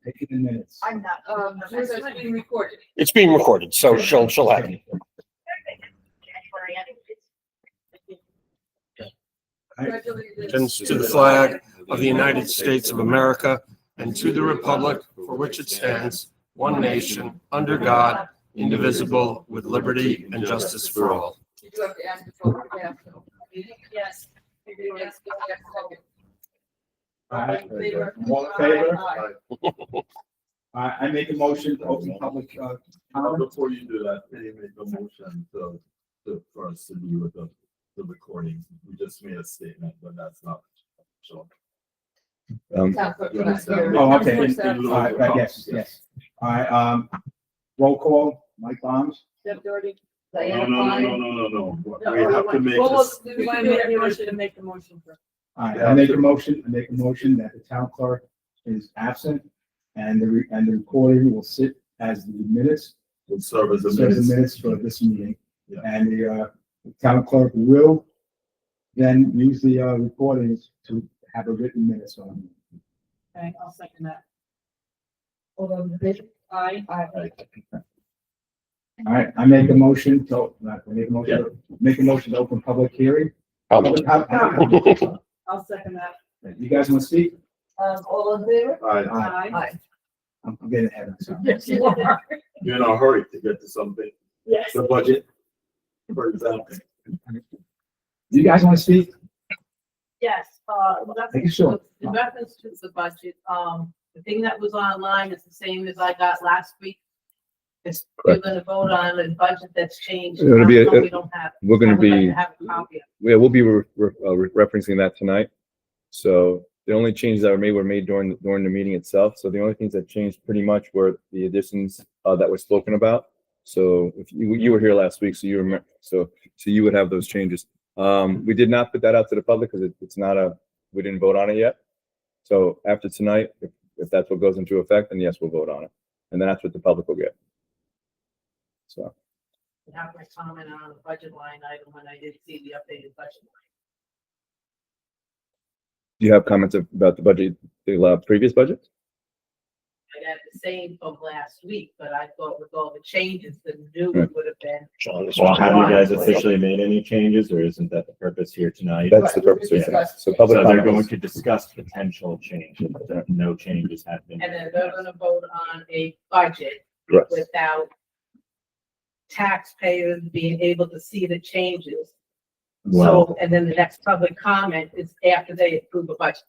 Taking the minutes. I'm not. It's being recorded. It's being recorded, so she'll have it. Allegiance to the flag of the United States of America and to the republic for which it stands, one nation, under God, indivisible, with liberty and justice for all. You do have to ask before we have to. Yes. Yes. All in favor? I make a motion to open public, comment. Before you do that, can you make a motion for us to do with the recording? We just made a statement, but that's not. So. Town clerk cannot hear. Oh, okay. Town All right, yes. All right, roll call, Mike Bombs. Deb Doherty. No, Diana no, Klein. no. No, We have to make Well, this. we want to make the motion first. All right, I make a motion that the town clerk is absent and the recording will sit as the minutes, Will serve as a serve the minute. minutes for this meeting. Yeah. And the town clerk will then use the recordings to have a written minutes on. Okay, I'll second that. All those in favor? Aye. All right, I make a motion to, make a motion to open public hearing. Public comment. I'll second that. You guys want to speak? All in favor? All right, Aye. I'm getting ahead of myself. Yes, you are. you're in a hurry to get to something, Yes. the budget, for example. You guys want to speak? Yes, Make it short. in reference to the budget, the thing that was online is the same as I got last week. It's, you're gonna vote on a budget that's changed. It'll be How come we don't have it? we're gonna I would like be- to have a copy of it. Yeah, we'll be referencing that tonight. So the only changes that were made during the meeting itself. So the only things that changed pretty much were the additions that were spoken about. So if you were here last week, so you remember, so you would have those changes. We did not put that out to the public because it's not we didn't vote on it yet. So after tonight, if that's what goes into effect, then yes, we'll vote on it. And then that's what the public will get. So. Have my comment on the budget line item when I did see the updated budget line. Do you have comments about the budget, the previous budget? I got the same from last week, but I thought with all the changes, the new Right. would have been. Sean, this Well, was- have you guys officially made any changes, or isn't that the purpose here tonight? That's the purpose. of it. So public So they're going comments. to discuss potential changes, but no changes have been. And then they're gonna vote on a budget Correct. without taxpayers being able to see the changes. Well, So, and then the next public comment is after they approve a budget.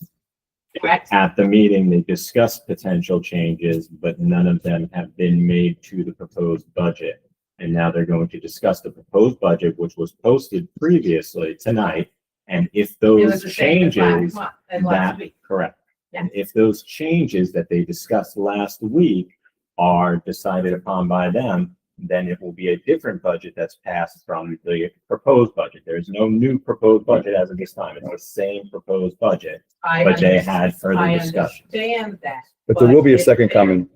Correct? at the meeting, they discussed potential changes, but none of them have been made to the proposed budget. And now they're going to discuss the proposed budget, which was posted previously tonight. And if It was those the same as last changes, month and last week. correct. Yeah. And if those changes that they discussed last week are decided upon by them, then it will be a different budget that's passed from the proposed budget. There's no new proposed budget as of this time. It's the same proposed budget, but they had further I discussion. understand that. But there will be a if second they- open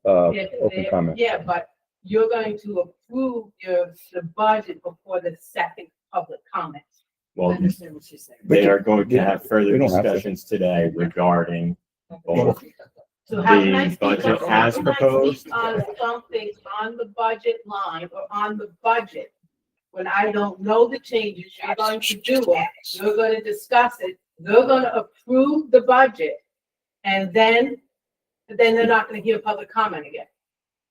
if comment. Yeah, but you're going to approve the budget before the second public comment. I Well, understand what she's saying. they are going to have further We don't have to. discussions today regarding both. So how can I The speak budget on- as how can I proposed. speak on something on the budget line or on the budget when I don't know the changes? You're going to do it. You're going to discuss it. They're going to approve the budget. And then they're not going to hear public comment again.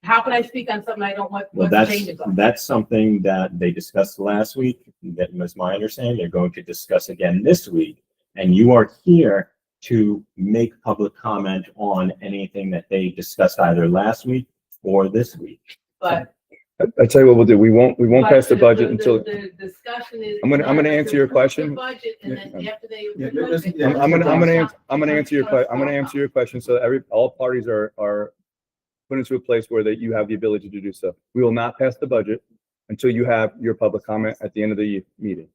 How can I speak on something I don't want, Well, what the that's, changes are? that's something that they discussed last week. That was my understanding. They're going to discuss again this week. And you are here to make public comment on anything that they discussed either last week or this week. But. I tell you what we'll do. We won't pass the budget until, The discussion is. I'm gonna answer your question. Budget and then after they. Yeah, approve listen, it, yeah, I'm gonna answer your question. So all parties are put into a place where that you have the ability to do so. We will not pass the budget until you have your public comment at the end of the meeting.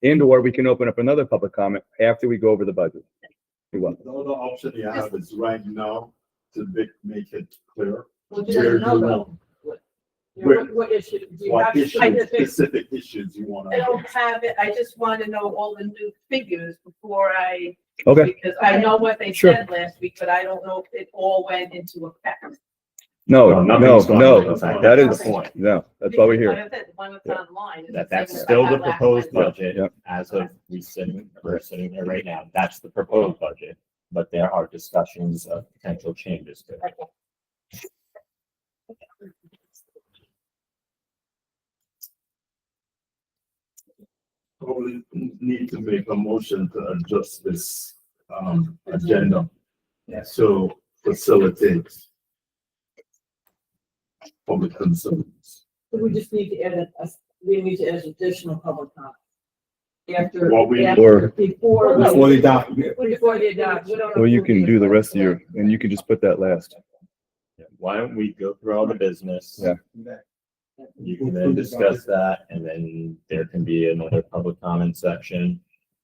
And/or we can open up another public comment after we go over the budget. You're welcome. The other option you have is right now to make it clear. Well, you don't know though. What issue? Do you What have issues, specific? specific issues you want I to. don't have it. I just want to know all the new figures before I Okay, Because I know what they Sure. said last week, but I don't know if it all went into effect. no, no, nothing's gone into no, effect. that That's is, the point. no, that's why we're Because, like here. I said, the one that's online. is the That's same as still I the had last proposed Wednesday. budget Yep. as of we're sitting here right now. That's the proposed budget. But there are discussions of potential changes to it. Probably need to make a motion to adjust this, agenda Yes. to facilitate public concerns. We just need to add we need to add additional public comment. After, What we- Or, before. Before they adopt, Before they adopt. we don't or you approve can the do the rest of your, agenda. and you can just put that last. Why don't we go through all the business? Yeah. You can then discuss that, and then there can be another public comment section.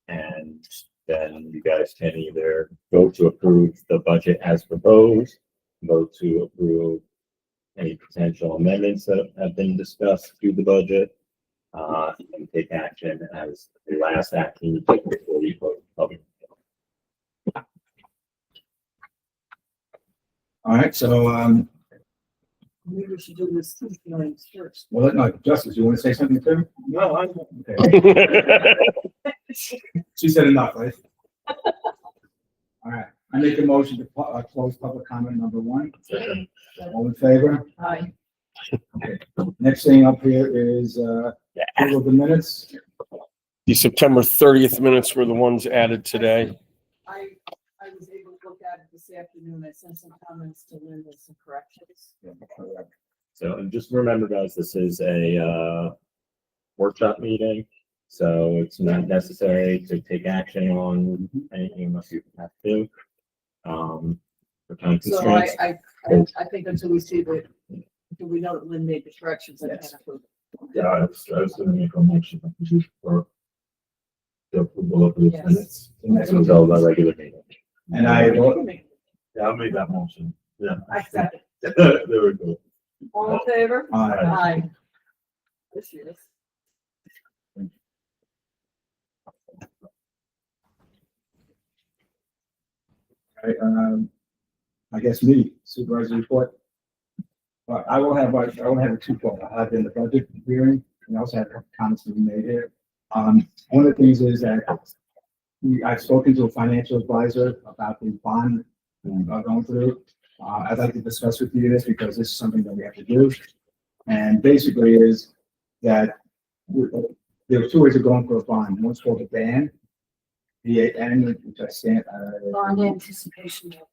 And then you guys can either vote to approve the budget as proposed, vote to approve any potential amendments that have been discussed to the budget, and take action as the last action you take before you vote public. all right, so, Maybe we should do this two hearings first. well, no, Justice, you want to say something too? No, I, Okay. She said enough, right? All right, I make a motion to close public comment number one. All in favor? Aye. Next thing up here is, approval of the minutes. The September 30th minutes were the ones added today. I was able to look at it this afternoon. I sent some comments to Lynn with some corrections. So, and just remember, guys, this is a workshop meeting, so it's not necessary to take action on anything unless you have to. For time So constraints. I think until we see the, until we know that Lynn made the corrections, I can't approve. yeah, I was gonna make a motion for the approval of the Yes. minutes. Next one's all about regular meeting. And I, Yeah, I made that motion. Yeah. I second. There we go. All in favor? Aye. This year. I guess me, supervisor report. I will have a two-part. I have in the budget hearing, and I also have comments to be made here. One of the things is that I've spoken to a financial advisor about the bond going through. I'd like to discuss with you this because this is something that we have to do. And basically is that there are two ways of going for a bond. One's called a ban. BAN, which I stand, Bond anticipation note.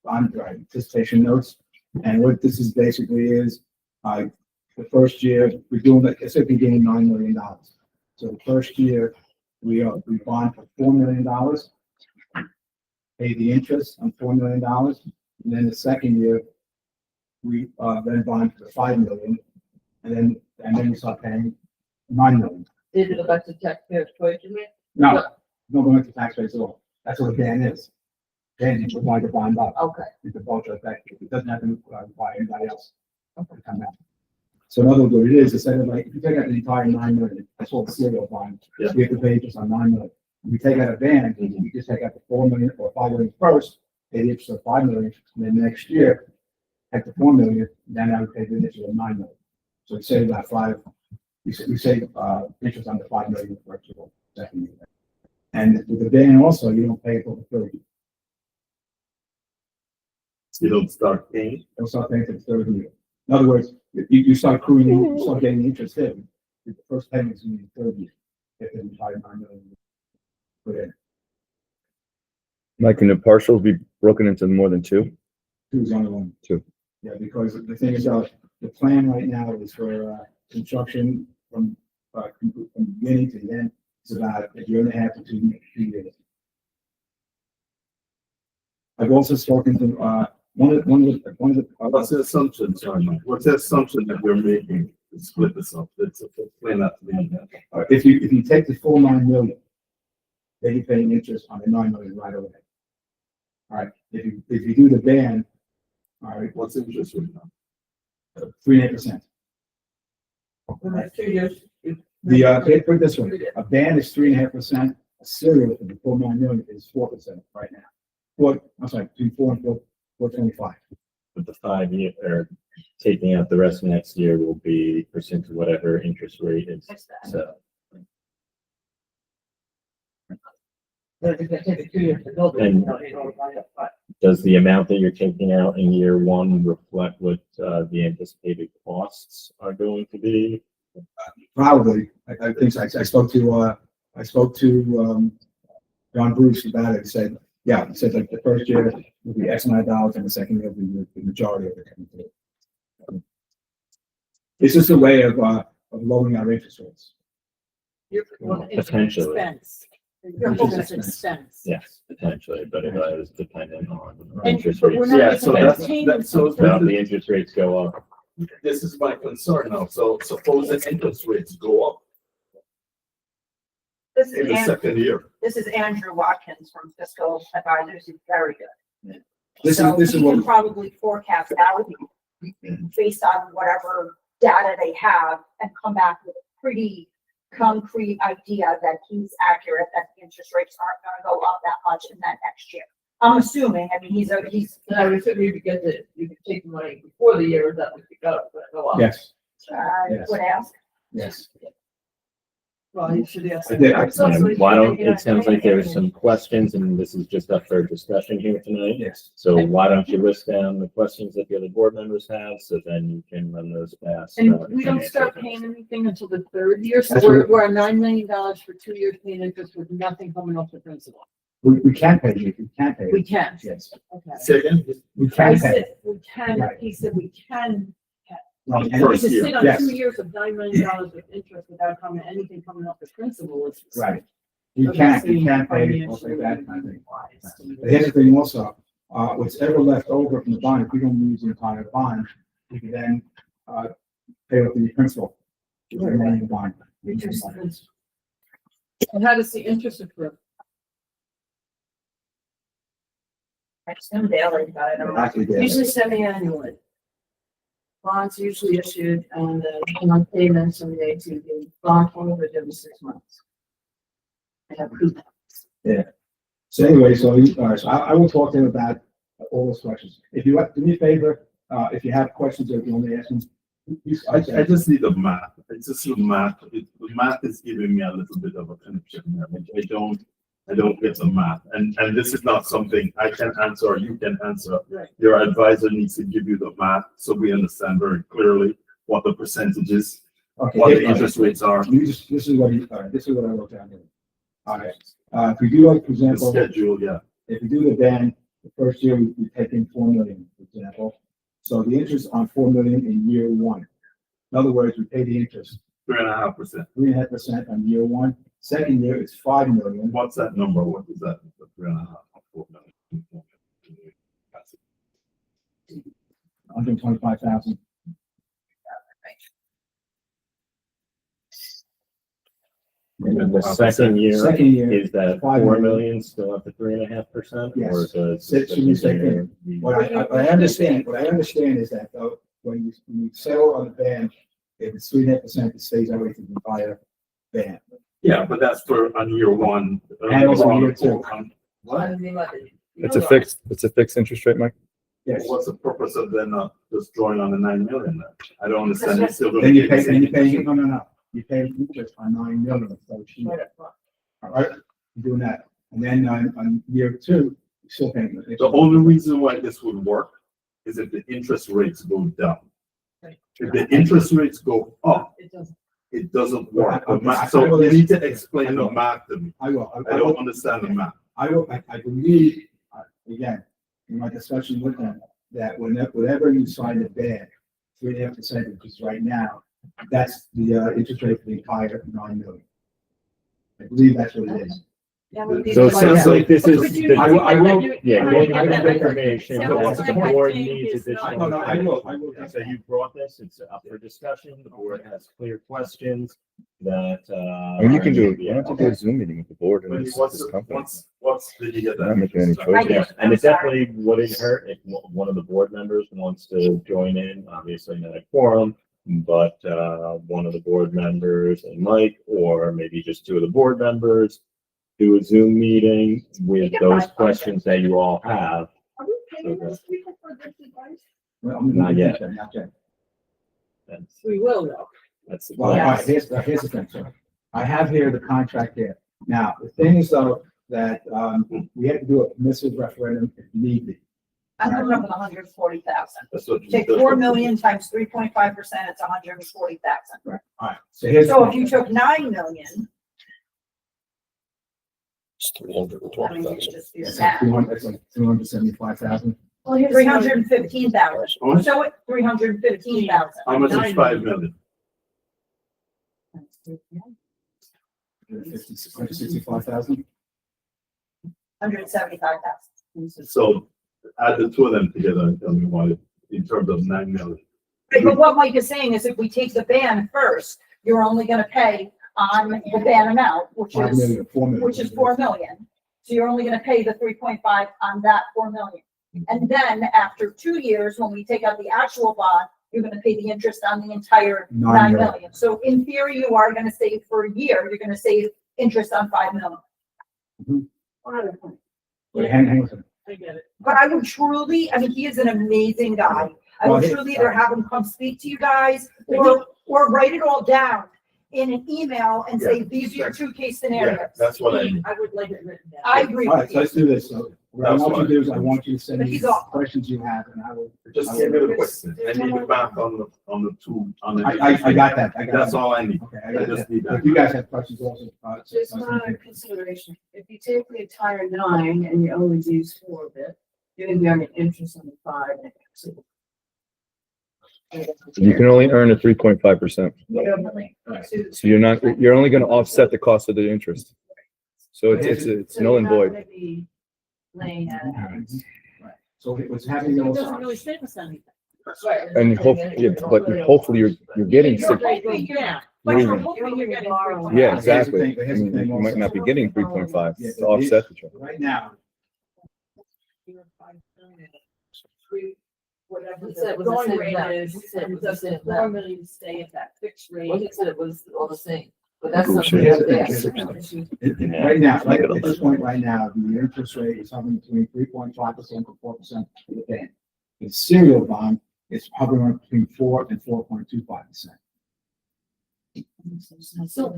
bond, right, anticipation notes. And what this is basically is, the first year, we're doing, like, it's like we're getting $9 million. So the first year, we bond for $4 million, pay the interest on $4 million. And then the second year, we, then bond for $5 million. And then we start paying $9 million. Did it affect the taxpayers' choice, you mean? No, no going to tax rates at all. That's what a ban is. Ban is provide the bond up. Okay. It's a vulture effect. It doesn't have to buy anybody else. to come out. So in other words, what it is, instead of like, if you take out the entire 9 million, that's what the serial bond. Yeah. We have to pay just on 9 million. If we take out a ban, we just take out the 4 million or 5 million first, pay the interest of 5 million, and then next year, take the 4 million, then I would pay the interest of 9 million. So we save about 5, we save, interest on the 5 million first of all, second year. And with the ban also, you don't pay for the third year. You don't start paying. You'll start paying for the third year. In other words, you start accruing, you start getting the interest in. The first payment is in the third year. If the entire 9 million put in. Mike, can the partials be broken into more than two? Two is only one. Two. Yeah, because the thing is, the plan right now is for, construction from beginning to the end. It's about a year and a half to 2 years. I've also spoken to, one of the. What's the assumption, sorry, Mike? What's the assumption that we're making to split this up? Let's explain that to me. If you take the full 9 million, then you're paying interest on the 9 million right away. All right, if you do the ban, all right, What's interest rate now? 3.5%. For the next 2 years. Put it this way, a ban is 3.5%, serial for the 4.9 million is 4% right now. I'm sorry, between 4 and 4.25. But the 5 year, or taking out the rest of next year will be pursuant to whatever interest rate is. So But if they take it 2 years to build it, And- you know, it'll wind up, but does the amount that you're taking out in year one reflect what the anticipated costs are going to be? Probably, I think so. I spoke to John Bruce about it. He said, yeah, he said like the first year will be X amount of dollars and the second year will be the majority of it coming through. It's just a way of lowering our interest rates. well, it's an Potentially. expense. Your business expense. Yes, potentially, but it is dependent on And- interest but we're rates. not Yeah, even so that's, maintaining that, so Now, this the interest rates go up. this is my concern now. So suppose the interest rates go up This in is the Andrew, second year. this is Andrew Watkins from Fiscal Advisors. He's very good. This So is he what, can probably forecast out based on whatever data they have and come back with a pretty concrete idea that he's accurate, that the interest rates aren't gonna go up that much in that next year. I'm assuming, I mean, he's, And I would assume you could get the, you could take the money before the year, that would go up. yes, I would ask. yes. Well, you should ask. I did. And why don't, it sounds like there's some questions, and this is just up for discussion here tonight. Yes. So why don't you list down the questions that the other board members have, so then you can run those past. And we don't start paying anything until the third year, so That's we're, right. we're at $9 million for 2 years paying interest with nothing coming off the principal. We can pay you, we can pay. We you. can. Yes, Okay. Say again? we I can pay. said, we can, Right. he said we can. Well, We and- First just year, sit on yes. 2 years of $9 million of interest without anything coming off the principal. It's- Right. You doesn't can seem pay, also financially that kind of thing. wise to me. The other thing also, what's ever left over from the bond, if we don't use the entire bond, we can then, pay off the principal. The remaining bond. Interest is- And how does the interest accrue? I assume daily, but I don't know. Actually, yeah. Usually semi-annually. Bonds usually issued and the month payments and they to the bond holder every 6 months. They have coupons. So anyway, so I will talk to him about all those questions. If you, do me a favor, if you have questions or if you want to ask them, I just need the math. I just need math. The math is giving me a little bit of a confusion there. I don't get the math. And this is not something I can answer or you can answer. Right. Your advisor needs to give you the math so we understand very clearly what the percentages, Okay. what the interest rates are, This is what this is what I wrote down here. All right, if we do like, for the example, schedule, yeah. if we do the ban, the first year we take in 4 million, for example. So the interest on 4 million in year one. In other words, we pay the interest 3.5%. 3.5% on year one. Second year it's 5 million. What's that number? What is that? 3.5, 4 million. 125,000. And the second year, Second year, is that 5 4 million. million still up to 3.5%? Yes. Or does? Six, should we say that? what I understand is that though, when you settle on the ban, if it's 3.5%, it stays that way for the entire ban. Yeah, but that's for on year one. And also year two. It's a fixed interest rate, Mike? Yes. What's the purpose of then just drawing on the 9 million then? I don't understand. It's still gonna Then you be pay, the same and you pay, interest no. You pay interest on 9 million, so she, all right, you're doing that. And then on year two, you're still paying. rate. The only reason why this would work is if the interest rates go down. If the interest rates go up, It doesn't. it doesn't work. The Okay, math- So you need to explain the math to me. I will, I don't understand the math. I believe, again, in my discussion with them, that whenever you sign the ban, 3.5%, which is right now, that's the interest rate for the entire 9 million. I believe that's what it is. So it sounds like this is, Could you- the- I will- yeah, I getting will- good information, Sounds but once like the I board think needs it's not- additional. No, I will. So you brought this, it's up for discussion, the board has clear questions that, And you can do, why don't you do a Zoom meeting with the board and But this what's, company? did you get They're that? not making any I choices. do. Yeah, and it definitely wouldn't hurt if one of the board members wants to join in, obviously not a quorum, but one of the board members and Mike, or maybe just two of the board members, do a Zoom meeting with can those find questions that you all have. Are we paying those people for this advice? Well, I'm Not yet. Not yet. That's, We will though. that's the Well, all plan. right, here's the thing, sir. I have here the contract here. Now, the thing is though, that, we have to do a permissive referendum if need be. I'm coming up with 140,000. That's what. Take 4 million times 3.5%, it's 140,000. Right, all right. So here's. So if you took 9 million, It's 312,000. I mean, you could just do That's that. like 275,000. 315,000. How much? So it, 315,000. How much is 5 million? 165,000. 175,000. So add the two of them together and tell me what, in terms of 9 million. But what Mike is saying is if we take the ban first, you're only gonna pay on the ban amount, which 5 is, million, 4 million. which is 4 million. So you're only gonna pay the 3.5 on that 4 million. And then after 2 years, when we take out the actual bond, you're gonna pay the interest on the entire 9 9 million. million. So in theory, you are gonna save for a year, you're gonna save interest on 5 million. Wait, hang on a second. I get it. But I would truly, I mean, he is an amazing guy. I would Well, truly either have him come speak to you guys or write it all down in an email and say, these are your 2 case scenarios. Yeah, that's what I need. I would like it written down. I agree All right, with so you. let's do this. So what I That's want you to fine. do is I want you to send But me he's off. questions you have and I will. Just give me the question. I need the math on the two, on the. I got that. I got That's that. all I need. Okay, I I got just that. need that. If you guys have questions also. Just one consideration, if you take the entire 9 and you only use 4 of it, you're gonna be on the interest on the 5. You can only earn a 3.5%. So you're only gonna offset the cost of the interest. So it's null and void. Laying that out. Right. So what's happening It doesn't also. really save us anything. And hopefully you're getting six. Yeah. But you're Yeah, hoping you're getting 3.5. Yeah, exactly. Here's the I thing, mean, you might not be getting 3.5 Yeah, to offset the charge. Right now, Whatever He said it the was the going same rate amount. is, He said it was the does the same 4 amount. million stay at that fixed rate? Well, he said it was all the same, but that's Cool, something. so here's the thing, else. here's the thing. Right now, like at this point right now, the interest rate is hovering between 3.5% to 4% for the ban. The serial bond is hovering between 4 and 4.25%. So,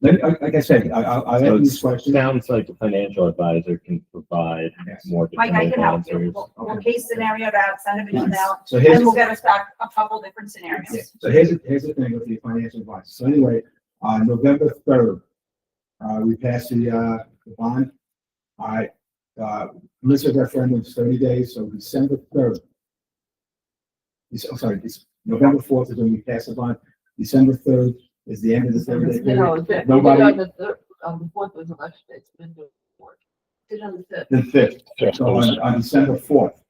Like I said, I'll So answer it these questions. sounds like the financial advisor can provide Yes. more Mike, I definitive can help you. answers. We'll case scenario that, send him an email, So here's. and we'll get us back a couple different Yeah, scenarios. so here's the thing with the financial advice. So anyway, on November 3rd, we passed the bond. All right, list of referendum is 30 days, so December 3rd. It's November 4th is when we pass the bond. December 3rd is the end of the 30-day period. Nobody- On the 4th was election day, it's been doing work. Did on the 5th. The 5th. So on December 4th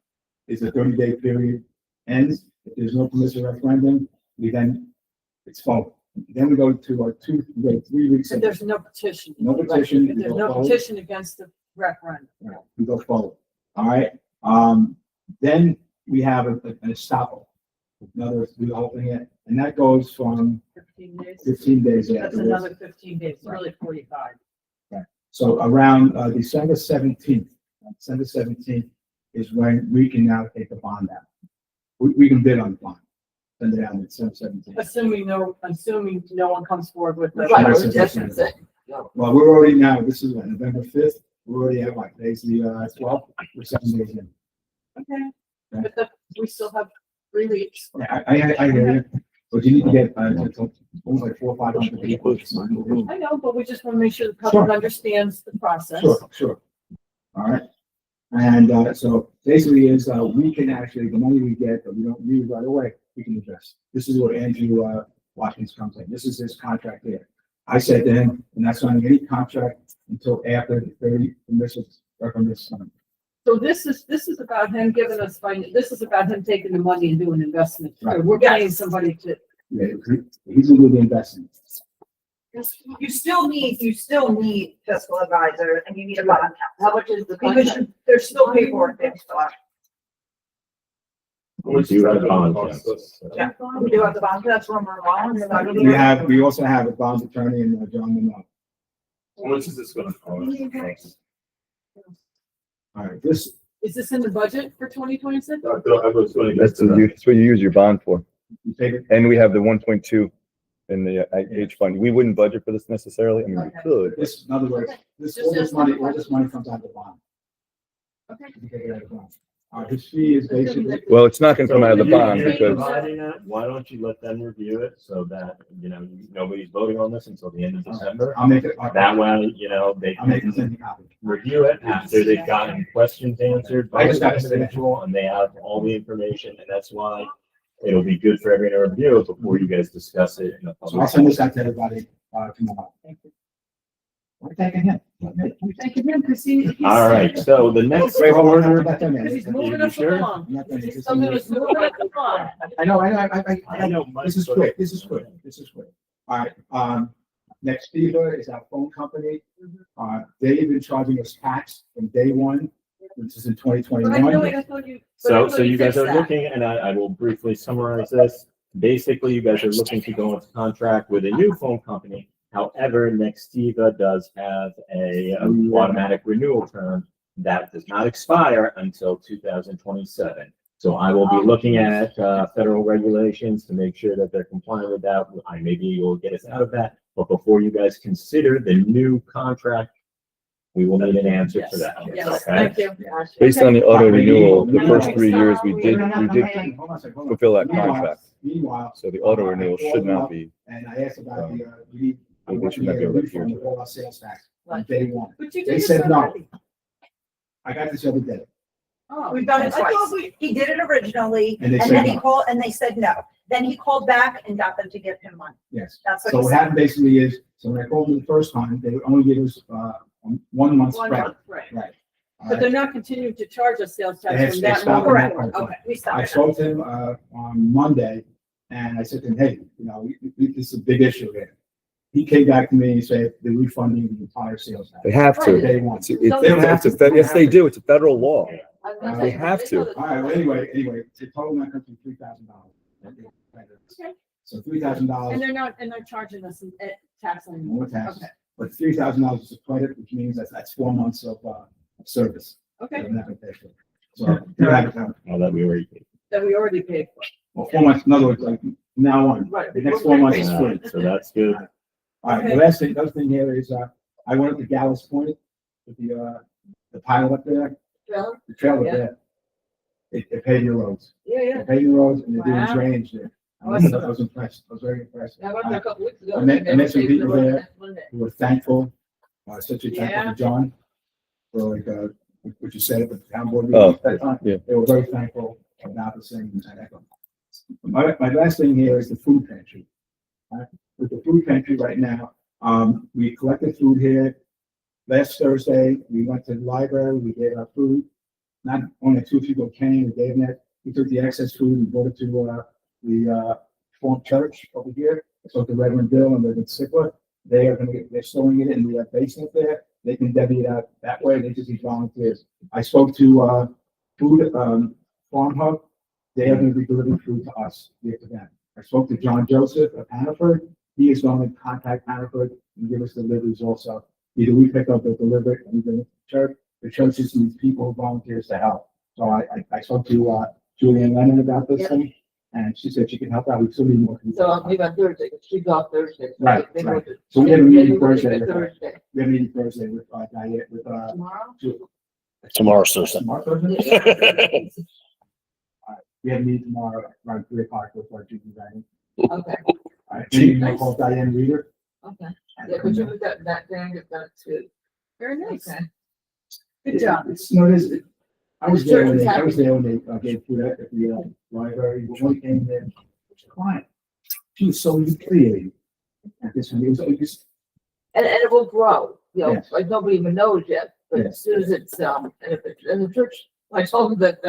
is the 30-day period ends. If there's no permissive referendum, it's forward. Then we go to our 3 weeks. And there's no petition. No petition. If there's no petition against the referendum. Yeah, we go forward. All right, then we have an estoppel. Another reopening it, and that goes from 15 days. 15 days That's afterwards. another 15 days, really 45. So around December 17th is when we can now take the bond out. We can bid on the bond, send it out on December 17th. Assuming no one comes forward with the. Right. Right, that's what I'm saying. Well, we're already now, this is what, November 5th, we're already at like, today's the 12th, we're 7 days in. Okay, but we still have 3 weeks. Yeah, I hear you, but you need to get, almost like 400 or 500 people. I know, but we just want to make sure the public Sure. understands the process. Sure. All right. And, so basically is, we can actually, the money we get that we don't use right away, we can invest. This is what Andrew, Watkins comes in. This is his contract here. I said to him, and that's not any contract until after the 30 permissions, referendum. So this is about him giving us, this is about him taking the money and doing investment. Right. We're paying somebody to, Yeah, he's gonna do the investment. You still need fiscal advisor and you need a bond How much is the because contract? there's still paperwork there, so. We do have bond counsel. Yeah, we do have the bond, that's where we're on. We also have a bond attorney in John Minot. How much is this gonna cost? All right, this, Is this in the budget for 2026? I thought I was gonna get That's to that. what you use your bond for. you take it, And we have the 1.2 in the H fund. We wouldn't budget for this necessarily. I mean, we could. this, in other words, this, Just all this as- money comes out of the bond. Okay. You take it out of the bond. His fee is basically, Well, it's not gonna come out of the So, bond you're because providing that, why don't you let them review it so that, nobody's voting on this until the end of December? I'll make it. That way, they I'll make it can send you a copy. review it after they've gotten questions answered by I just the gotta say that. individual and they have all the information, and that's why it'll be good for everyone to review it before you guys discuss it in a So I'll public. send this out to everybody, tomorrow. We're thanking him. We thank him because he's. All right, so the next Wait, hold on, order, I'm not done yet. Because he's You moving us sure? along. I'm not done yet. Something was moving us along. I know, I know. this is quick, this is quick. All right, next Viva is our phone company. They've been charging us tax from day one, which is in twenty But I know, twenty-one. I thought you. so you guys are looking, and I will briefly summarize this. Basically, you guys are looking to go into contract with a new phone company. However, Nextiva does have a automatic renewal term that does not expire until 2027. So I will be looking at federal regulations to make sure that they're compliant with that. I maybe will get us out of that, but before you guys consider the new contract, we will need an answer for that. Yes, Okay? thank you. based on the auto renewal, the first 3 years we Hold did on a second, hold on. fulfill that contract. Meanwhile, So the auto renewal should not be, and I asked about the, we need, I They want should to not get be a able to refund hear. of all our sales tax on Right. day one. But you They did this said no. already. I got this the other day. Oh, We've done it I thought twice. we- He did it originally, And they and said then he no. called, and they said no. Then he called back and got them to give him money. Yes. That's what So he what said. happened basically is, so when I called them the first time, they would only give us, 1 month's 1 credit. month, right. Right. All But right. they're not continuing to charge us sales They tax from have that stopped moment. that part. Okay. We I stopped. spoke to him, on Monday, and I said to him, hey, this is a big issue here. He came back to me and said, they're refunding the entire sales tax. they have to. Day one. Yes, they do. It's a federal law. I was gonna They say, have to. All right, well, anyway, the total amount comes to $3,000. Okay. So $3,000 And they're charging us tax on. more tax, Okay, but $3,000 is a credit, which means that's 4 months of, service. that okay, I'm not gonna pay for. So, you have it done. All that we already paid. that we already paid for. Well, 4 months, in other words, like, from now on, Right. the next 4 months is free. Alright, so that's good. All right, the other thing here is, I went up to Dallas Point with the pilot up there, Trailer? the trailer Yeah. there. They paid your roads. Yeah, yeah. They paid your roads and they're doing Wow. drainage there. I Awesome. was impressed. I was very impressed. I went there a couple weeks ago. I met some people there. Monday. We were thankful, especially thankful Yeah. to John for like, what you said at the town board Oh, meeting at that time. yeah. They were very thankful about the same. My last thing here is the food pantry. With the food pantry right now, we collected food here. Last Thursday, we went to the library, we gave our food. Not only 2 people came, we gave them that. We took the excess food and brought it to, the, Reformed Church over here. So the Reverend Bill and Reverend Sickler, they're storing it in the basement there. They can divvy it out that way. They just need volunteers. I spoke to, Food, Farm Hub. They are going to be delivering food to us, here to them. I spoke to John Joseph of Hannaford. He is going to contact Hannaford and give us deliveries also. Either we pick up or deliver it, and the church just needs people, volunteers to help. So I spoke to, Julian Lennon about this Yep. thing, and she said she can help out. We still need more people. So I'll leave on Thursday, 'cause she's off Thursday. Right, They right. go to- So we have a they meeting go to Thursday. Thursday. We have a meeting Thursday with, Diane, with, Tomorrow? Tomorrow's Thursday. Tomorrow, Thursday? We have a meeting tomorrow around 3 o'clock with our junior Diane. Okay, All right, then you call Diane Reader. okay. Yeah, but you got that thing, get that too. Very nice. Okay. Good job. It's, no, it is, I was The there church when is they, I happy. was there when they gave food out at the library, when we came there, was a client. She was so humiliated at this one, it was just, And it will grow, you know, Yes. like nobody even knows yet, but Yes. as soon as it's, and the church, I told them that,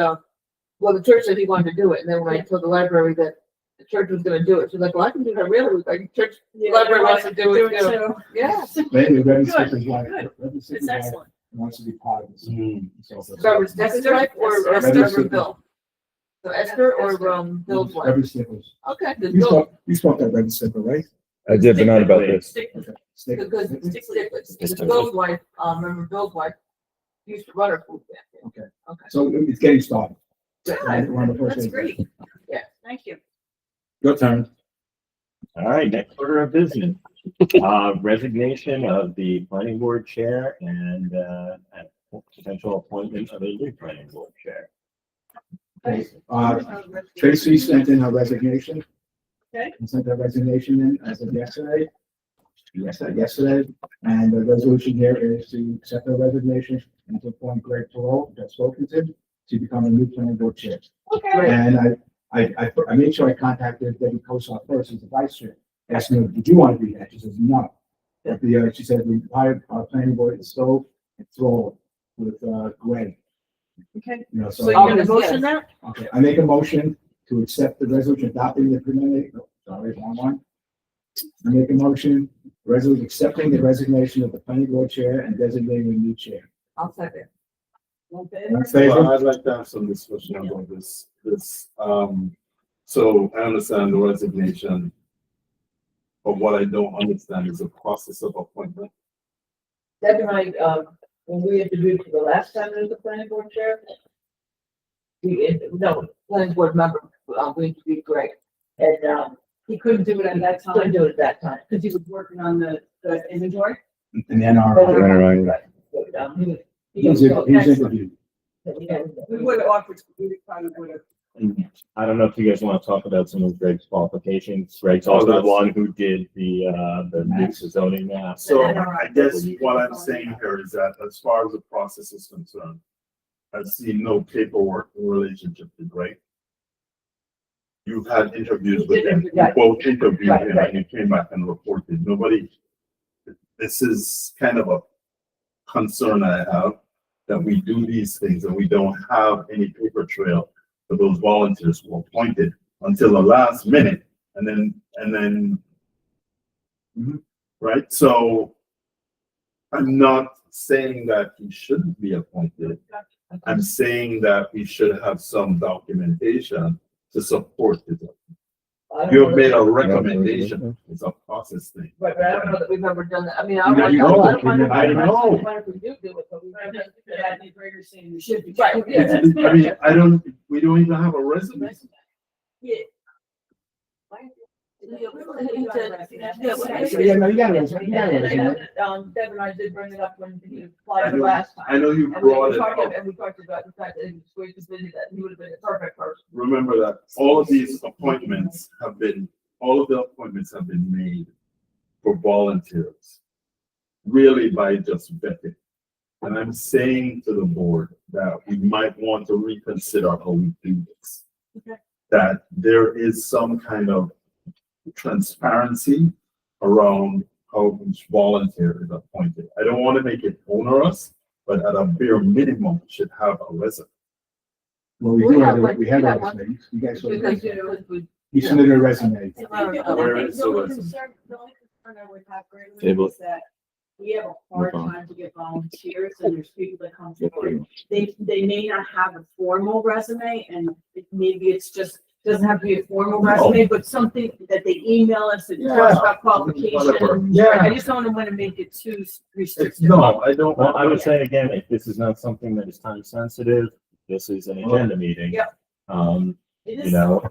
well, the church said he wanted to do it, and then when I told the library that the church was gonna do it, she's like, well, I can do that really, like, church, library wants to do it too. Yes, maybe Reverend Good, Sticker's wife, good. Reverend Sticker's it's wife excellent. wants to be part of this. So- Reverend Esther's wife or Reverend Esther or Bill? So Esther or, Bill's wife? Reverend Stickers. Okay, then You Bill, spoke that Reverend Sticker, right? I did, but not about this. Stick, Stick- because stick, Bill's wife, remember Bill's wife used to run her food bank. So it's getting started. Yeah, We're on the first That's day. great. Thank you. Your turn. All right, next order of business. Resignation of the planning board chair and potential appointment of a new planning board chair. Tracy sent in her resignation. Okay. Sent her resignation in as of yesterday. Yesterday, and the resolution here is to accept her resignation and to appoint Greg Perot, that's spoken to become a new planning board chair. Okay. And I made sure I contacted Debbie Kosar first as the vice chair, asking her, did you want to be that? She says, no. But she said, we hired our planning board to stove and throw with, Greg. Okay. You know, So you're gonna motion that? Okay, I make a motion to accept the resolution adopting the preliminary, wrong one. I make a motion, resolution accepting the resignation of the planning board chair and designating a new chair. I'll second. All in favor? Well, I'd like to have some discussion about this, so I understand the resignation. But what I don't understand is the process of appointment. Deb and I, when we interviewed for the last time as the planning board chair, planning board member, we interviewed Greg, and, He couldn't do it at that couldn't time do it at that time. because he was working on the inventory. And then our, Right. But, he was interviewed. We would have offered, we probably would have. I don't know if you guys want to talk about some of Greg's qualifications. Greg's also the one who did the new zoning map. So I guess what I'm saying here is that as far as the process is concerned, I see no paperwork in relationship to Greg. You've had interviews with him, you both interviewed him and you came back and reported. Nobody, this is kind of a concern I have, that we do these things and we don't have any paper trail for those volunteers who were appointed until the last minute and then, right? So I'm not saying that he shouldn't be appointed. I'm saying that we should have some documentation to support it. You have made a recommendation. It's a process thing. Right, but I don't know that we've ever done that. I mean, I know, I know. We do it, but we've never done Yeah, the Gregor saying you should be. Right, yeah. I mean, we don't even have a resume. Yeah. Yeah, no, you got it. You got it. Deb and I did bring it up when he applied the last time. I know you And we brought it talked, up. and we talked about the fact that he was way too busy, that he would have been the perfect person. Remember that all of these appointments have been, all of the appointments have been made for volunteers, really by just vetting. And I'm saying to the board that we might want to reconsider how we do this. Okay. That there is some kind of transparency around how each volunteer is appointed. I don't want to make it onerous, but at a bare minimum, it should have a resume. Well, we do have, we have our resumes. You guys, Because, we. he submitted a resume. Where is the resume? The only concern I would have, Greg, Table. is that we have a hard time to get volunteers and there's people that come forward. They may not have a formal resume and maybe it's just, doesn't have to be a formal resume, but something that they email us and talks about Whatever. qualifications. Yeah. I just don't want to make it too restrictive. No, I don't. Well, I would say again, if this is not something that is time sensitive, this is an agenda meeting. Yep. You It know,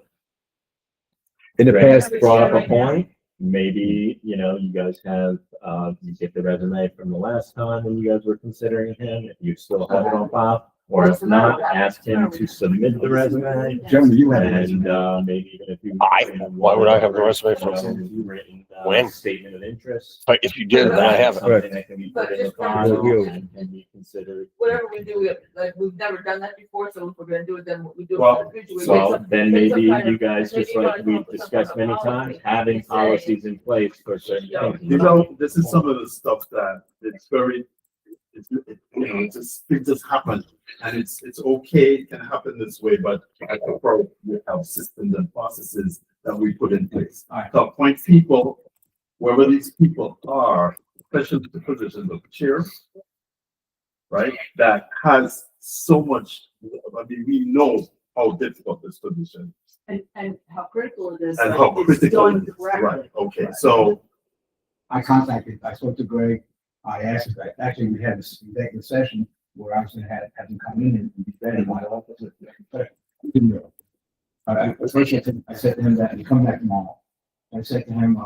In the Greg past, brought up a Right now. point, maybe, you know, you guys have, you get the resume from the last time when you guys were considering him, if you still have it on file. Or if not, ask him to submit the resume Jeremy, you have a and, resume. maybe even if you. Why would I have the resume from Written, when? Statement of interest. But if you did, then I have it. Something that can be put in the file and be considered. Whatever we do, like, we've never done that before, so if we're gonna do it, then we do it Well, in the future. We make So some- then make some maybe kind of- you guys, just maybe like you wanna we've come up with some discussed kind many of times, policy having and say- policies in place for certain things. You know, this is some of the stuff that it's very, it just happen. And it's okay, it can happen this way, but I prefer we have systems and processes that we put in place. Alright. To appoint people, wherever these people are, especially the positions of chair, right, that has so much, I mean, we know how difficult this position is. And how critical it is. And that how it's critical done it is, correctly. right, okay, so, I spoke to Greg, I asked, actually, we had this executive session where I was gonna have him come in and be ready in my office. First I said to him that he come back tomorrow. I said to him,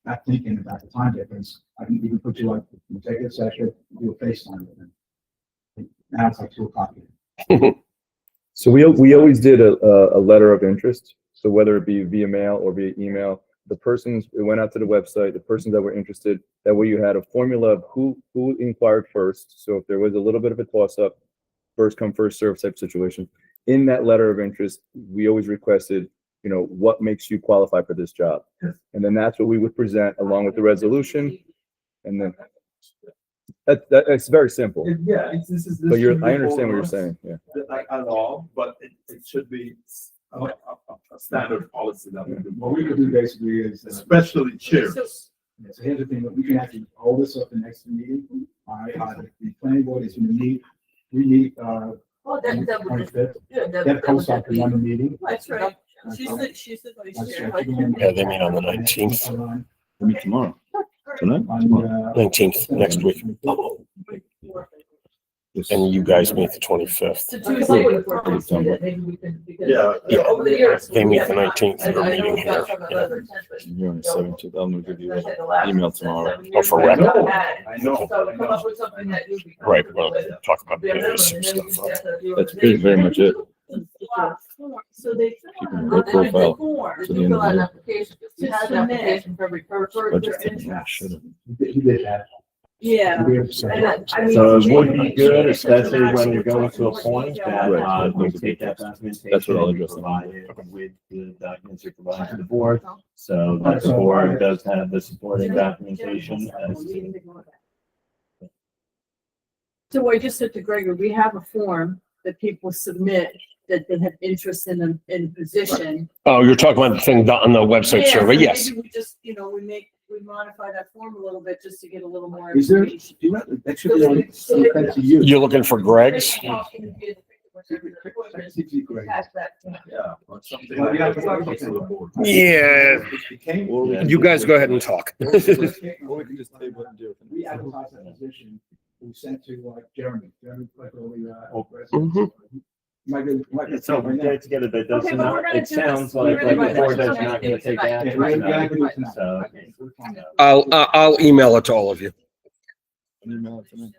not thinking about the time difference, I can even put you on executive session, do a FaceTime with him. Now it's like 2:00. So we always did a letter of interest. So whether it be via mail or via email, it went out to the website, the persons that were interested, that way you had a formula of who inquired first. So if there was a little bit of a toss up, first come, first served type situation. In that letter of interest, we always requested, what makes you qualify for this job? And then that's what we would present along with the resolution. And then it's very simple, yeah, this is. but I understand what you're saying. Yeah. Like at all, but it should be a standard policy that we do. What we could do basically is, Especially chairs. so here's the thing, we can actually hold this up the next meeting. The planning board is gonna meet, we meet, Well, that would, 25th. yeah, That comes up in one meeting. That's right. She's the vice That's chair. right. Yeah, they meet on the 19th. We meet tomorrow. Tonight? On, 19th, next week. And you guys meet the 25th. So Tuesday, maybe we can, because, Yeah. over the years. They meet the 19th, they're I know meeting we've here. got some of the other tents, but- You're on the 17th. I'm gonna give you I an said the last email 6, tomorrow. 7 years, for we've record. not had it. I know. So come up with something that you'd be. Right, comfortable well, with. talk about Be a minimum, business and and then we stuff. just have to do That's organization. very much it. So they fill Keeping out low an profile. form. Did to the you end fill of out an the application? You To had an submit. application for every person. Budget. interest. He did that. Yeah. And I mean. So it would be maybe- good, maybe especially it's when a you're going to a more point detailed that, Right. you take that documentation. That's what I'll address. Provide it with the documents you're providing to the board, so that the board does have the supporting documentation. So I just said to Gregor, we have a form that people submit that they have interest in a position. Oh, you're talking about the thing on the website Yeah, survey, so yes. maybe we just, we modify that form a little bit just to get a little more Is there, information. that should be on, sent to you. You're looking for Greg's? Great. Has that. Yeah. Or something Well, like yeah, that to the board. Yeah, you guys go ahead and talk. Or we can just table it and do it. We advertised that position, we sent to Jeremy put all the, Mhm. might be So we get together, that doesn't, Okay, but we're gonna it do this. sounds We like really the want board to is do not gonna take tonight. action. Yeah, we're tonight. gonna do it tonight. So, I'll email it to all of you. Email it to me.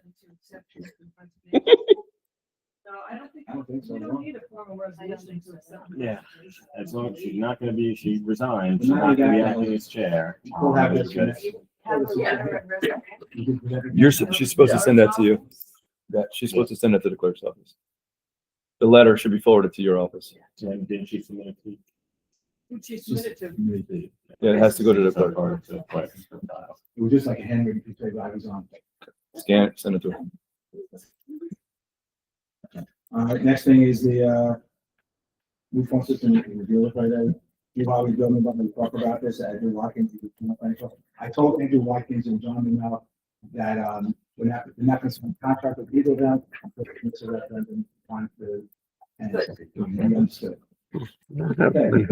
No, I don't think, I don't think so, we no. don't need a formal resolution to accept. yeah, as long as she's not gonna be, she resigned, she's No, not gonna be yeah. acting as chair. We'll have this. Good. She's supposed to send that to you. She's supposed to send it to the clerk's office. The letter should be forwarded to your office. And didn't she submit it to? Who she submitted to. Maybe. Yeah, it has to go to the So clerk. far, to the clerk. It was just like a handwritten piece of paper I was on. Scan it, send it to her. All right, next thing is the, new phone system we can deal with right there. You've always done about, we talked about this, Andrew Watkins. I told Andrew Watkins and John Minell that, we're not going to contract with either of them. So that doesn't want to, and we understood. Okay.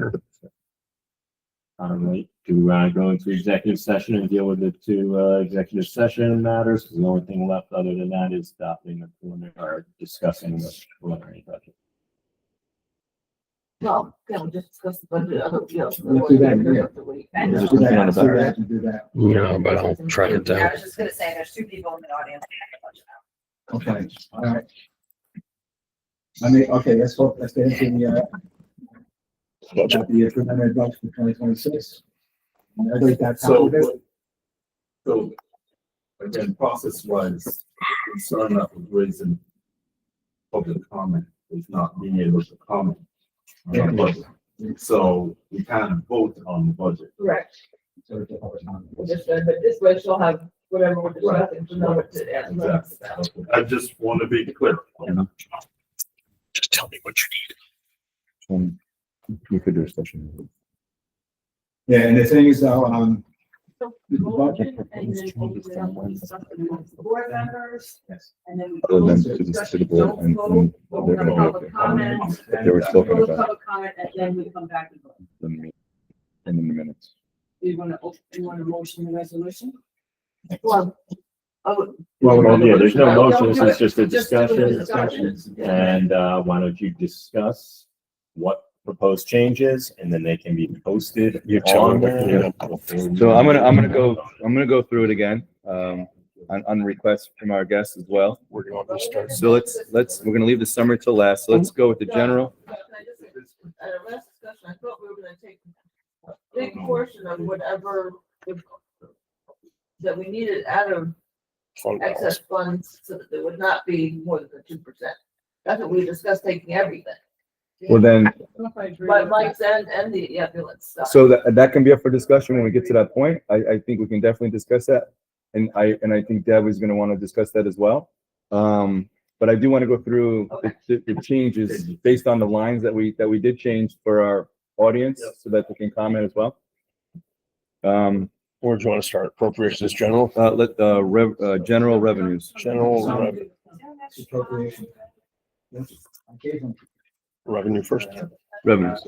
All right, to go into executive session and deal with the two executive session matters, because the only thing left other than that is adopting the preliminary, or discussing the preliminary budget. Well, yeah, we'll just discuss the budget. Let's do that, yeah. Just put it on the back. Let's do that. No, but I'll track it I down. was just gonna say, there's 2 people in the audience. Okay, all right. Okay, let's get into the preliminary budget for 2026. Everybody got So, time with it? so, again, process-wise, concern that was raising public comment is not being able to comment on the budget. So we can't vote on the budget. Correct. So it's a public comment. We'll just, but this way she'll have whatever we're discussing to know what to ask. Exactly. I just want to be clear. Just tell me what you need. You could do a session. Yeah, and the thing is, though, motion and then open it up to discuss amongst the board members. Yes. And then we Other than close to the the discussion, board don't and vote, they're open gonna up vote. public comment. They were spoken Close about public comment, and then we come back and vote. in the minutes. You want to motion the resolution? Well, oh, Well, yeah, there's no Don't motion, this do is it. just a Just do the discussion. discussion. And, why don't you discuss what proposed changes, and then they can be posted on there. So I'm gonna go through it again, on request from our guests as well. We're going to start. So we're gonna leave the summary till last. So let's go with the general. Can I just say, at our last discussion, I thought we were gonna take a big portion of whatever that we needed out of Fund excess balance. funds, so that there would not be more than the 2%. That's what we discussed, taking everything. Well, then, But Mike's and the ambulance stuff. so that can be up for discussion when we get to that point. I think we can definitely discuss that. And I think Deb is gonna want to discuss that as well. But I do want to go through the changes based on the lines that we did change for our audience so that they can comment as well. Where do you want to start? Appropriations general? General revenues. General revenue, Appropriation. revenue first. Revenues.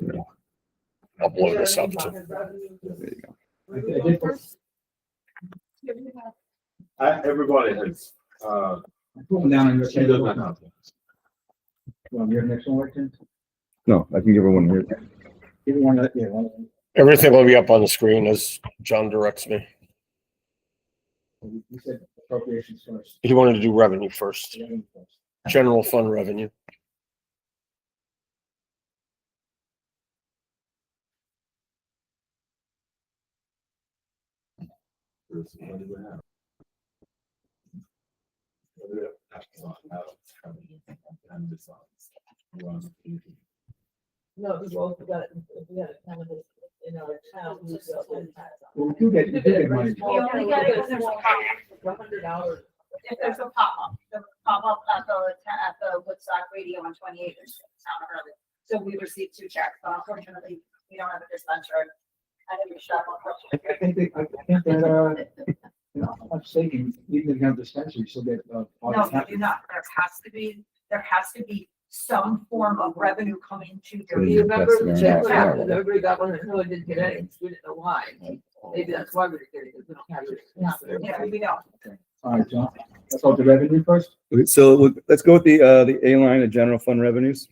I'll blow this up too. There you go. Everybody has, Put them down on your she doesn't table. have. Well, your next one, Tim? No, I can give her one here. Give me one, yeah, one. Everything will be up on the screen as John directs me. You said appropriations first. He wanted to do revenue first, general fund revenue. No, we also got it, we had it kind of in our town. we also had tax on it. Well, you get money. We only get it when there's a pop-up. $100. If there's a pop-up, the pop-up at the Woodstock Radio on 28th and Town of Hurley. So we received 2 checks, but unfortunately, we don't have a dispensary. I didn't reach out, unfortunately. I think that, you know, I'm saying, even if you have dispensary, you still get, No, you do not. There has to be some form of revenue coming to Do your. you remember the That's check not- happened, everybody got one, and no, it didn't get any, we didn't know why. Maybe that's why we didn't get it, because we don't have it. Yeah, we know. all right, John, let's hold the revenue first. Okay, so let's go with the A line, the general fund revenues.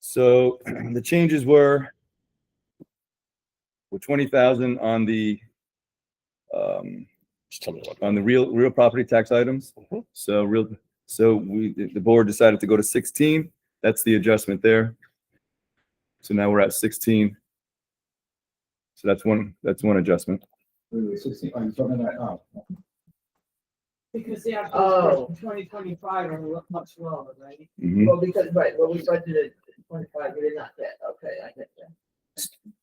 So the changes were 20,000 on the, Just tell me what. on the real property tax items. Mhm. So the board decided to go to 16. That's the adjustment there. So now we're at 16. So that's one adjustment. Wait, 16, are you talking about, oh, Because the Oh. actual 2025 are much lower, right? Mhm. Well, because, right, well, we budgeted 25, we did not get, okay, I get that.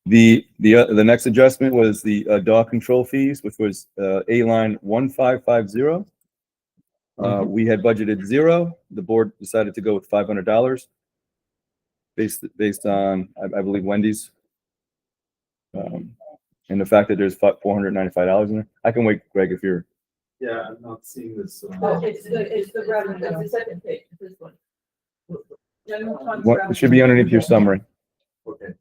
The next adjustment was the dog control fees, which was A line 1550. We had budgeted 0. The board decided to go with $500 based on, I believe, Wendy's. And the fact that there's $495 in there. I can wait, Greg, if you're, Yeah, I'm not seeing this. Oh, it's the revenue, that's the second page, this one. General funds it should be underneath your summary. Okay.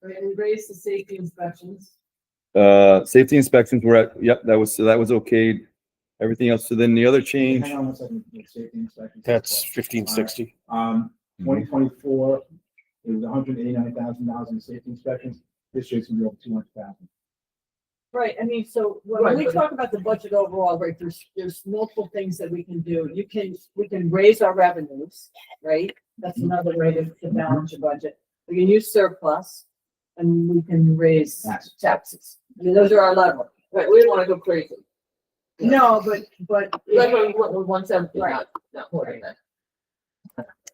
Right, we raised the safety inspections. Safety inspections were at, yep, that was okayed. Everything else, so then the other change, hang on one second. Safety inspections. That's 1560. 2024, it was $189,000 in safety inspections. This year's gonna be over 200,000. Right, I mean, so when Right, we but- talk about the budget overall, right, there's multiple things that we can do. We can raise our revenues, right? That's another way to balance your budget. We can use surplus and we can raise Taxes. taxes. I mean, those are our level. Right, we didn't wanna go crazy. No, but, That's why we went with 170, not more than that.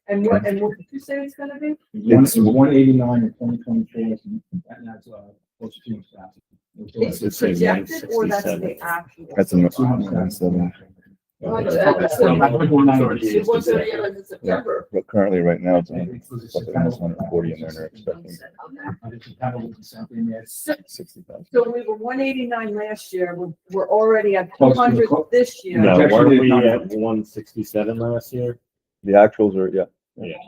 and what did you say it's gonna be? It was 189 in 2024, and that's, close to 200,000. It's the same Projected or that's the 167. actual? that's a, 200,000. Well, that's So, I what- put 190. Already It was already in September. But currently, right now, it's Okay, it was a something September almost 140 in there, and they're expecting I did September, we did something, yes. 60,000. So we were 189 last year, we're already at Close to the 200 clo- this year. No, Projection weren't is we not- at 167 last year? The actuals are, yeah, Yeah,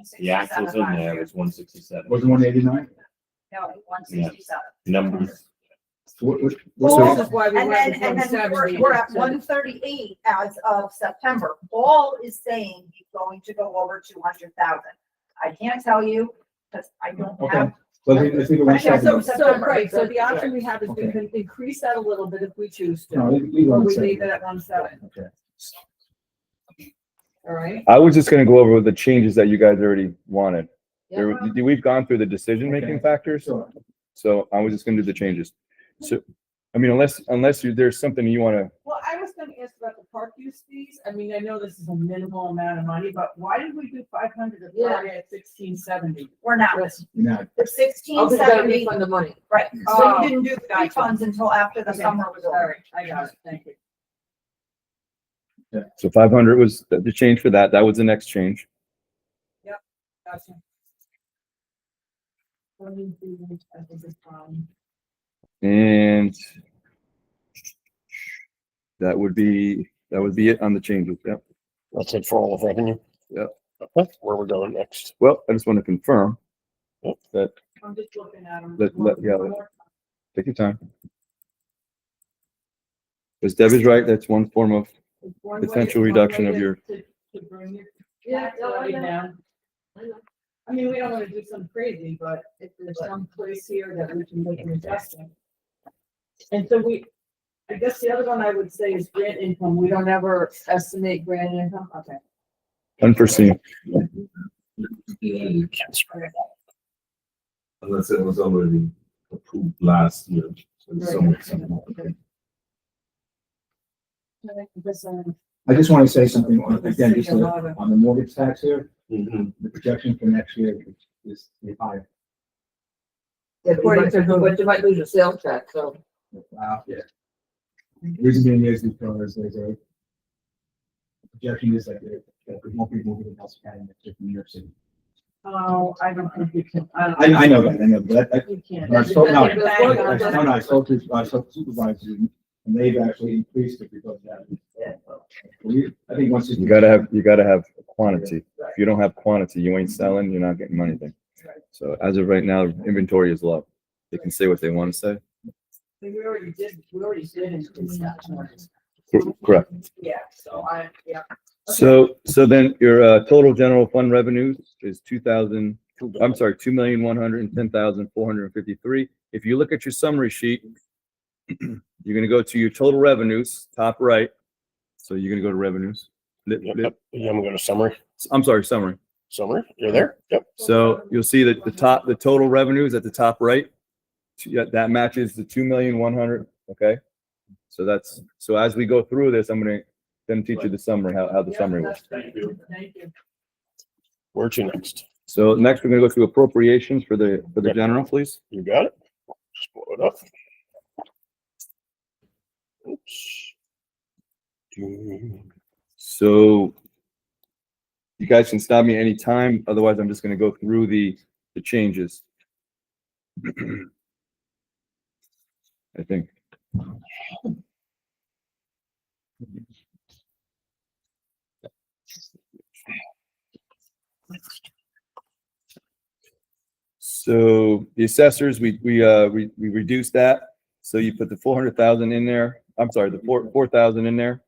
the actuals in there was 167. Was it 189? No, 167. Numbers. What, Well, Well, this is why we And went then, with and then 170. we're at 138 as of September. Paul is saying he's going to go over 200,000. I can't tell you, because I don't Okay. have, So let's leave it Okay, so- 170. So, right, so the option we have is we can increase that a little bit if we choose No, to, leave it or we 170. leave it at 170, Okay. all right? I was just gonna go over the changes that you guys already wanted. Yeah. We've gone through the decision-making Okay. factors, So, so I was just gonna do the changes. So, I mean, unless there's something you wanna, Well, I was gonna ask about the park use fees. I mean, I know this is a minimal amount of money, but why did we do 500 if we're already at 1670? we're not, Yes. you know, the I'll just 1670, refund the money. right, so Oh, you didn't do the gotcha. refunds until after the Okay, summer was All over. right, I got it, thank you. so 500 was the change for that. That was the next change. Gotcha. I think it's fine. And that would be it on the changes. Yep. That's it for all of revenue. Yep. Okay, where we're going next. Well, I just want to confirm that, I'm just looking at them. take your time. Because Deb is right. That's one form of potential reduction of your- To bring your Yeah, tax no, I levy know. down. I know. I mean, we don't wanna do something crazy, but if there's some place here that we can make an adjustment. And so I guess the other one I would say is grant income. We don't ever estimate grant income. Okay. Unforeseen. Unless it was already approved last year. So it's somewhere. I just want to say something, again, just on the mortgage tax here, Mhm. the projection for next year is high. According to, but you might lose your sales tax, so. Wow, yeah. Reason being is because there's a projection is that there won't be moving in House County next year from New York City. Oh, I don't think we can. I know that, but I, We can't. I spoke, no, That's- I spoke to supervisors and they've actually increased it because of that. I think once. You gotta have quantity. If you don't have quantity, you ain't selling, you're not getting anything. So as of right now, inventory is low. They can say what they want to say. We already did increase that. Correct. Yeah, so yeah. So then your total general fund revenues is 2,110,453. If you look at your summary sheet, you're gonna go to your total revenues, top right. So you're gonna go to revenues. Yep. Yeah, I'm gonna go to summary. I'm sorry, summary. Summary, you're there? Yep. So you'll see that the total revenues at the top right. Yeah, that matches the 2,100,000, okay? So as we go through this, I'm gonna then teach you the summary, how the summary works. Thank you. Thank you. Where to next? So next, we're gonna go through appropriations for the general, please. You got it? Just blow it up. Oops. So you guys can stop me anytime, otherwise I'm just gonna go through the changes. I think. So the assessors, we reduced that. So you put the 400,000 in there. I'm sorry, the 4,000 in there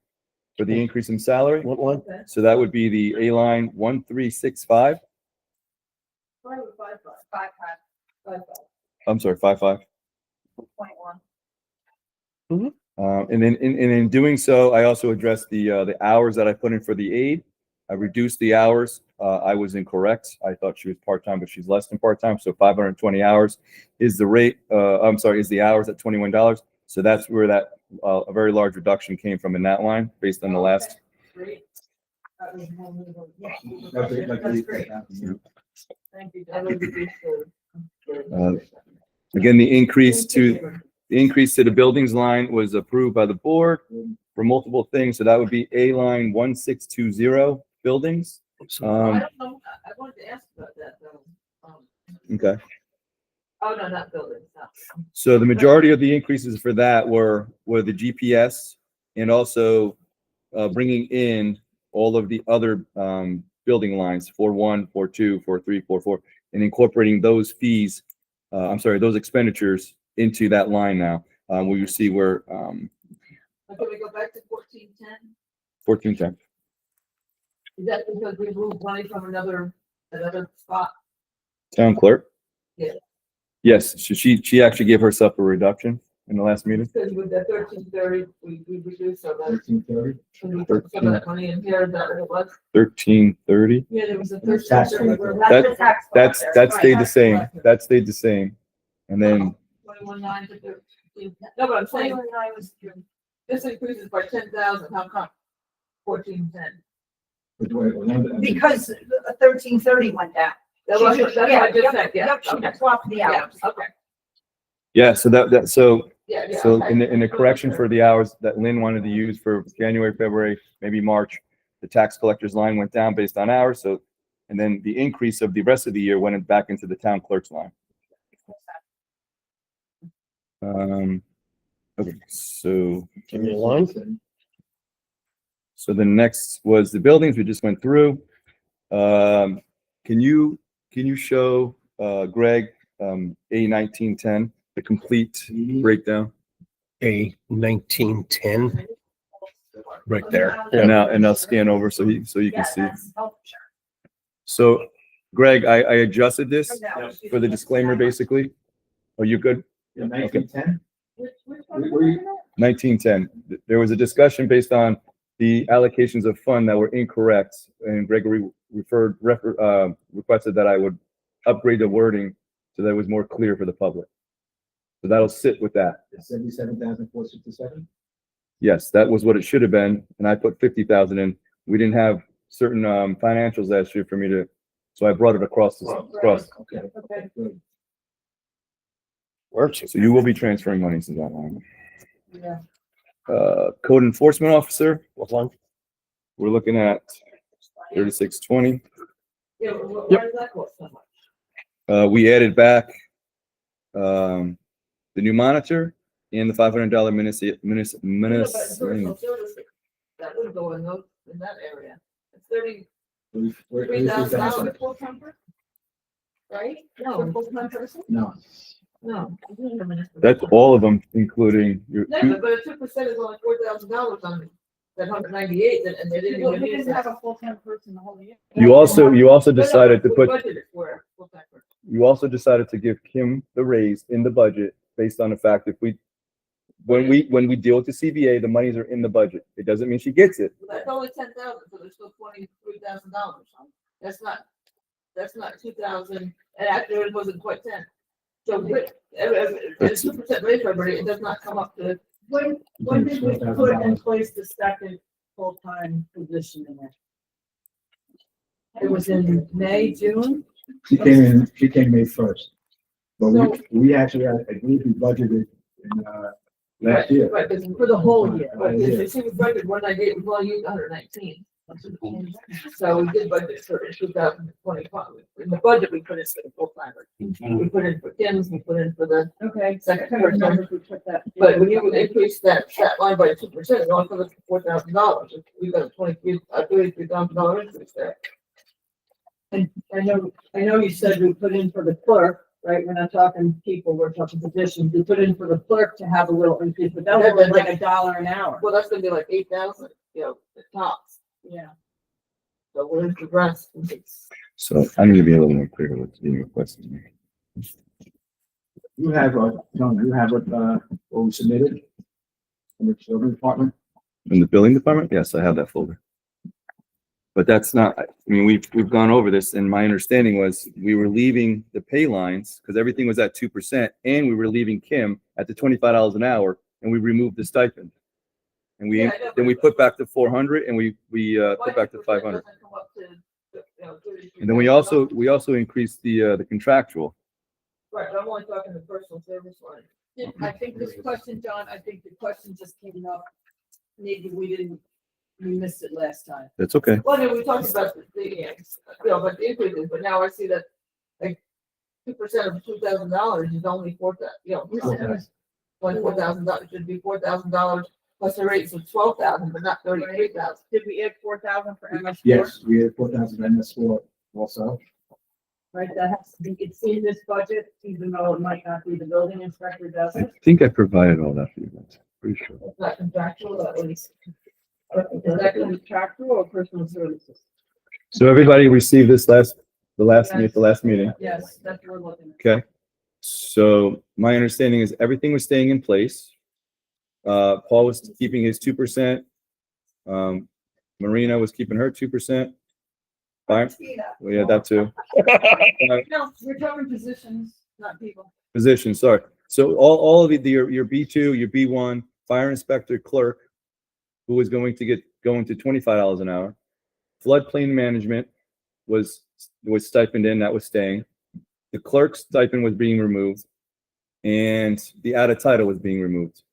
for the increase in salary. What line? So that would be the A line 1365. I'm sorry, 55. 0.1. And then in doing so, I also addressed the hours that I put in for the aide. I reduced the hours. I was incorrect. I thought she was part-time, but she's less than part-time. So 520 hours is the rate. Is the hours at $21. So that's where that a very large reduction came from in that line based on the last. Great. That was one we were- yeah, That's great. Thank you. I would reduce the- Again, the increase to the buildings line was approved by the board for multiple things. So that would be A line 1620 buildings. I don't know, I wanted to ask about that though. Okay. Oh, no, not buildings, no. So the majority of the increases for that were the GPS and also bringing in all of the other building lines, 4-1, 4-2, 4-3, 4-4, and incorporating those fees, those expenditures into that line now. We see where Can we go back to 1410? 1410. Is that because we moved money from another spot? Town clerk? Yeah. Yes, she actually gave herself a reduction in the last meeting. Because with the 1330, we reduced so that 1330. we put some of that money in here, is that what it was? 1330. Yeah, there was a And the tax 1330. collector. That's the tax. That collector. stayed the Right. same. That stayed the same. And then 21.9 to 13. No, but I'm saying, this increases by 10,000, how come? 1410. Because 1330 went down. That's what I just said, yeah. Yep, she Okay. swapped the Yeah, hours. okay. yeah, so Yeah. So okay. in the correction for the hours that Lynn wanted to use for January, February, maybe March, the tax collector's line went down based on hours. So, and then the increase of the rest of the year went back into the town clerk's line. Okay, so the next was the buildings we just went through. Can you show Greg A1910, the complete breakdown? A 1910, right there. And I'll scan over so you can Yeah, see. that's health So Greg, I adjusted this insurance. for the disclaimer, basically. Are you good? Yeah, 1910. Which one We- was we- that? 1910. There was a discussion based on the allocations of fund that were incorrect, and Gregory requested that I would upgrade the wording so that it was more clear for the public. So that'll sit with that. 77,467. Yes, that was what it should have been, and I put 50,000 in. We didn't have certain financials last year for me to, so I brought it across. Okay. Okay. Good. Where to? So you will be transferring monies to that line. Yeah. Code enforcement officer, What one? we're looking at 3620. Yeah, why does that cost so much? We added back the new monitor and the $500 Personal services, that would go in that area. It's $33,000 full comfort? Right? No, full-time person? No, No. That's all of them, including your. No, but a 2% is only $4,000 on that 198, and they didn't Well, even we use didn't have that. a full-time person the whole year. You also decided to We put, budgeted for a full-time person. you also decided to give Kim the raise in the budget based on the fact if when we deal with the CBA, the monies are in the budget. It doesn't mean she gets it. Well, that's only 10,000, so there's still $23,000. That's not 2,000, and actually it wasn't quite 10. So, it's 2% raise for everybody, it does not come up to, When did we put in place the second full-time position in there? It was in May, June? she came May 1st. But we actually, I believe we budgeted in, last year. right, because For the whole year. Right, because she was budgeted 198, we've only used 119. So we did budget for 2025. In the budget, we put in for the full timer. We put in for Kim's, we put in for the Okay. second I couldn't remember person. if we put that. But when you increase that line by 2%, it only comes up to $4,000. We've got a $33,000 increase there. And I know you said we put in for the clerk, right? We're not talking people, we're talking positions. We put in for the clerk to have a little increase, but that was only like $1 an hour. Well, that's gonna be like 8,000, the tops. Yeah. So where's the rest? So I need to be a little more clear what's being requested. You have, John, you have what we submitted from the children's department? In the billing department? Yes, I have that folder. But that's not, I mean, we've gone over this and my understanding was we were leaving the pay lines because everything was at 2% and we were leaving Kim at the $25 an hour and we removed the stipend. And we put back the 400 and we put back the 500. And then we also increased the contractual. Right, but I'm only talking the personal service line. I think this question, John, I think the question just came up maybe we missed it last time. That's okay. Well, no, we talked about but the increases, but now I see that like 2% of $2,000 is only $4,000 should be $4,000 plus the rates of 12,000, but not 33,000. Did we add 4,000 for MS4? Yes, we had 4,000 in this for also. Right, that has to be, it's in this budget, even though it might not be, the building inspector does I it. think I provided all that for you guys. Pretty sure. It's not contractual, at least. Is that contractual or personal services? So everybody received this the last meeting. Yes, that's what we're looking at. Okay. So my understanding is everything was staying in place. Paul was keeping his 2%. Marina was keeping her 2%. Fire, well, yeah, that too. No, we're covering positions, not people. Position, sorry. So all of your B2, your B1, fire inspector, clerk, who was going to $25 an hour. Floodplain management was stipend in, that was staying. The clerk's stipend was being removed. And the added title was being removed.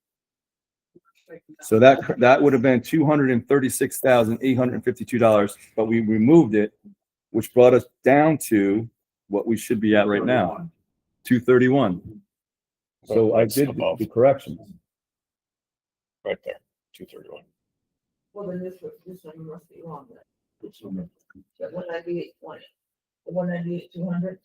So that would have been $236,852, but we removed it, which brought us down to what we should be at right now, 231. So I did the corrections. Right there, 231. Well, then this one must be wrong then. That 198.20, the 198,200.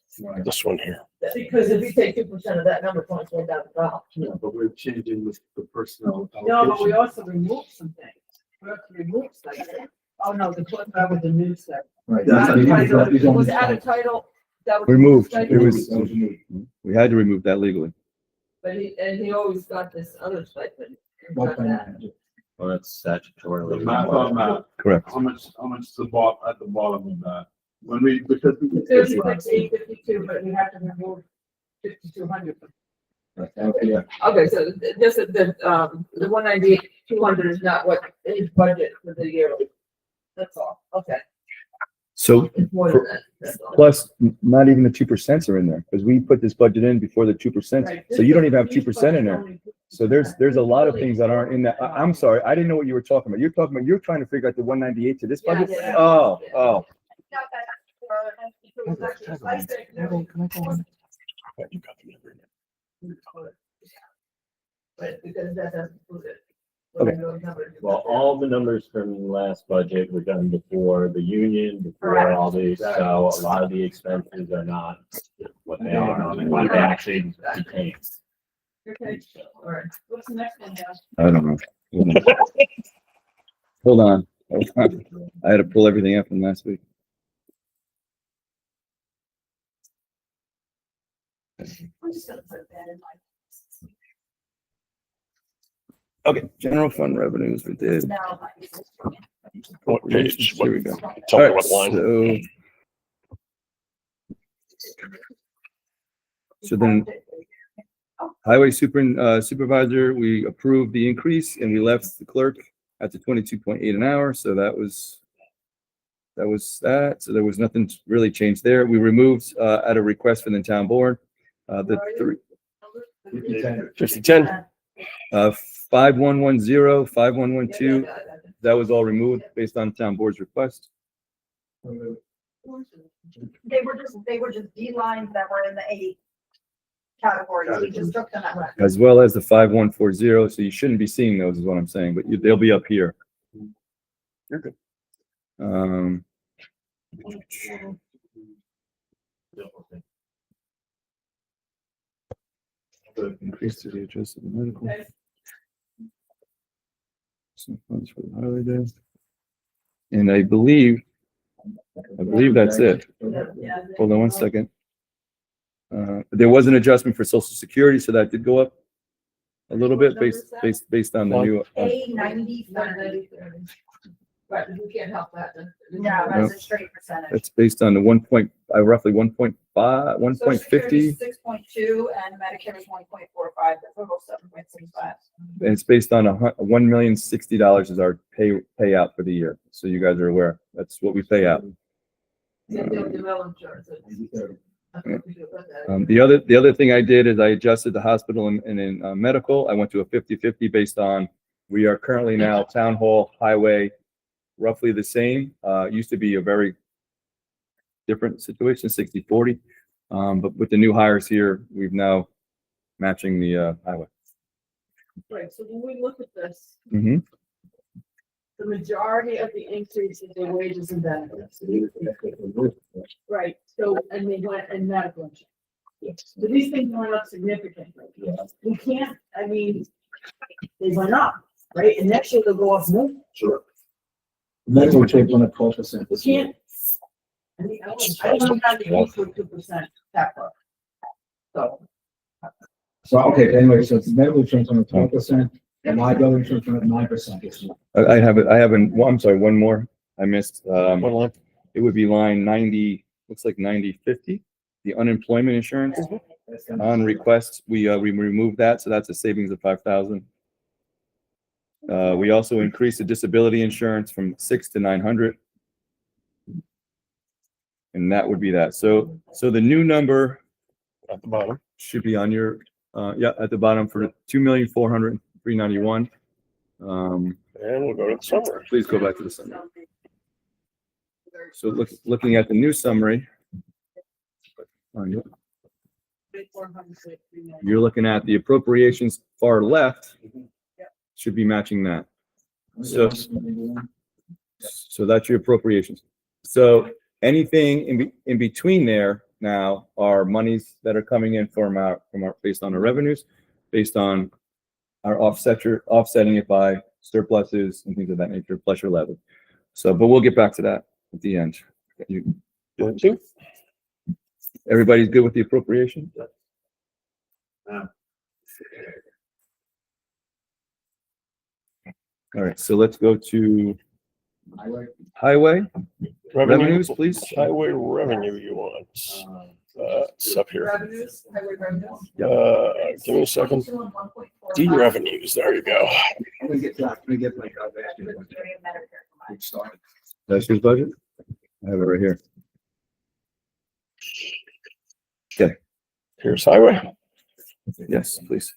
This one here. Because if you take 2% of that number, it's only $4,000. Yeah, but we're changing the personnel. No, but we allocation. also removed some things. We have to remove stuff. Oh, no, that was the new stuff. Right. It was added title. That was Removed. stipend, It was, we had to remove that legally. But he always got this other stipend. Well, Well, that's The statutorily. math on that, Correct. how much at the bottom of that? When we, because we. 36,852, but we have to remove 5,200. Yeah. Okay, so just the 198,200 is not what his budget for the year. That's all. Okay. So It's more than that. That's all. plus, not even the 2% are in there, because we put this budget in before the 2%. Right. So you don't even have 2% in there. So there's a lot of things that aren't in that. I'm sorry, I didn't know what you were talking about. You're trying to figure out the 198 to this budget? Yeah. Oh. But because that doesn't include it. Okay. Well, all the numbers from the last budget were done before the union, before Correct. all these, so a lot of the expenses are not what they are, and what they actually became. Okay, All right. what's the next one, Josh? I don't know. Hold on. I had to pull everything up from last week. I'm just gonna put that in my. Okay, general fund revenues, we did. Now, What page? Here we go. Tell me All what right, line. So then highway supervisor, we approved the increase and we left the clerk at the 22.8 an hour. So that was that. So there was nothing really changed there. We removed at a request from the town board, the 5010. 5110, 5112. That was all removed based on town board's request. They were just D lines that were in the A categories. We just took them out. As well as the 5140, so you shouldn't be seeing those is what I'm saying, but they'll be up here. You're good. Increase to the adjusted medical. Okay. Some funds for the highway day. And I believe that's it. Yeah. Hold on one second. There was an adjustment for social security, so that did go up a little bit based on the new. A 90. Right, we can't help that then. No, that's a straight percentage. That's based on the roughly 1.5, 1.50, 6.2 and Medicare is 1.45, the total 7.65. and it's based on $1,060,000 is our payout for the year. So you guys are aware, that's what we pay out. Same deal with the well insurance. That's what we do about that. The other thing I did is I adjusted the hospital and in medical. I went to a 50-50 based on We are currently now town hall, highway, roughly the same. Used to be a very different situation, 60-40. But with the new hires here, we've now matching the highway. Right, so when we look at this, Mm-hmm. the majority of the increase is in wages and benefits. Right, so, and they went, and medical insurance. So these things went up significantly. We can't, I mean, they went up, right? And next year they'll go up more. Sure. Medical insurance went up 12% We this year. can't. I don't know how to use for 2% that far. So, So, okay, anyway, so medical insurance went up 12%, and liability insurance went up 9% this year. I have it. Well, I'm sorry, one more I missed. It would be line 90, looks like 9050, the unemployment insurance. That's gonna- On request, we removed that, so that's a savings of 5,000. We also increased the disability insurance from 6 to 900. And that would be that. So the new number At the bottom. should be on your, at the bottom for 2,400,391. And we'll go to the summary. Please go back to the summary. So looking at the new summary. You're looking at the appropriations far left should be matching that. So that's your appropriations. So anything in between there now are monies that are coming in from our based on our revenues, based on our offsetting it by surpluses and things of that nature, plus your levy. So, but we'll get back to that at the end. Everybody's good with the appropriation? All right, so let's go to highway revenues, please. Highway revenue you want. It's up here. Revenues, highway revenues. Give me a second. D revenues, there you go. I'm gonna get last year's budget. Which started. Last year's budget? I have it right here. Here's highway. Yes, please.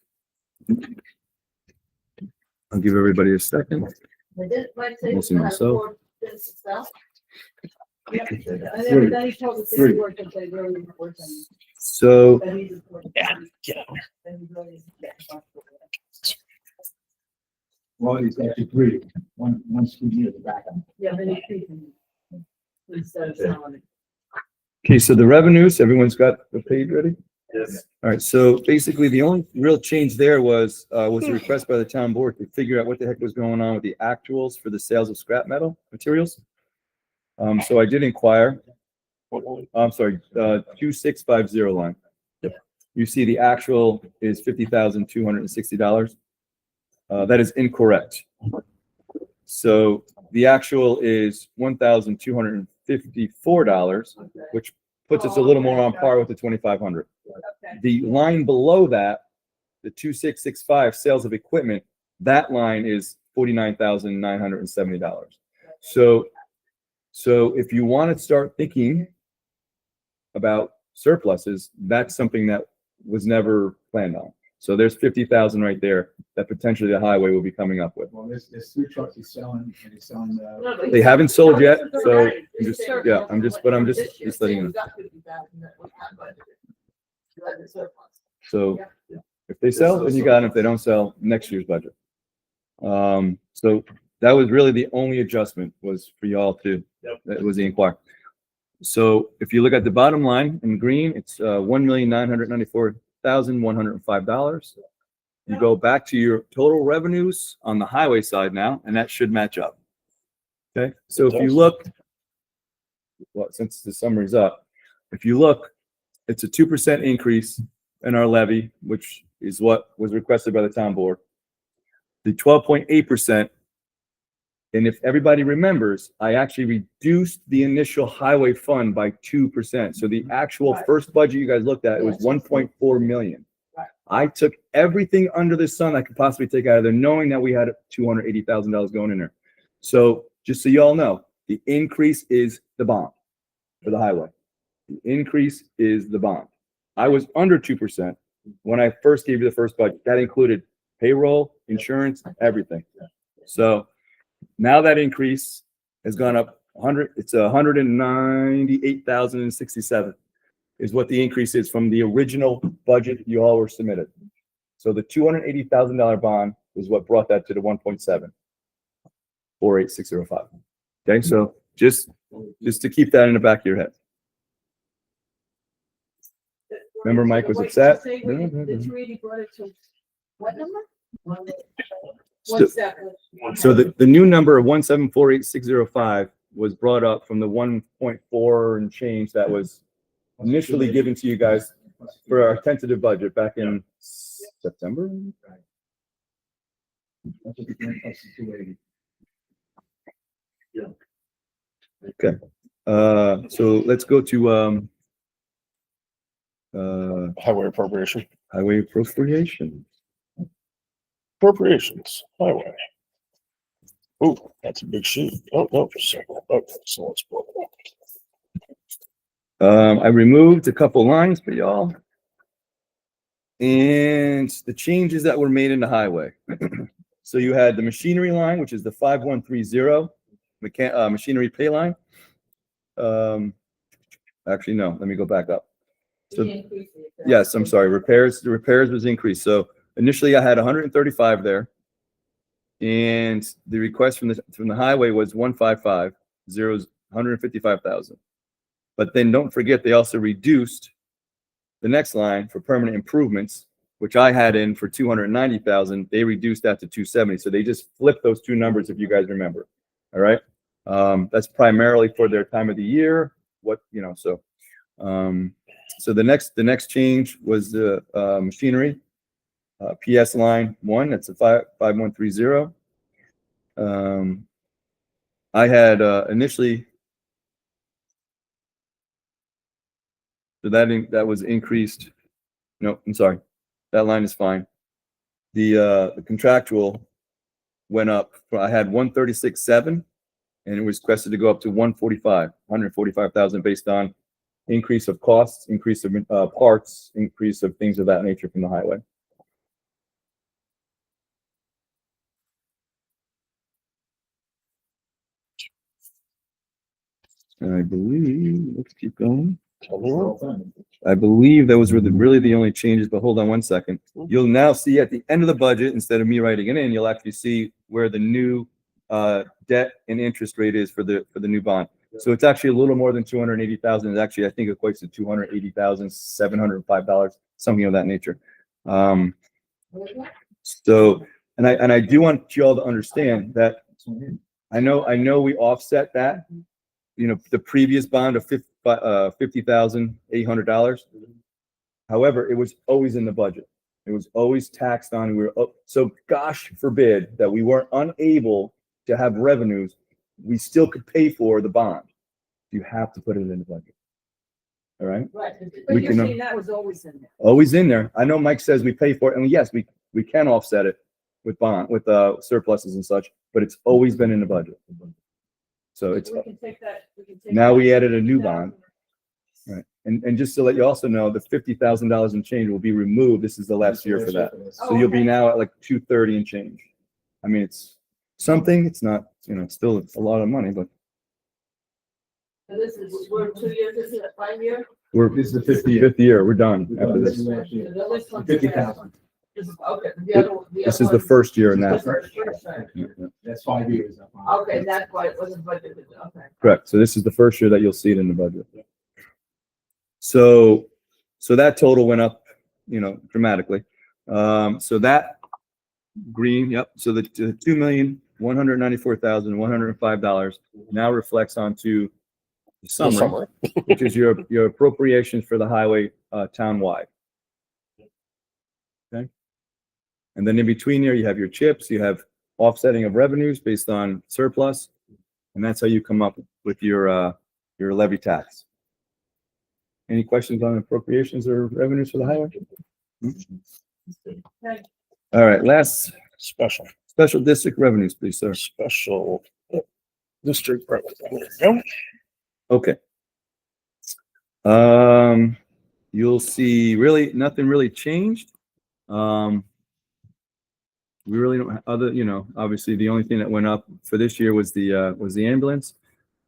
I'll give everybody a second. We'll see myself. and everybody told us they worked, but they really weren't working. So But he's important. Yeah. And he really is. Well, it's actually three, one school year at the back. Yeah, but he's keeping. Instead of selling it. Okay, so the revenues, everyone's got the page ready? Yes. All right, so basically the only real change there was a request by the town board to figure out what the heck was going on with the actuals for the sales of scrap metal materials. So I did inquire. I'm sorry, 2650 line. Yep. You see the actual is $50,260. That is incorrect. So the actual is $1,254, which puts us a little more on par with the 2,500. Okay. The line below that, the 2665 sales of equipment, that line is $49,970. So if you want to start thinking about surpluses, that's something that was never planned on. So there's 50,000 right there that potentially the highway will be coming up with. Well, there's three trucks he's selling, and he's selling, No, but They he's- haven't sold yet, so Right. I'm just, Surplus. yeah, I'm just letting This year, you know. we got 50,000 that was not budgeted. You had the surplus. So if they sell, then you got them. If they don't sell, next year's budget. So that was really the only adjustment was for y'all to, that was the inquiry. So if you look at the bottom line in green, it's $1,994,105. You go back to your total revenues on the highway side now, and that should match up. Okay, so if you look, well, since the summary's up, if you look, it's a 2% increase in our levy, which is what was requested by the town board. The 12.8%, and if everybody remembers, I actually reduced the initial highway fund by 2%. So the actual first budget you guys looked at, it was 1.4 million. I took everything under the sun I could possibly take out of there, knowing that we had $280,000 going in there. So just so you all know, the increase is the bond for the highway. The increase is the bond. I was under 2% when I first gave you the first budget. That included payroll, insurance, everything. So now that increase has gone up 100, it's 198,067 is what the increase is from the original budget you all were submitted. So the $280,000 bond is what brought that to the 1.7 48605. Okay, so just to keep that in the back of your head. Remember Mike was What upset? did you say? The 280 brought it to what number? One So- second. So the new number of 1748605 was brought up from the 1.4 and change that was initially given to you guys for our tentative budget back in September. That's what the grant plus the 280. So let's go to Highway appropriation. highway appropriation. Appropriations, highway. Oh, that's a big sheet. Oh, no, just a second. Okay, so let's pull it up. I removed a couple lines for y'all. And the changes that were made in the highway. So you had the machinery line, which is the 5130 machinery pay line. Actually, no, let me go back up. So, yes, I'm sorry, repairs, the repairs was increased. So initially I had 135 there. And the request from the highway was 155,000. But then don't forget, they also reduced the next line for permanent improvements, which I had in for 290,000. They reduced that to 270. So they just flipped those two numbers, if you guys remember. All right. That's primarily for their time of the year. So the next change was the machinery, PS line 1. That's a 5130. I had initially. So that was increased. No, I'm sorry. That line is fine. The contractual went up. I had 136.7 and it was requested to go up to 145,000 based on increase of costs, increase of parts, increase of things of that nature from the highway. I believe, let's keep going. I believe those were really the only changes, but hold on one second. You'll now see at the end of the budget, instead of me writing it in, you'll actually see where the new debt and interest rate is for the new bond. So it's actually a little more than 280,000. It's actually, I think, equates to $280,705, something of that nature. So, and I do want you all to understand that I know we offset that, the previous bond of $50,800. However, it was always in the budget. It was always taxed on. So gosh forbid that we weren't unable to have revenues, we still could pay for the bond. You have to put it in the budget. All right. Right, We but you're can, saying that was always in there. always in there. I know Mike says we pay for it, and yes, we can offset it with surpluses and such, but it's always been in the budget. So it's, We can take that. now we added a new bond. Right. And just to let you also know, the $50,000 in change will be removed. This is the last year for that. So you'll be now at like 230 and change. I mean, it's something, it's not, still it's a lot of money, but So this is, we're 2 years, this is a 5 year? this is the 50th year. We're done after this. This one's- 50,000. This is, okay. The other one- This is the first year in The that. first year, sorry. That's 5 years. Okay, that's why it wasn't budgeted, okay. Correct. So this is the first year that you'll see it in the budget. So that total went up, dramatically. So that green, yep. So the $2,194,105 now reflects onto the summary, which is your appropriations for the highway townwide. Okay. And then in between there, you have your chips, you have offsetting of revenues based on surplus, and that's how you come up with your levy tax. Any questions on appropriations or revenues for the highway? All right, last Special district revenues, please, sir. district. There you go. Okay. You'll see nothing really changed. we really don't, other, obviously the only thing that went up for this year was the ambulance.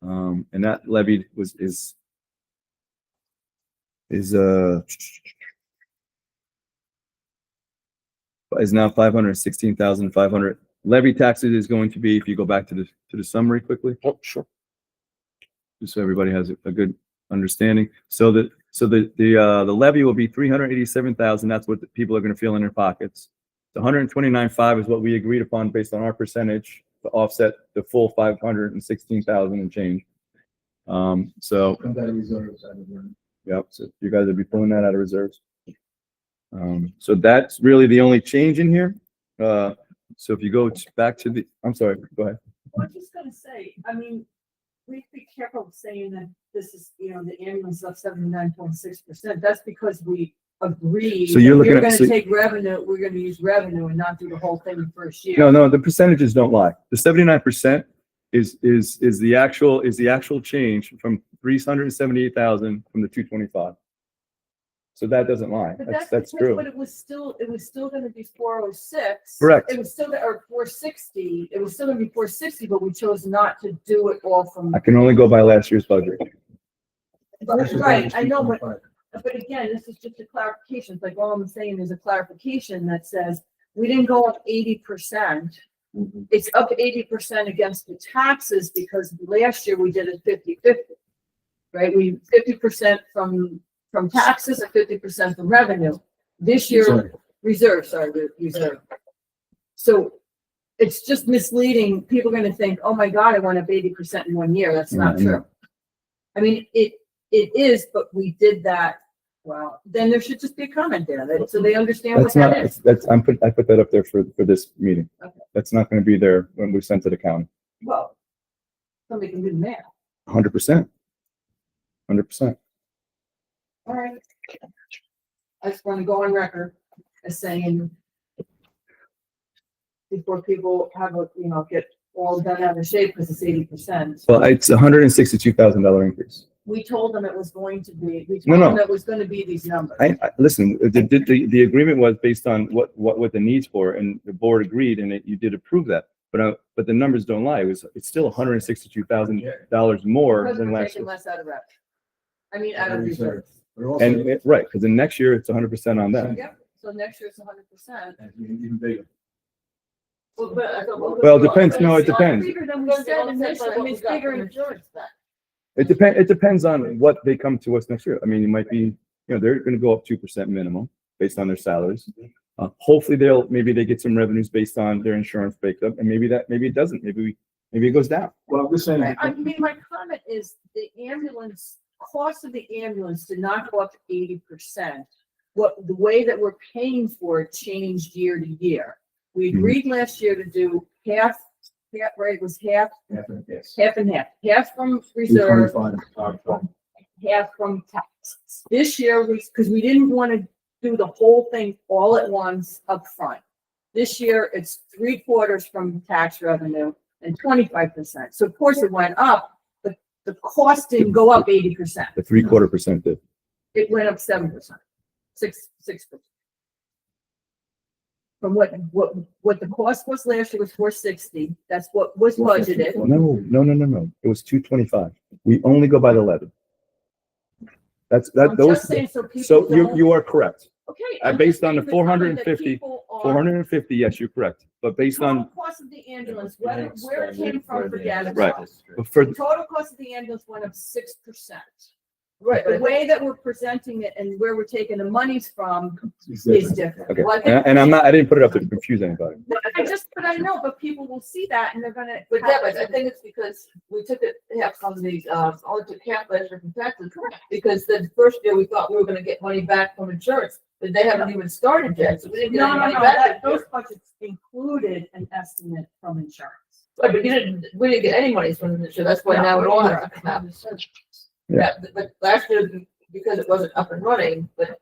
And that levied is now 516,500. Levy taxes is going to be, if you go back to the summary quickly, Oh, sure. just so everybody has a good understanding. So the levy will be 387,000. That's what the people are going to feel in their pockets. The 129.5 is what we agreed upon based on our percentage to offset the full 516,000 and change. So Comes out of reserves, out of the- yep, so you guys will be pulling that out of reserves. So that's really the only change in here. So if you go back to I'm sorry, go ahead. Well, I'm just gonna say, I mean, we have to be careful of saying that this is, the ambulance is up 79.6%. That's because we agreed. So you're that looking we're at- gonna so- take revenue, we're gonna use revenue and not do the whole thing the first year. No, the percentages don't lie. The 79% is the actual change from 378,000 from the 225. So that doesn't lie. But That's because- true. But it was still gonna be 406. Correct. It was still, or 460, it was still gonna be 460, but we chose not to do it all from. I can only go by last year's budget. Right, I know, but again, this is just a clarification. It's like, all I'm saying is a clarification that says, we didn't go up 80%. It's up 80% against the taxes because last year we did it 50-50. Right, 50% from taxes and 50% from revenue. This year, reserve. So it's just misleading. People are gonna think, oh my God, I went up 80% in 1 year. That's not Yeah, I know. true. I mean, it is, but we did that. Well, then there should just be a comment there, so they understand what That's that is. I put that up there for this meeting. Okay. That's not going to be there when we send to the county. Well, somebody can do the math. 100%. 100%. All right. I just want to go on record as saying before people have get all done out of shape because it's 80%. Well, it's $162,000 increase. We told them it was going to be, No. them it was going to be these numbers. I listen, the agreement was based on what the needs were, and the board agreed, and you did approve that. But the numbers don't lie. It's still $162,000 more Because than we're last taking year. less out of revenue. I mean, out of reserves. But also, And right, because the next year it's 100% on that. Yep, so next year it's 100%. even bigger. Well, it depends. No, it It's a lot depends. bigger than we said initially. I mean, it's bigger in It depends on what they come to us next year. I mean, it might be, they're going to go up 2% minimum based on their salaries. Hopefully maybe they get some revenues based on their insurance breakup, and maybe it doesn't. Maybe it goes down. Well, I'm just saying. I mean, my comment is the cost of the ambulance did not go up 80%. The way that we're paying for it changed year to year. We agreed last year to do half, right, it was half Yes. and half. Half from reserve, 225. half from taxes. This year, because we didn't want to do the whole thing all at once up front. This year, it's 3/4 from tax revenue and 25%. So of course it went up, but the cost didn't go up 80%. The 3/4% did. It went up 7%, 6%. From what the cost was last year was 460. That's what was budgeted. No. It was 225. We only go by the levy. I'm just saying so people So don't- you are correct. Okay. Based on the I'm just saying comment that 450, people are- 450, yes, you're correct. But based Total on, cost of the ambulance, where it came from, forget Right. about. for, The total cost of the ambulance went up 6%. Right, The but way that we're presenting it and where we're taking the monies from is different. okay. Well, I think- And I didn't put it up to confuse anybody. But I know, but people will see that and they're gonna. But Deb, I think it's because we took it half from the, only took half last year from taxes. Because the first year we thought we were gonna get money back from insurance, but they haven't even started yet, so we didn't get No, any no, money no, back. those budgets included an estimate from insurance. Right, but we didn't get any money from the insurance, that's why now it all has to come out. Yeah. But last year, because it wasn't up and running, but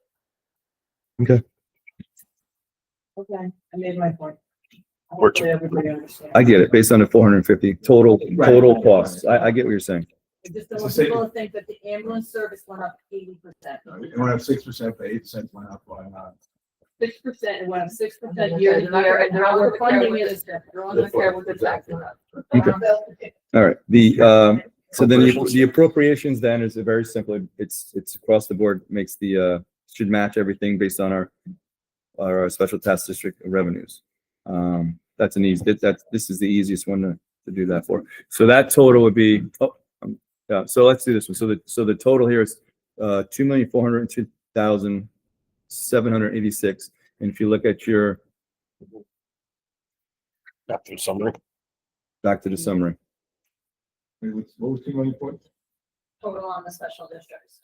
Okay, I made my point. Hopefully everybody understands. I get it, based on the 450 total costs. I get what you're saying. I just don't It's want the same- people to think that the ambulance service went up 80%. It went up 6%, but 8% went up by, 6%, and we'll have 6% Okay, year to they're not- year, and they're all we're gonna funding care it what as separate. They're all gonna care what the tax is. Okay. All right, so then the appropriations then is very simple. It's across the board, makes should match everything based on our special tax district revenues. That's this is the easiest one to do that for. So that total would be, yeah, so let's do this one. So the total here is, 2,402,786. And if you look at your, Back to the summary. back to the summary. What was 2 million for? Total on the special districts.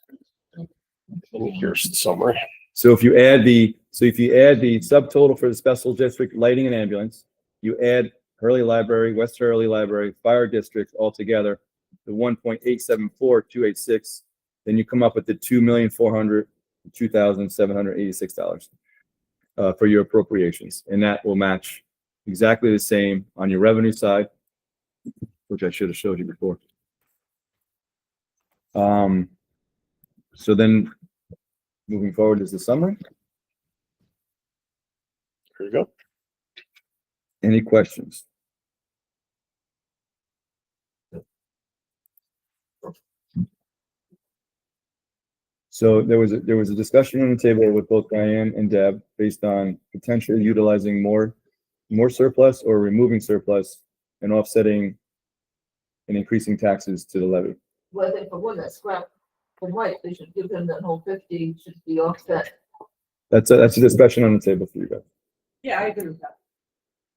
Here's the summary. So if you add the subtotal for the special district lighting and ambulance, you add Hurley Library, West Hurley Library, Fire District all together, the 1.874286, then you come up with the $2,402,786 for your appropriations, and that will match exactly the same on your revenue side, which I should have showed you before. So then moving forward is the summary. Here you go. Any questions? So there was a discussion on the table with both Diane and Deb based on potentially utilizing more surplus or removing surplus and offsetting and increasing taxes to the levy. Well, I think for one, that scrap from White, they should give him that whole 50 should be offset. That's a discussion on the table for you guys. Yeah, I agree with that.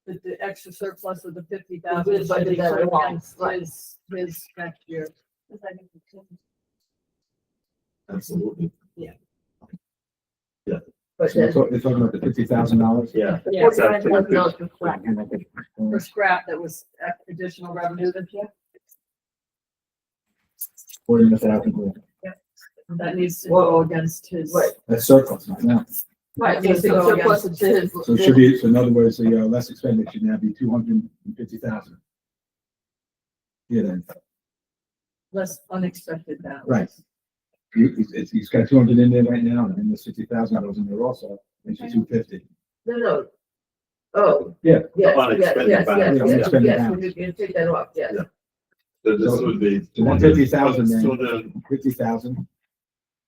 The extra surplus of the 50,000 We should budgeted be that put along, against right. his next year. Absolutely. But So then, they're talking about the $50,000? Yeah. Yeah, $49,000 for scrap. for scrap that was additional revenue this year. 40,000. That needs to go against his. Right. That's surplus right now. Right, Needs to go surplus is his. So it should be, so in other words, the less expended should now be 250,000. Yeah, then, Less unexpected balance. right. He's got 200 in there right now, and the 60,000 goes in there also, makes you 250. No. Oh. Yeah. Yes, Unexpended yes, balance. Unexpended balance. we can take that off, yes. Yeah. So this would be. So 150,000 then. So then, 50,000.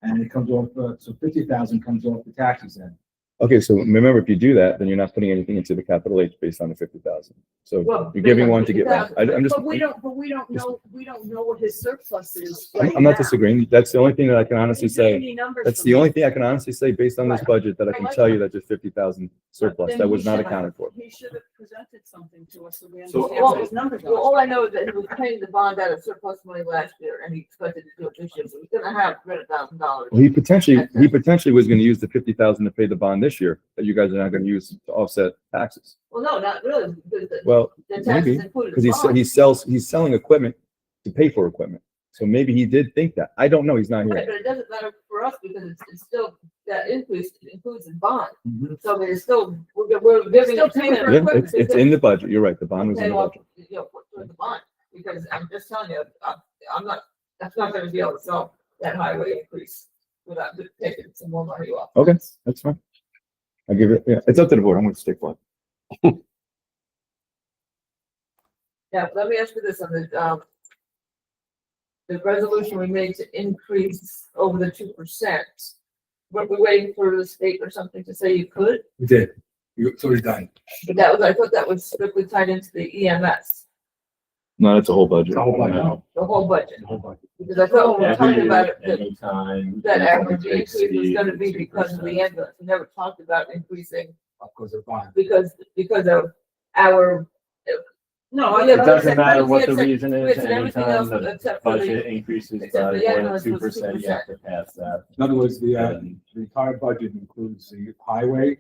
And it comes off, so 50,000 comes off the taxes then. Okay, so remember, if you do that, then you're not putting anything into the capital H based on the 50,000. So Well, you're giving one to get one. I'm just, But we don't know what his surplus is. I'm right not now. disagreeing. That's the only thing that I can honestly He's giving say. me numbers That's from the only him. thing I can honestly say based on this budget that I can tell you that there's 50,000 surplus Then that he was not should- accounted for. He should have presented something to us so we So- understand what his numbers Well, are. all I know is that he was paying the bond out of surplus money last year, and he expected to do it this year, so he's gonna have $300,000. Well, he potentially was going to use the 50,000 to pay the bond this year that you guys are not going to use to offset taxes. Well, no, not really, because Well, the maybe, taxes included. because bond. he's selling equipment to pay for equipment. So maybe he did think that. I don't know. He's not Right, here. but it doesn't matter for us because it's still, that increase includes the bond. Mhm. So I mean, it's still, we're giving Still it to paying him. for Yeah, equipment. it's in the budget. You're right. The bond was in Pay the off, budget. for the bond, because I'm just telling you, I'm not, that's not gonna be able to solve that highway increase without taking some more money off. Okay, that's fine. I'll give it, yeah, it's up to the board. I'm going to stick with it. Yeah, let me ask you this on the resolution we made to increase over the 2%. Were we waiting for the state or something to say you could? We did. It's already done. But that was, I thought that was strictly tied into the EMS, No, that's a whole budget. The whole budget. the whole budget. The whole budget. Because I thought we were talking about it, that Anytime. that average increase was gonna be because of the ambulance. We never talked about increasing Of course, they're fine. because of our. No, It It doesn't matter what the It's like- reason it's is, like everything else anytime the except for the- budget increases except by for the more than ambulance was 2%, you have to pass that. In other words, the entire budget includes the highway,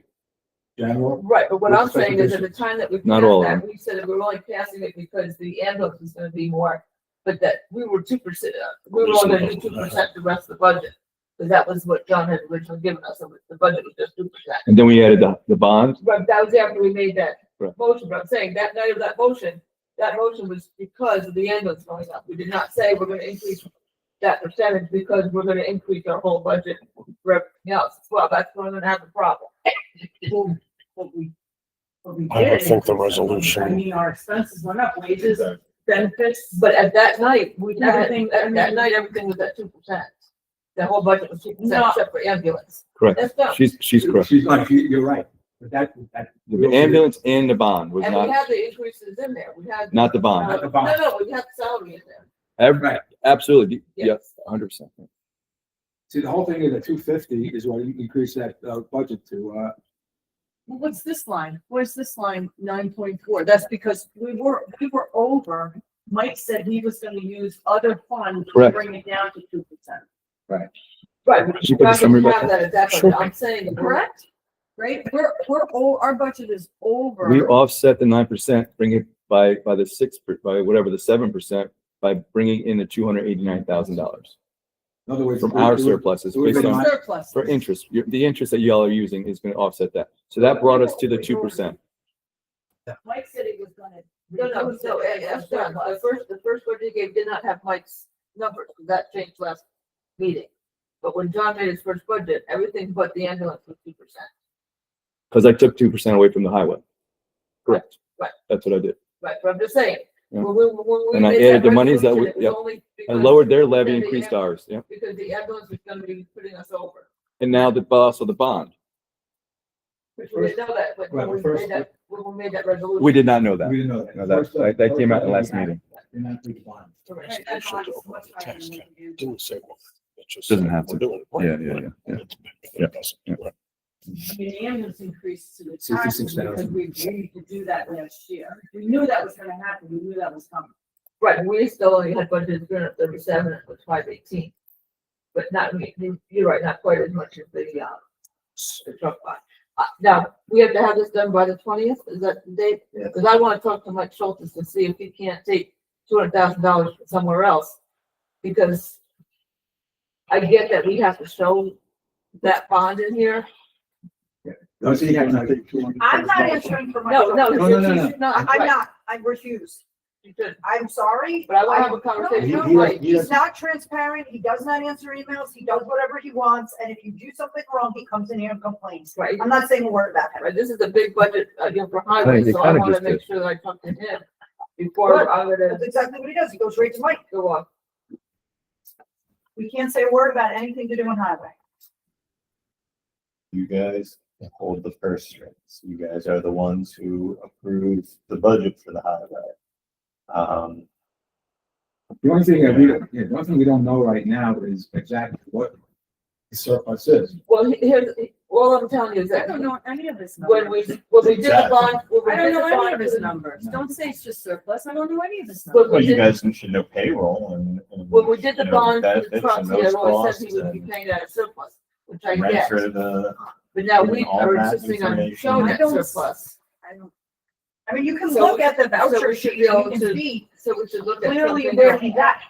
general. Right, but what I'm With saying is at the special time that we Not passed all of that, we said that we were only passing it because the ambulance was gonna be more, but that we were 2%, we were only gonna do 2% the rest of the budget. Because that was what John had originally given us, so the budget was just 2%. And then we added the bond. But that was after we made that Right. motion, but I'm saying that night of that motion was because of the ambulance going up. We did not say we're gonna increase that percentage because we're gonna increase our whole budget for everything else. Well, that's where I'm gonna have the problem. what we I don't did. think the I resolution, mean, our expenses went up, wages, benefits, But at that night, Everything- that night, everything was at 2%. The whole budget was 2% No. except for ambulance. Correct. That's not, She's correct. She's like, you're right, but that. The ambulance and the bond was and we not, had the increases in there. We had. not the bond. Not the bond. No, we had the salary in there. Right. Absolutely. Yes. Yes, 100%. See, the whole thing is the 250 is what you increase that, budget to, well, what's this line? Where's this line, 9.4? That's because we were over. Mike said he was gonna use other funds to Correct. bring it down to 2%. Right. She We're put the not summary gonna back have up. that at that Sure. budget. I'm saying. that we're- Correct? Right? Our budget is over. We offset the 9%, bring it by the 6, by whatever the 7%, by bringing in the $289,000 in other words. from our surpluses it would've based been on, my- Surplus. for interest. The interest that y'all are using is going to offset that. So that brought us to the 2%. Mike said he was gonna. No, reduce no, it as that's done. The first budget he gave did not have Mike's numbers. That changed last meeting. But when John made his first budget, everything but the ambulance was 2%. Because I took 2% away from the highway. Correct. Right. That's what I did. Right, but I'm just saying. Yeah. when we And I made that added the monies that resolution, we- it was yep. only I because- lowered their levy, because the increased ambulance- ours. Yeah. Because the ambulance is gonna be putting us over. And now the boss of the bond. Which we didn't know that, but Right, when we first- made that, when we made that resolution. We did not know that. We didn't know that. No, that came out in the last meeting. Did not do the bond. Correct. That bond is much higher Tax than cap. we do. didn't say one. It just Doesn't said have we're to. doing it right. Yeah. It's big. Yeah. I mean, the ambulance increased to the taxes 66,000. because we agreed to do that last year. We knew that was gonna happen. We knew that was coming. Right, we still only had budgeted 337, it was 518. But not, you're right, not quite as much as the truck buy. Now, we have to have this done by the 20th, is that the date? Yeah. Because I want to talk to Mike Schultz to see if he can't take $200,000 from somewhere else. Because I get that we have to show that bond in here. No, see, yeah, no, I'm not answering for No, myself. No, no, no. he's not, I'm right, not, I refuse. you should. I'm sorry. But I want to have a No, conversation no, with He- Mike. He's not transparent, he does not answer emails, he does whatever he wants, and if you do something wrong, he comes in here and complains. Right, I'm not saying a word about him. right, this is a big budget, for I highway, think so they I kinda want to just make did. sure that I talk to him before I'm That's gonna exactly what he does, he goes right to Mike. go on. We can't say a word about anything to do on highway. You guys hold the purse strings. You guys are the ones who approve the budget for the highway. The only thing that the only thing we don't know right now is exactly what the surplus is. Well, here's, all I'm telling you is I that don't know any of his when numbers. we did the bond, when we I don't did the know any bond of his for the- numbers. Don't say it's just surplus. I don't know any of his But numbers. Well, we you did, guys should know payroll and. when we did the you know, bond for the benefits trucks, and he had those always said he costs would be and paying out of surplus, which I Rent get. for the, But now and we all are that insisting on information. showing I that don't- surplus. I mean, you can So- look at the so voucher we should sheet, be able and you to- can see So we should look at clearly something where else. he's at.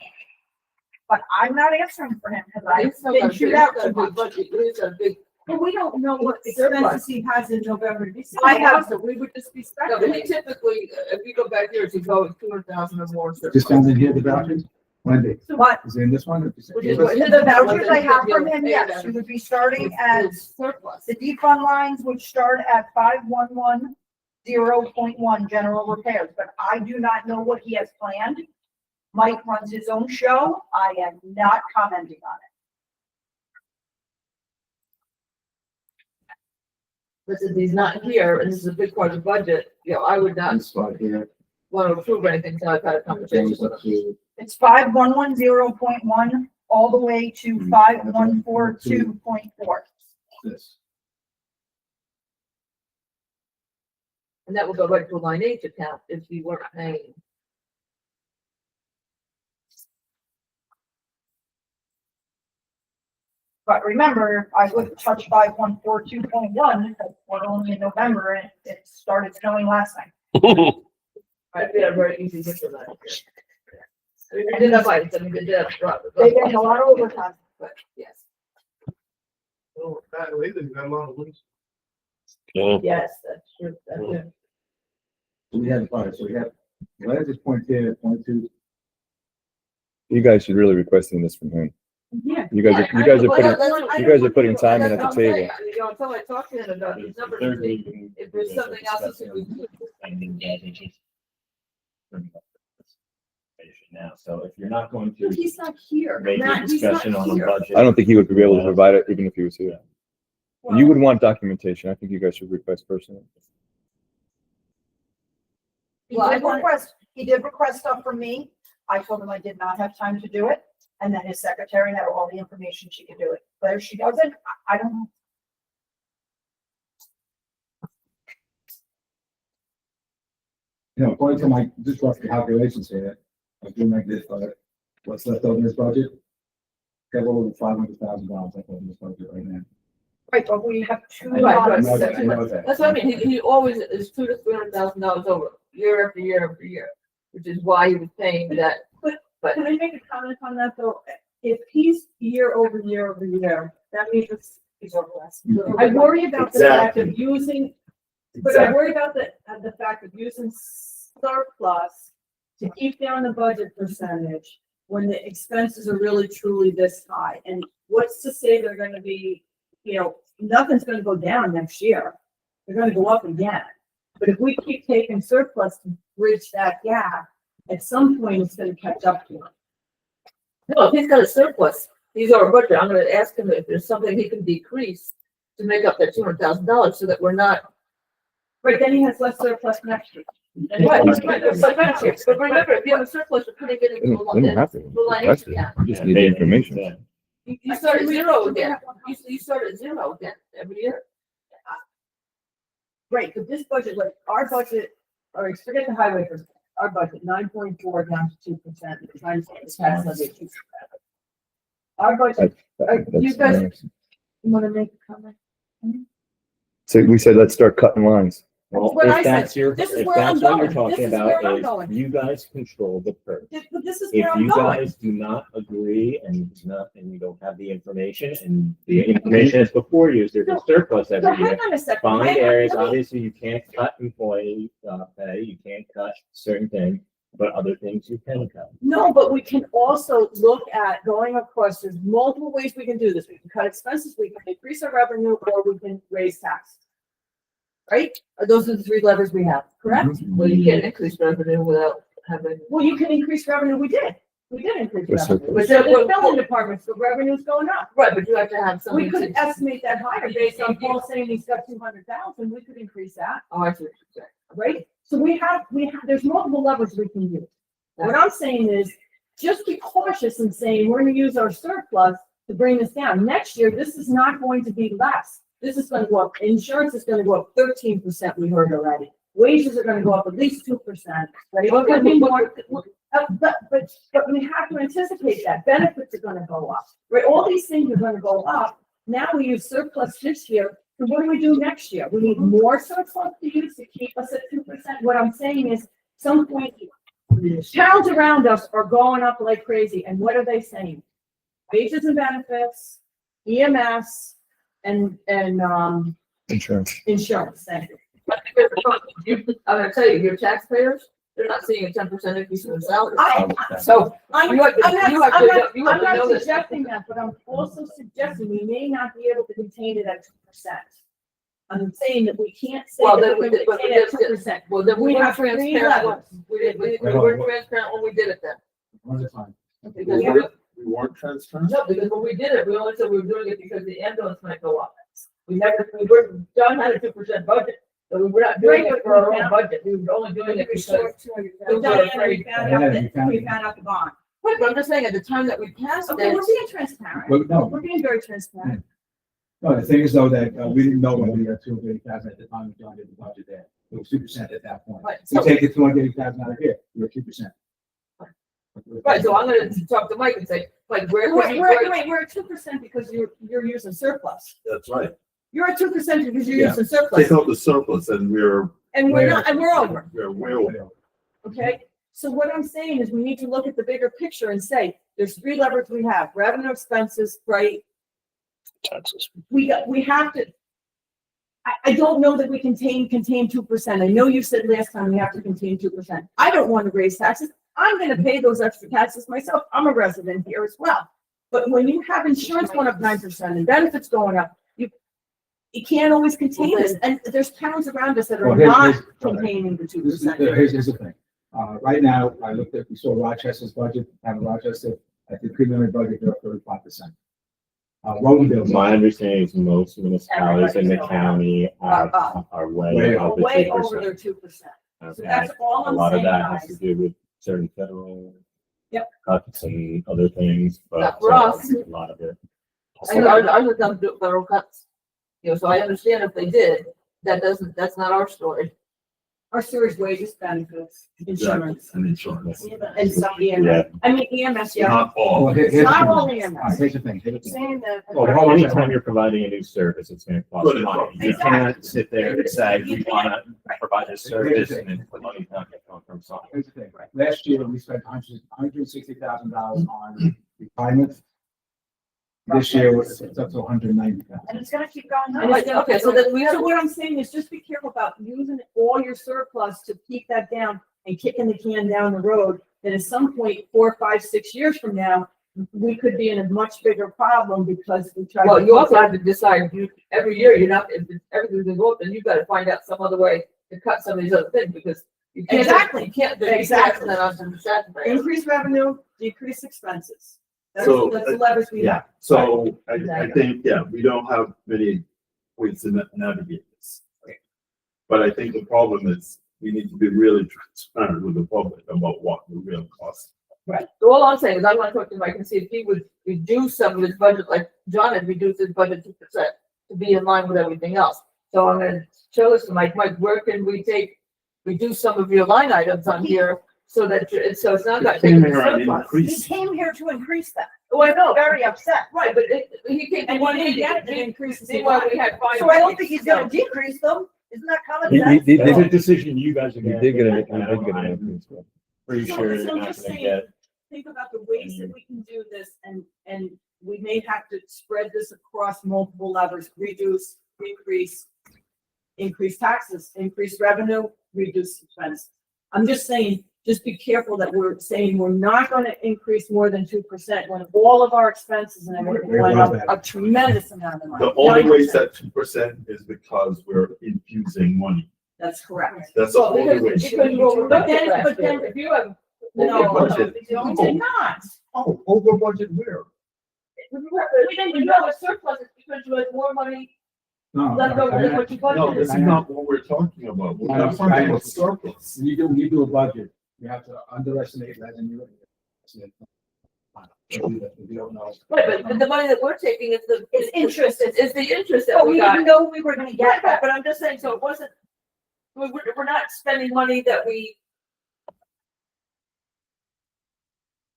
But I'm not answering for him, because I've He's still got been a chewed big- out he's got too a big much. budget. He's got a big, But we don't know what Surplus. expenses he has in November, December. I have- So we would just be no, but he speculating. typically, if you go back here, he goes 200,000 or more surplus. Just down in here, the vouchers, Wendy, But is it in this one? Or is it- Which is the what- vouchers I have from him, yes, you would be starting at, It's surplus. the defund lines would start at 5110.1 general repairs, but I do not know what he has planned. Mike runs his own show, I am not commenting on it. But since he's not here, and this is a big part of the budget, I would not This spot here. want to approve anything until I've had a conversation Goes with up him. to It's 5110.1 all the way to 5142.4. this. And that would go right to a line H account if you weren't paying. But remember, I wouldn't touch 5142.1, because we're only in November and it started snowing last night. I'd be a very easy hit for that. I mean, we did have items, I mean, we did have. They get a lot of overtime. But, yes, Yeah. yes, that's true, that's true. So we have, all right, so we have, well, that's just point here, point two. You guys should really requesting this from him. Yeah. You guys are putting time in at the table. You know, until I talk to him about these numbers, Third meeting. if there's something else that we do. Now, so if you're not going to He's not here. make a Matt, he's not discussion on the here. budget. I don't think he would be able to provide it even if he was here. You would want documentation. I think you guys should request personally. He did request stuff from me. I told him I did not have time to do it. And then his secretary had all the information she could do it. But if she doesn't, I don't know. You know, according to my, just rough calculations here, I was doing like this, what's left over in this budget? Got a little over $500,000 left over in this budget right now. Right, but we have two. Right, I right. know that, I know that. That's what I mean, he always is $200,000 to $300,000 over, year after year after year, which is why he was paying that. But Can I make a comment on that though? If he's year over year over year, that means it's over less. I worry about the fact of using, but I worry about the fact of using surplus to keep down the budget percentage when the expenses are really truly this high. And what's to say they're gonna be, you know, nothing's gonna go down next year. They're gonna go up again. But if we keep taking surplus to bridge that gap, at some point it's gonna catch up to him. no, if he's got a surplus, he's over budget, I'm gonna ask him if there's something he can decrease to make up that $200,000 so that we're not. Right, then he has less surplus next year. Right, but remember, if you have a surplus, you're putting it into They don't have to. the line That's it. account. You just need the information. You start at zero again, you start at zero again every year. Right, but this budget, like, our budget, or forget the highway for, our budget, 9.4 down to 2%, the tax levy 2%. Our budget, you guys- That's- you wanna make a comment? So we said, let's start cutting lines. Well, What I if that's said. your, This is if where I'm that's what you're going. This talking is where I'm about, going. is you guys control the purse. But this is If where I'm you going. guys do not agree and you don't have the information and the information is before you, there's a surplus So every hang year. on a second. Find hang on, areas, let me- obviously you can't cut employee, pay, you can't cut certain things, but other things you can cut. No, but we can also look at going across, there's multiple ways we can do this. We can cut expenses, we can increase our revenue, or we can raise taxes. Right? Those are the three levers we have, correct? Well, you can't increase revenue without having. Well, you can increase revenue, we did increase Yes, revenue. sir. But then the building departments, the revenue's going up. Right, but you have to have something. We could estimate that higher based on Paul saying he's got 200,000, we could increase that, Oh, I see what you're saying. right? So we have, there's multiple levers we can use. What I'm saying is, just be cautious in saying, we're gonna use our surplus to bring this down. Next year, this is not going to be less. This is gonna go up, insurance is gonna go up 13%, we heard already. Wages are gonna go up at least 2%, right? What could be more? But we have to anticipate that. Benefits are gonna go up, right? All these things are gonna go up. Now we use surplus this year, so what do we do next year? We need more surplus to use to keep us at 2%. What I'm saying is, some point, towns around us are going up like crazy, and what are they saying? Wages and benefits, EMS, and Insurance. insurance, thank you. I'm gonna tell you, your taxpayers, they're not seeing a 10% increase in their salary. I- So I'm you have to, I'm not- you have I'm to, not- you have I'm to know not this. suggesting that, but I'm also suggesting we may not be able to contain it at 2%. I'm saying that we can't say Well, that then we're we going did, to but contain it at 2%. well, then we We were have three transparent. levels. We were transparent when we did it then. One at a time. Because Yeah. We weren't transparent? no, because when we did it, we only said we were doing it because the ambulance might go up. We were done at a 2% budget, so we were not doing it for our own budget, we were only doing it because. We found out the bond. Right, but I'm just saying, at the time that we passed Okay, we're it, being transparent. Well, no, We're being very transparent. no, the thing is though that we didn't know when we got 280,000 at the time we did the budget there. It was 2% at that point. Right, So so- take the 280,000 out of here, we're 2%. right, so I'm gonna talk to Mike and say, like, where could you, We're at 2% because you're using surplus. That's right. You're at 2% because you're Yeah. using surplus. Take out the surplus and we're And we're not, and we're over. way over. Okay, so what I'm saying is we need to look at the bigger picture and say, there's three levers we have, revenue, expenses, right? Taxes. We have to. I don't know that we contain 2%. I know you said last time we have to contain 2%. I don't want to raise taxes. I'm gonna pay those extra taxes myself. I'm a resident here as well. But when you have insurance going up 9% and benefits going up, you can't always contain this. And there's towns around us that are Well, here's- not containing the two This is, percent. here's the thing. Right now, I looked at, we saw Rochester's budget, town of Rochester, at the preliminary budget, they're up 35%. Rosendale's. My understanding is most municipalities in the county are way above the Way 2%. over their 2%. So Okay. that's all A I'm lot of saying, that has to guys. do with certain federal Yep. cuts and other things, but Not for us. a lot of it. I know, ours are done to federal cuts. You know, so I understand if they did, that's not our story. Our sewage wages, benefits, insurance, And insurance. and some Yeah. EMS. I mean, EMS, yeah. Not all. Well, here's the Not thing. all All right, EMS. here's the thing. Here's the thing. Saying that. Oh, Anytime you're providing a new service, it's gonna cost Good. money. You Exactly. can't sit there and say, we wanna provide this service and then the money's not gonna come from something. Here's the thing. Last year, we spent $160,000 on retirement. This year, it's up to $190,000. And it's gonna keep going. And it's gonna- Okay, so then we have, So what I'm saying is just be careful about using all your surplus to keep that down and kicking the can down the road. That at some point, 4, 5, 6 years from now, we could be in a much bigger problem because we tried. well, you also have to decide, every year, you're not, if everything's gonna go up, then you've got to find out some other way to cut some of these other things, because you can't. Exactly. You can't. Exactly. That on the taxpayer. Increase revenue, decrease expenses. That's So, that's the levers we Yeah, have. so I think, yeah, we don't have many ways to navigate this. But I think the problem is we need to be really transparent with the public about what the real cost. So all I'm saying is I want to talk to Mike and see if he would reduce some of his budget, like John had reduced his budget 2% to be in line with everything else. So I'm gonna show this to Mike. Mike, where can we reduce some of your line items on here so that, so it's not got. Came here and He increased. came here to increase that. Oh, I know, Very upset. right, but he came. And one get the increases. See why we had five. So I don't think he's gonna decrease them. Isn't that common He sense? did, That's a decision you guys are he gonna. did get an, make. he did get an increase. but- Pretty So- sure so you're I'm not just gonna saying- get. Think about the ways that we can do this and we may have to spread this across multiple levers, reduce, increase taxes, increase revenue, reduce expense. I'm just saying, just be careful that we're saying we're not gonna increase more than 2% when all of our expenses and everything We're went above up that. a tremendous amount of money. The only way 9%. it's at 2% is because we're infusing money. That's correct. That's the Well, only way. because you over But then- budget but then- last year. If you have. No, budget. we did not. Oh, over budget where? If you have a surplus, it's because you had more money No, left over than what you No, this budgeted. is not what we're talking about. We're not talking about surplus. When you do a budget, you have to underestimate revenue. You don't know. Right, but the money that we're taking is the. It's interest. Is the interest that But we we got. didn't know we were gonna get that. But I'm just saying, so it wasn't, we're not spending money that we're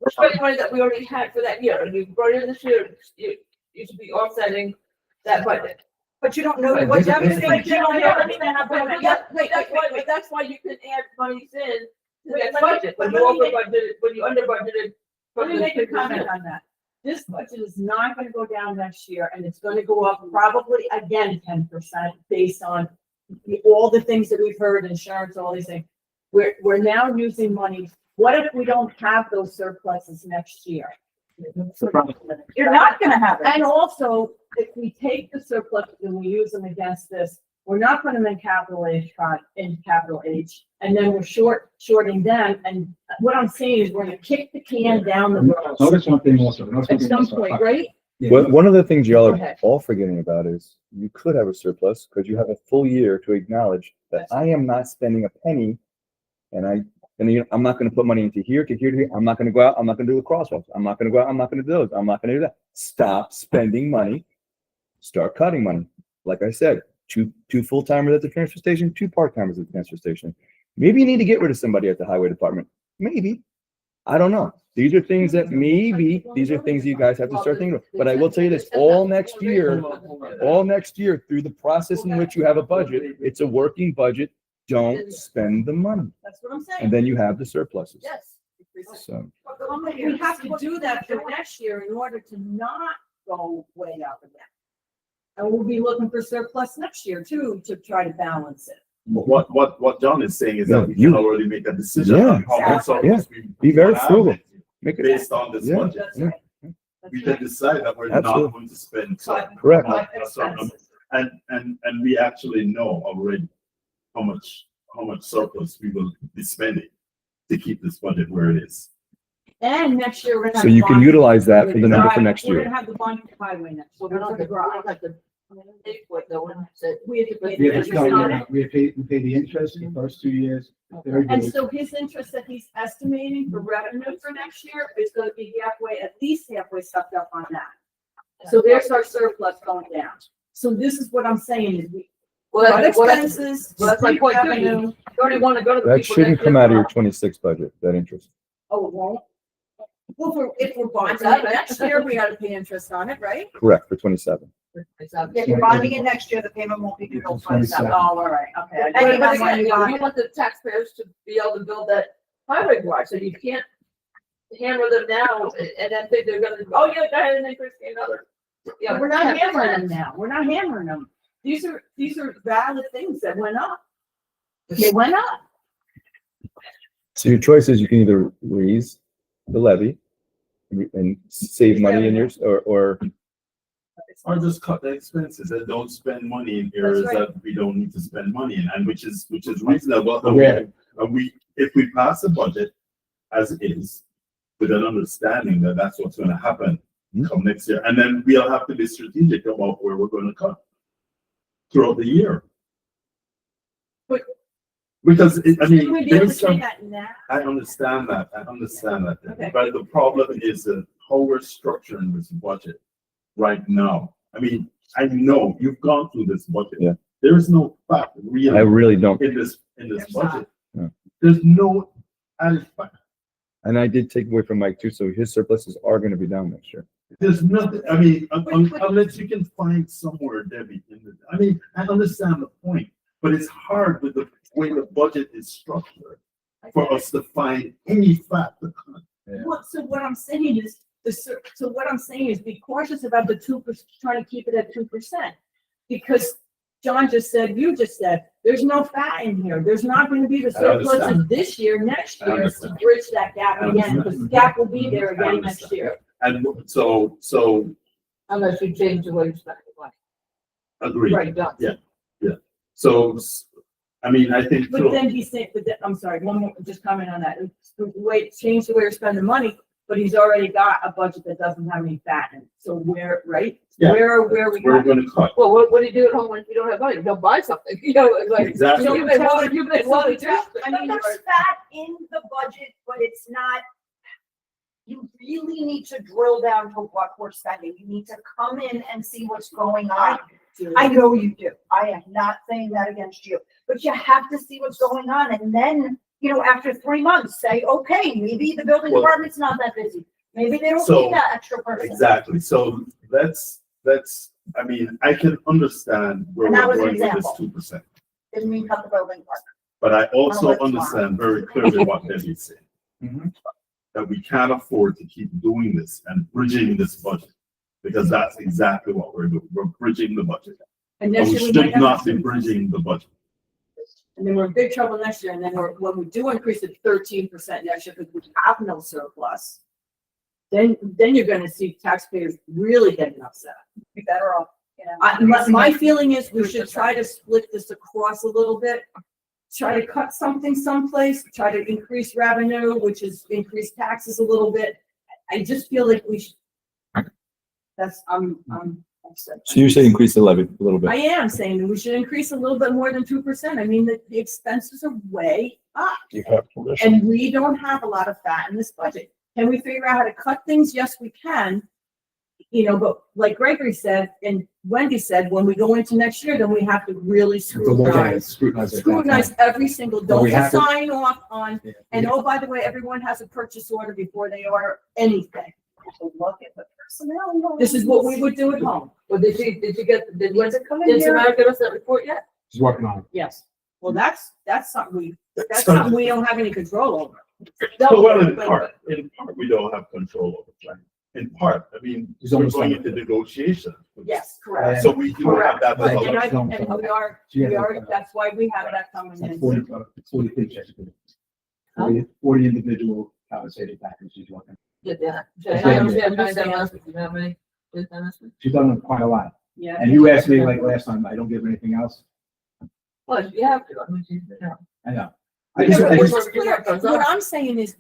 spending money that we already had for that year, and you brought it in this year, you should be offsetting that budget. But you don't know Right, what this is- deficit. this is- You don't know anything But about that's why you can add monies in to Wait, that let me- budget, when let you me over make- budgeted, when you under budgeted. Let me make a comment on that. This budget is not gonna go down next year, and it's gonna go up probably again 10% based on all the things that we've heard, insurance, all these things. We're now using money. What if we don't have those surpluses next year? You're not gonna have And it. also, if we take the surplus and we use them against this, we're not putting them in capital H, and then we're shorting them, and what I'm saying is we're gonna kick the can down the road Notice one thing also. notice one at thing some also. point, right? Yeah. Well, one of the things y'all Go are ahead. all forgetting about is you could have a surplus because you have a full year to acknowledge that I am not spending a penny. I'm not going to put money into here, to here, to here. I'm not going to go out. I'm not going to do the crosswalks. I'm not going to go out. I'm not going to do those. I'm not going to do that. Stop spending money. Start cutting money. Like I said, two full-timers at the transfer station, 2 part-timers at the transfer station. Maybe you need to get rid of somebody at the highway department. Maybe. I don't know. These are things that these are things you guys have to start thinking about. But I will tell you this, all next year, through the process in which you have a budget, it's a working budget. Don't spend the money. That's what I'm And saying. then you have the surpluses. Yes. So, We have to do that for next year in order to not go way out again. And we'll be looking for surplus next year too, to try to balance it. But what John is saying is that we You- can already make a decision Yeah, on how much surplus we. Be very have frugal. make it. Based on this Yeah. budget. That's Yeah. right. we can decide that we're not Absolutely. going to spend. some- Correct. a certain amount. And we actually know already how much surplus we will be spending to keep this budget where it is. And next year, we're gonna have. So you can bond- utilize that for the number for Right, next We're year. gonna have the bond highway next, Well, year. we don't have to pay for it, no one said. We have to pay We the have to interest tell on you, it. we pay the interest in the first 2 years. Very And good. so his interest that he's estimating for revenue for next year is gonna be halfway, at least halfway sucked up on that. So there's our surplus going down. So this is what I'm saying is we, Well, cut that's, expenses, well, that's my street point too. revenue. You already want to go to the That people shouldn't next come year. out of your 26 budget, that interest. Oh, it won't? Well, if we're bonding it next year, we gotta pay interest on it, right? Correct, for 27. If you're bonding it next year, the payment won't be due till 27. Oh, all right, okay. And But you again, have money you on it. want the taxpayers to be able to build that highway garage, so you can't hammer them now and then think they're gonna, oh, yeah, go ahead and increase another. Yeah, We're not hammering them now. We're not hammering them. These are valid things that went up. They went up. So your choice is you can either raise the levy and save money in yours, or Or just cut the expenses and don't spend money in areas That's right. that we don't need to spend money in, and which is reasonable. Yeah. And if we pass the budget as it is, with an understanding that that's what's gonna happen come next year, and then we'll have to be strategic about where we're gonna cut throughout the year. But- Because, I Should we mean, be able to there's say some, that now? I understand that, Okay. but the problem is that how we're structuring this budget right now. I mean, I know you've gone through this budget. Yeah. There is no fact I really really don't. in this There's budget. not. There's no added fact. And I did take away from Mike too, so his surpluses are gonna be down next year. There's nothing, I mean, unless you can find somewhere, Debbie, I mean, I understand the point, but it's hard with the way the budget is structured for us to find any fact to cut. Well, so what I'm saying is, be cautious about the 2%, trying to keep it at 2%. Because John just said, you just said, there's no fat in here. There's not gonna be the surpluses understand. this year, next I year, to understand. bridge that gap I again, because the gap will be there I again next understand. year. And so, Unless you change the way you spend the money. agree. Right, done. Yeah. So, I mean, I think. But then he's saying, I'm sorry, one more, just comment on that. Change the way you're spending money, but he's already got a budget that doesn't have any fat in it. So where, right? Yeah. Where we We're got? gonna cut. Well, what do you do at home when you don't have money? You don't buy something, you know, it's like. Exactly. You may want, you may want to. I mean, There's fat in the budget, but it's not, you really need to drill down to what we're spending. You need to come in and see what's going on. I know you do. I am not saying that against you, but you have to see what's going on. And then, after 3 months, say, okay, maybe the building Well- department's not that busy. Maybe they don't So- need that extra person. Exactly. So that's, I mean, I can understand where And that we're was an going with this example. 2%. Didn't mean cut the building department. But I also Well, that's understand very clearly what Debbie's saying. Mhm. That we can't afford to keep doing this and bridging this budget. Because that's exactly what we're doing. We're bridging the budget. And And next we year we might should have not be to- bridging the budget. And then we're in big trouble next year, and then when we do increase it 13% next year, because we have no surplus, then you're gonna see taxpayers really getting upset. Be better off, My feeling is we should try to split this across a little bit. Try to cut something someplace, try to increase revenue, which is increase taxes a little bit. I just feel like we should. I'm upset. So you say increase the levy a little I bit. am saying that we should increase a little bit more than 2%. I mean, the expenses are way up. You have permission. And we don't have a lot of fat in this budget. Can we figure out how to cut things? Yes, we can. But like Gregory said, and Wendy said, when we go into next year, then we have to really To look at it, scrutinize scrutinize it. every single, But we don't have to- sign off on, Yeah. and oh, by the way, everyone has a purchase order before they order anything. look at the personnel. This is what we would do at home. Well, did come in did here? Samara give us that report yet? He's working on it. Yes. Well, that's something we don't have any control over. Well, in part, we don't have control over it. In part, I mean, He's we're almost going done. into negotiation. Yes, correct. So we do have that. Correct. as a- And that's why we have that coming It's like in. 40 paychecks. 40 individual compensated packages he's working. Yeah. I understand, last week, you know how many? Did that last week? She's done quite a lot. Yeah. And you asked me like last time, I don't give her anything else. Well, you have to, I mean, you know. I know. Yeah, I just, but I what's just, clear- What I'm saying is,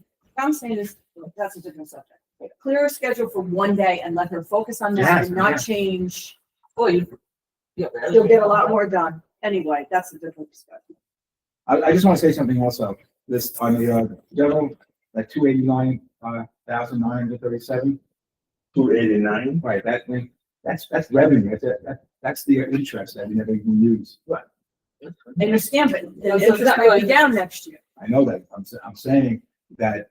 that's a different subject. Clear a schedule for one day and let her focus on that Yes, and not yes. change. Well, you. Yeah. She'll get a lot more done. Anyway, that's a different discussion. I just want to say something also. This, on the, general, like 289,937. 289. Right, that's revenue. That's the interest that we never even use. But I understand, but the So it's interest not might be really- down next year. I know that. I'm saying that,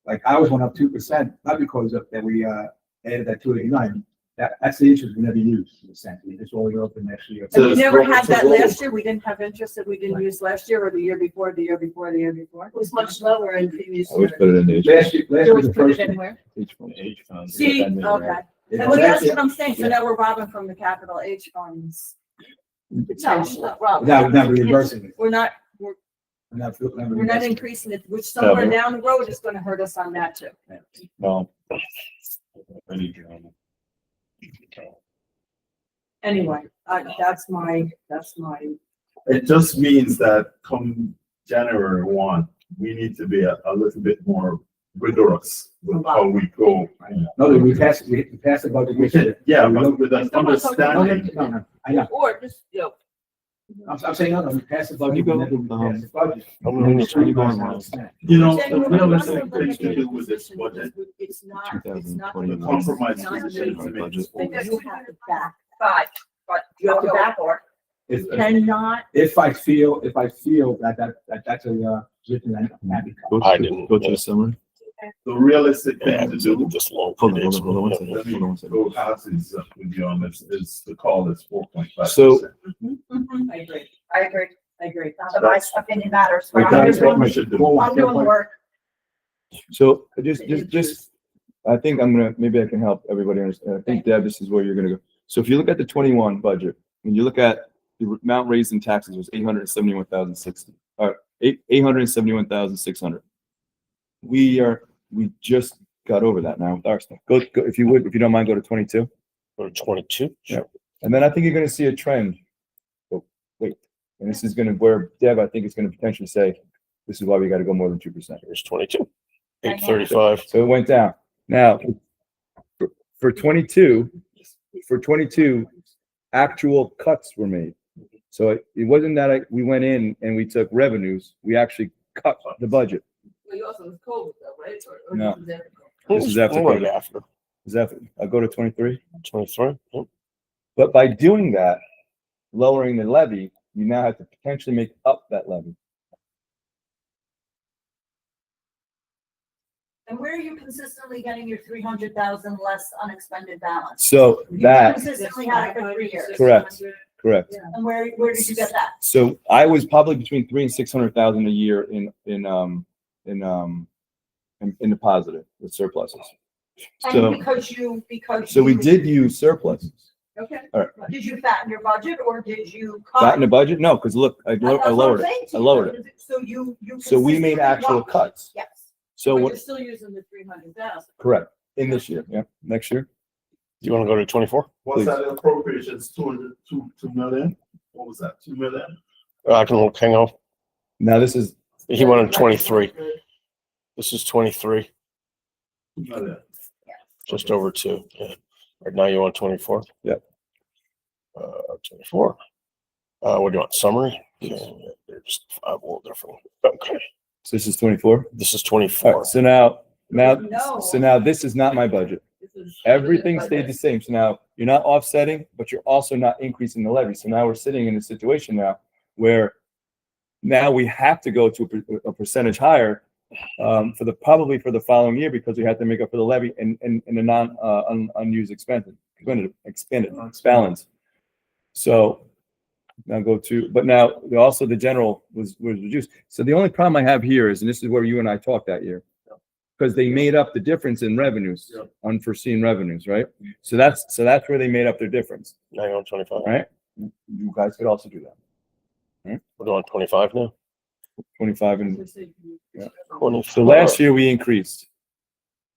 like ours went up 2%, not because of that we, added that 289. That's the interest we never used, essentially. It's all over next year. So And we it's never roll- had so that roll- last year. We didn't have interest that we didn't use last year or the year before, the year before, the year before. It was much lower in previous Always years. put it in the Last year, You always the put it first. anywhere. H fund. H funds. See, That means, okay. right. And well, that's Yeah. what I'm saying. So Yeah. now we're robbing from the capital H funds. No, it's not wrong. Without reimbursing it. We're not Not We're not reimbursing it. increasing it, which somewhere down the road is gonna hurt us on that too. Well, Anyway, that's my, It just means that come January 1, we need to be a little bit more rigorous with how we go. No, we passed the budget. We can, yeah, but with an No, understanding. I know. Or just, I'm saying, no, we passed the budget. You go, we never passed the budget. I'm gonna need to- You guys understand. You know, Then the we're realistic not thing to do looking with at this the budget, position, it's not the 2020. compromise Not decision to really. make. Because you have to back, But you have to back or If, cannot, if I feel that's a, position that I'm happy. I didn't. Go to the summary. The realistic Yeah, thing to do, this long. Hold on one second. let me Hold on one second. go past is, with you on this, is the call is 4.5%. So- I agree, I agree. I agree. So my opinion matters. But but I'm that's what we doing- should do. I'm doing the work. So just, I think maybe I can help everybody understand. I think Deb, this is where you're gonna go. So if you look at the 21 budget, when you look at the amount raised in taxes was 871,060, or 871,600. We just got over that now with our stuff. Go, if you would, if you don't mind, go to 22. Or 22. Yeah. And then I think you're gonna see a trend. Oh, wait, and this is where Deb, I think is gonna potentially say, this is why we gotta go more than 2%. Here's 22. 835. So it went down. Now, for 22, actual cuts were made. So it wasn't that we went in and we took revenues, we actually cut the budget. well, you also was COVID though, right? Or No. was that- This is after Right COVID. after. Is that, I'll go to 23. 23. Yep. But by doing that, lowering the levy, you now have to potentially make up that levy. And where are you consistently getting your 300,000 less unexpended balance? So You that, consistently had it for 3 years. correct. And where did you get that? So I was probably between 300,000 and 600,000 a year in the positive with surpluses. And So, because so we you- did use surpluses. Okay. Did you fatten your budget or did you cut? Not in the budget? No, because look, I That's what I'm lowered it. saying to I you. lowered it. So you. So we made consistently actual what? cuts. Yes. So But what, you're still using the 300,000. correct, in this year, yeah, next year. You want to go to 24? What's that appropriations, 2 million? What was that, 2 million? I can look, hang on. Now this is, He wanted 23. This is 23, 2 million. just over 2. Yeah. Right now you want 24? Yep. 24. What do you want, summary? Okay. They're just 5 a little different. Okay. so this is 24. This is All 24. right, so now No. this is not my budget. this is- Everything stayed the same. So now you're not offsetting, but you're also not increasing the levy. So now we're sitting in a situation now where now we have to go to a percentage higher probably for the following year because we have to make up for the levy and the unused expended balance. So now go to, but now also the general was reduced. So the only problem I have here is, and this is where you and I talked that year, because they made up the difference in revenues, Yeah. unforeseen revenues, right? So that's where they made up their difference, Now you're on 25. right? You guys could also do that. We're going 25 now? 25 and, 24. so last year we increased.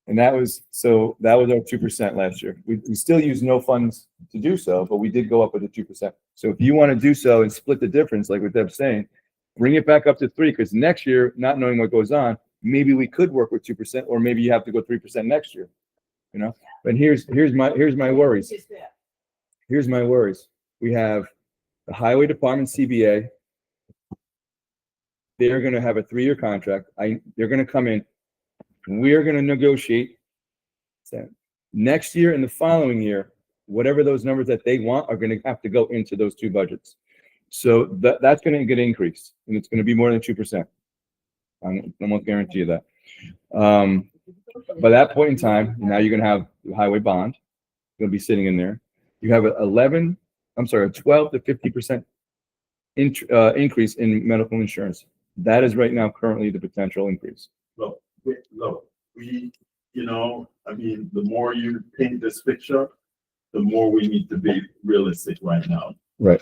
And that was our 2% last year. We still use no funds to do so, but we did go up with the 2%. So if you want to do so and split the difference, like what Deb's saying, bring it back up to 3, because next year, not knowing what goes on, maybe we could work with 2%, or maybe you have to go 3% next year. You know, but here's my worries. Just that. Here's my worries. We have the Highway Department CBA. They're going to have a 3-year contract. They're going to come in. We're going to negotiate that next year and the following year, whatever those numbers that they want are going to have to go into those 2 budgets. So that's going to get increased, and it's going to be more than 2%. I'm almost guarantee you that. By that point in time, now you're going to have the highway bond going to be sitting in there. You have a 12 to 50% increase in medical insurance. That is right now currently the potential increase. Look, we, I mean, the more you paint this picture, the more we need to be realistic right now. Right.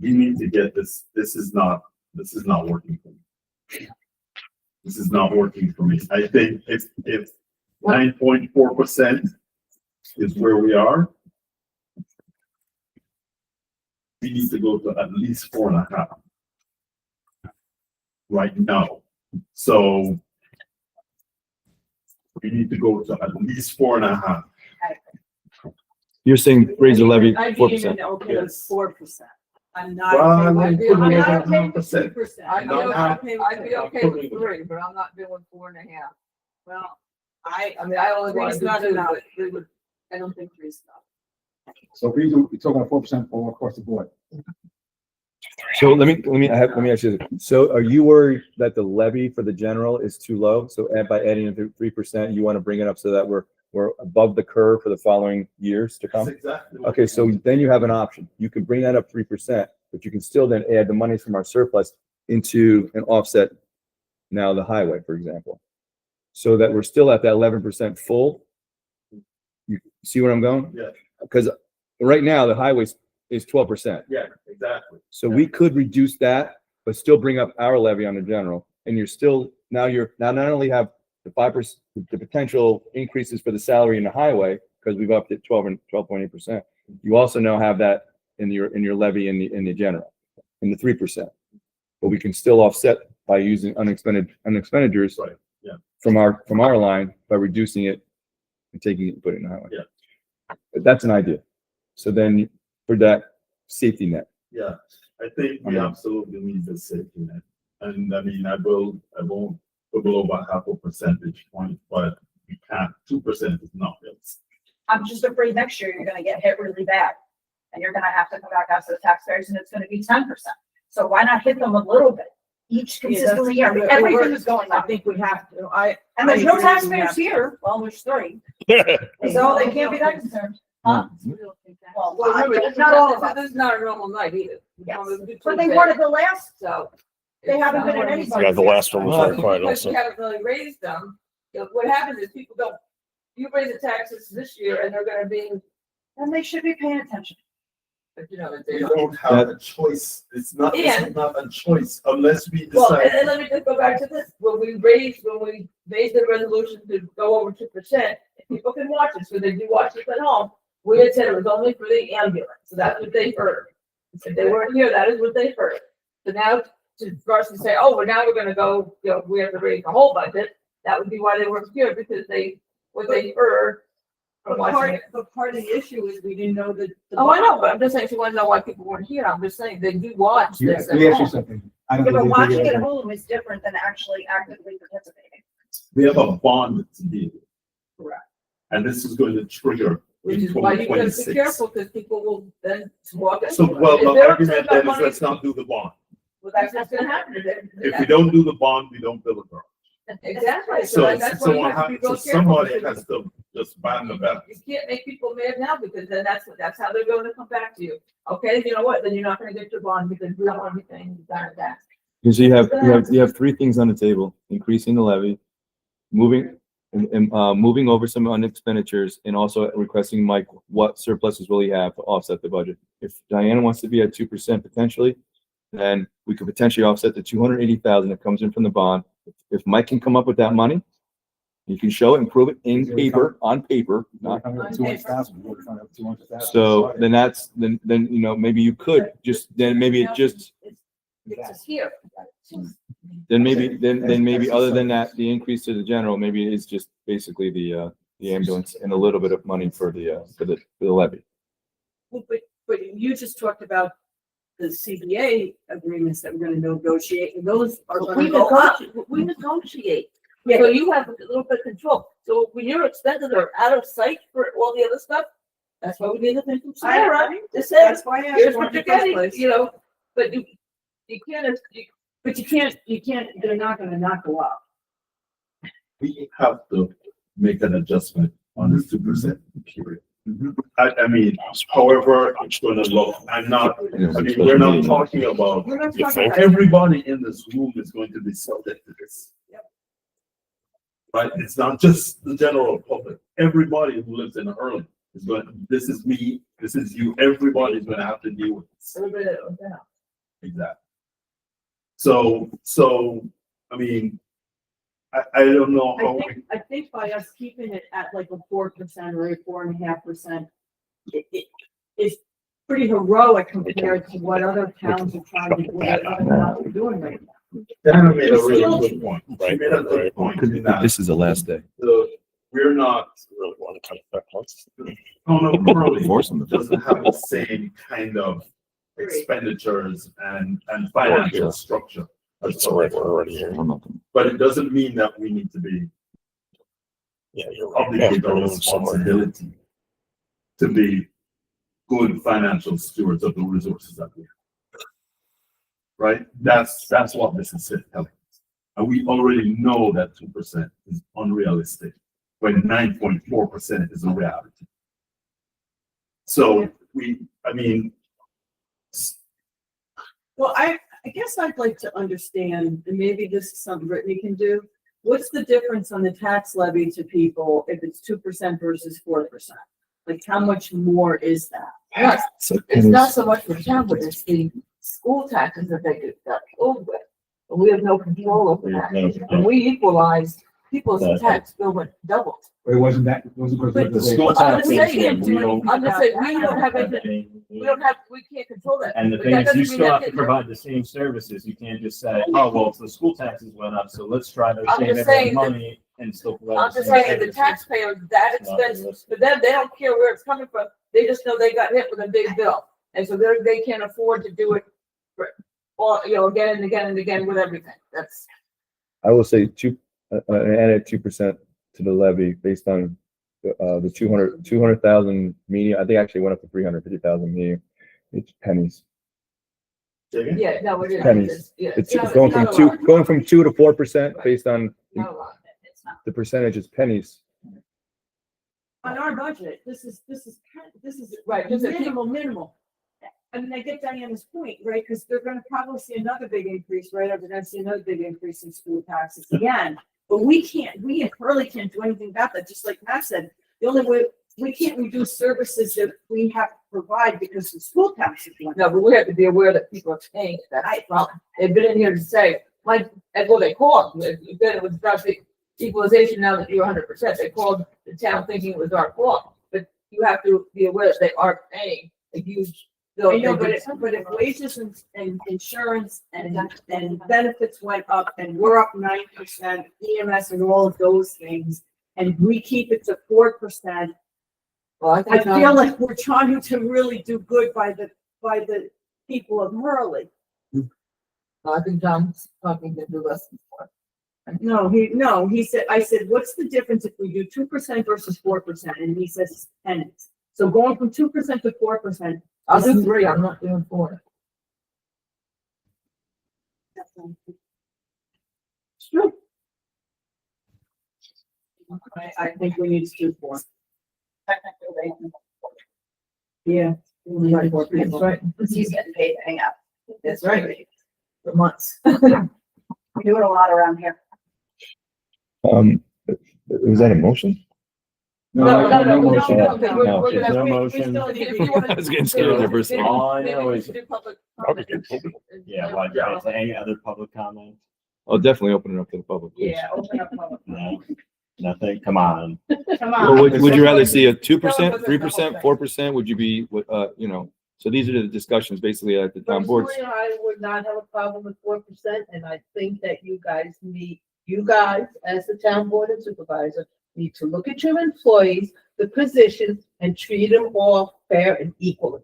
We need to get this. This is not working for me. This is not working for me. I think if 9.4% is where we are, we need to go to at least 4.5 right now. So we need to go to at least 4.5. You're saying raise the levy I'd be 4%. even okay with Yes. 4%. I'm not. Well, okay I'm with- putting I'm it not at okay with 1%. 2%. I'd be No, okay, no. I'd be okay with 3, but I'm not doing 4.5. Well, I mean, I only want to Three's do not 2, enough. but we would, I don't think 3's enough. So if we do, we're talking about 4% all across the board. So let me ask you this. So are you worried that the levy for the general is too low? So by adding the 3%, you want to bring it up so that we're above the curve for the following years to come? That's exactly what- Okay, so then you have an option. You can bring that up 3%, but you can still then add the money from our surplus into an offset now the highway, for example. So that we're still at that 11% full. You see where I'm going? Yeah. Because right now the highway is 12%. Yeah, exactly. So we could reduce that, but still bring up our levy on the general. And you're not only have the 5%, the potential increases for the salary in the highway, because we've upped it 12.8%. You also now have that in your levy in the general, in the 3%. But we can still offset by using unexpenditures Right, yeah. from our line by reducing it and taking it and putting it in the highway. Yeah. But that's an idea. So then for that safety net. Yeah, I think we absolutely need the safety net. And I mean, I won't go below about 0.5 percentage point, but we can't, 2% is not realistic. I'm just afraid next year you're gonna get hit really bad. And you're gonna have to come back out to the taxpayers and it's gonna be 10%. So why not hit them a little bit? Each consistently, Yeah, every- that's- everything is going I up. think we have to. And there's no I agree we have taxpayers to. here. Well, there's 3. So they can't be that concerned. Huh? Well, Well, remember, it's not all of us. this is not a normal night either. Yes. Normally, But they wanted the last, So. They haven't been in any. any Yeah, the last one was very quiet Because also. you haven't really raised them, what happens is people don't, you raise the taxes this year and they're gonna be, and they should be paying attention. but you know, they We don't. don't have a choice. It's not And- a choice unless we Well, decide. and let me just go back to this, when we made the resolution to go over 2%, people can watch it, so they do watch this at home. We had said it was only for the ambulance, so that's what they heard. If they weren't here, that is what they heard. So now, for us to say, oh, well, now we're gonna go, we have to raise the whole budget, that would be why they weren't here, because what they heard from watching it. But part of the issue is we didn't know that. Oh, I know, but I'm just saying, if you wanna know why people weren't here, I'm just saying, they do watch Yeah, this let at me ask you home. something. I don't Yeah, but think watching they- at home is different than actually actively participating. We have a bond to deal with. Correct. And this is going to trigger Which in is why you gotta be 2026. careful, because people will then walk. So, into it. well, If the they're argument upset then about is let's money, not do the bond. well, that's what's gonna happen. If we don't do the bond, we don't build a garage. Exactly, So, that's why you have to be so real careful. somebody because has to just ban the bet. You can't make people mad now, because then that's how they're gonna come back to you. Okay, you know what, then you're not gonna get your bond, because we don't want anything done at that. So you have 3 things on the table: increasing the levy, moving over some unexpenditures, and also requesting Mike what surpluses will he have to offset the budget. If Diana wants to be at 2% potentially, then we could potentially offset the 280,000 that comes in from the bond. If Mike can come up with that money, You can show it and prove it in paper, on paper, not. So then you know, maybe you could just, then maybe it just, It's just here. then maybe other than that, the increase to the general, maybe it's just basically the ambulance and a little bit of money for the levy. But you just talked about the CBA agreements that we're gonna negotiate, and those are We gonna go up. negotiate. Yeah. So you have a little bit of control. So when your expenses are out of sight for all the other stuff, that's why we need the thing from Sarah. To say, That's why I asked here's you what in you're the first getting, place. you know, but you can't, But you can't, they're not gonna not go up. We have to make an adjustment on this 2% period. I mean, however it's gonna look, I mean, we're not talking about, We're not You talking think? about. everybody in this room is going to be subject to this. Yep. Right? It's not just the general public. Everybody who lives in Hurley is going, this is me, this is you, everybody's gonna have to deal with this. everybody that was down. Exactly. So, I mean, I don't know how we. I think by us keeping it at like a 4% or a 4.5%, it is pretty heroic compared to what other towns are trying to do, what other towns are doing right now. Dana made a really good point. She made a good point. in that This is the last day. we're not, Really want to cut it back once. Hurley Force them to. doesn't have the same kind of expenditures and financial structure. as It's already, we're already here. But it doesn't mean that we need to be Yeah, you're right. Yeah, obligated our we're doing somewhere. responsibility to be good financial stewards of the resources that we have. Right? That's what this is telling us. And we already know that 2% is unrealistic, when 9.4% is a reality. So I mean, Well, I guess I'd like to understand, and maybe this is something Brittany can do. What's the difference on the tax levy to people if it's 2% versus 4%? Like, how much more is that? Yes, it's not so much for town, but it's the school taxes that they got pulled with. But we have no control over that. And we equalized, people's tax bill went doubled. It wasn't that, it wasn't because of The school I'm tax. just saying, we don't- I'm just saying, we don't have anything, we can't control that. And the But thing that is, doesn't you mean still that have to didn't- provide the same services. You can't just say, oh, well, the school taxes went up, so let's try to I'm save just everyone saying that- money and still provide. I'm the just same saying, the services. taxpayers, that It's not expense, realistic. for them, they don't care where it's coming from, they just know they got hit with a big bill. And so they can't afford to do it, or, you know, again and again and again with everything, that's. I will say added 2% to the levy based on the 200,000 median. I think actually went up to 350,000 median. It's pennies. Yeah, no, it is. Pennies. Yeah, It's not- going not from a two, lot. going from 2 to 4% based on Not a lot. the percentage is pennies. On our budget, this is Right, just a few- minimal. I mean, I get Diana's point, right? Because they're gonna probably see another big increase, right? Or they're gonna see another big increase in school taxes again. But we in Hurley can't do anything about that. Just like Matt said, the only way, we can't reduce services that we have to provide because the school taxes went No, up. but we have to be aware that people are paying that. Well, they've been in here to say, like, and well, they called, you said it was about the equalization now that you're 100%. They called the town thinking it was our fault, but you have to be aware that they are paying a huge bill. I know, but if wages and insurance and benefits went up and we're up 9%, EMS and all of those things, and we keep it to 4%, Well, I I think, feel like we're trying to really do good by the people of Hurley. I think John's talking to do less than 4. He said, I said, what's the difference if we do 2% versus 4%? And he says pennies. So going from 2% to 4%. I'll do 3, I'm not doing 4. Sure. I think we need to do 4. Yeah. Right, that's right, He's getting paid to hang out. that's right, for months. We do it a lot around here. Was that a motion? No, motion. no, because we're No, gonna have- no we motion. still need- if you wanna- I was getting scared there for a second. All I Maybe know we is- should do public Okay, comment. good. Yeah, like, any other public comment? I'll definitely open it up to the public. please. Yeah, open up public. No. Nothing, come on. Come Well, on. would you rather see a 2%, No, but 3%, 4%? Would you be, so these are the discussions basically at the town boards. Personally, I would not have a problem with 4%, and I think that you guys, as the town board and supervisor, need to look at your employees, the positions, and treat them all fair and equally.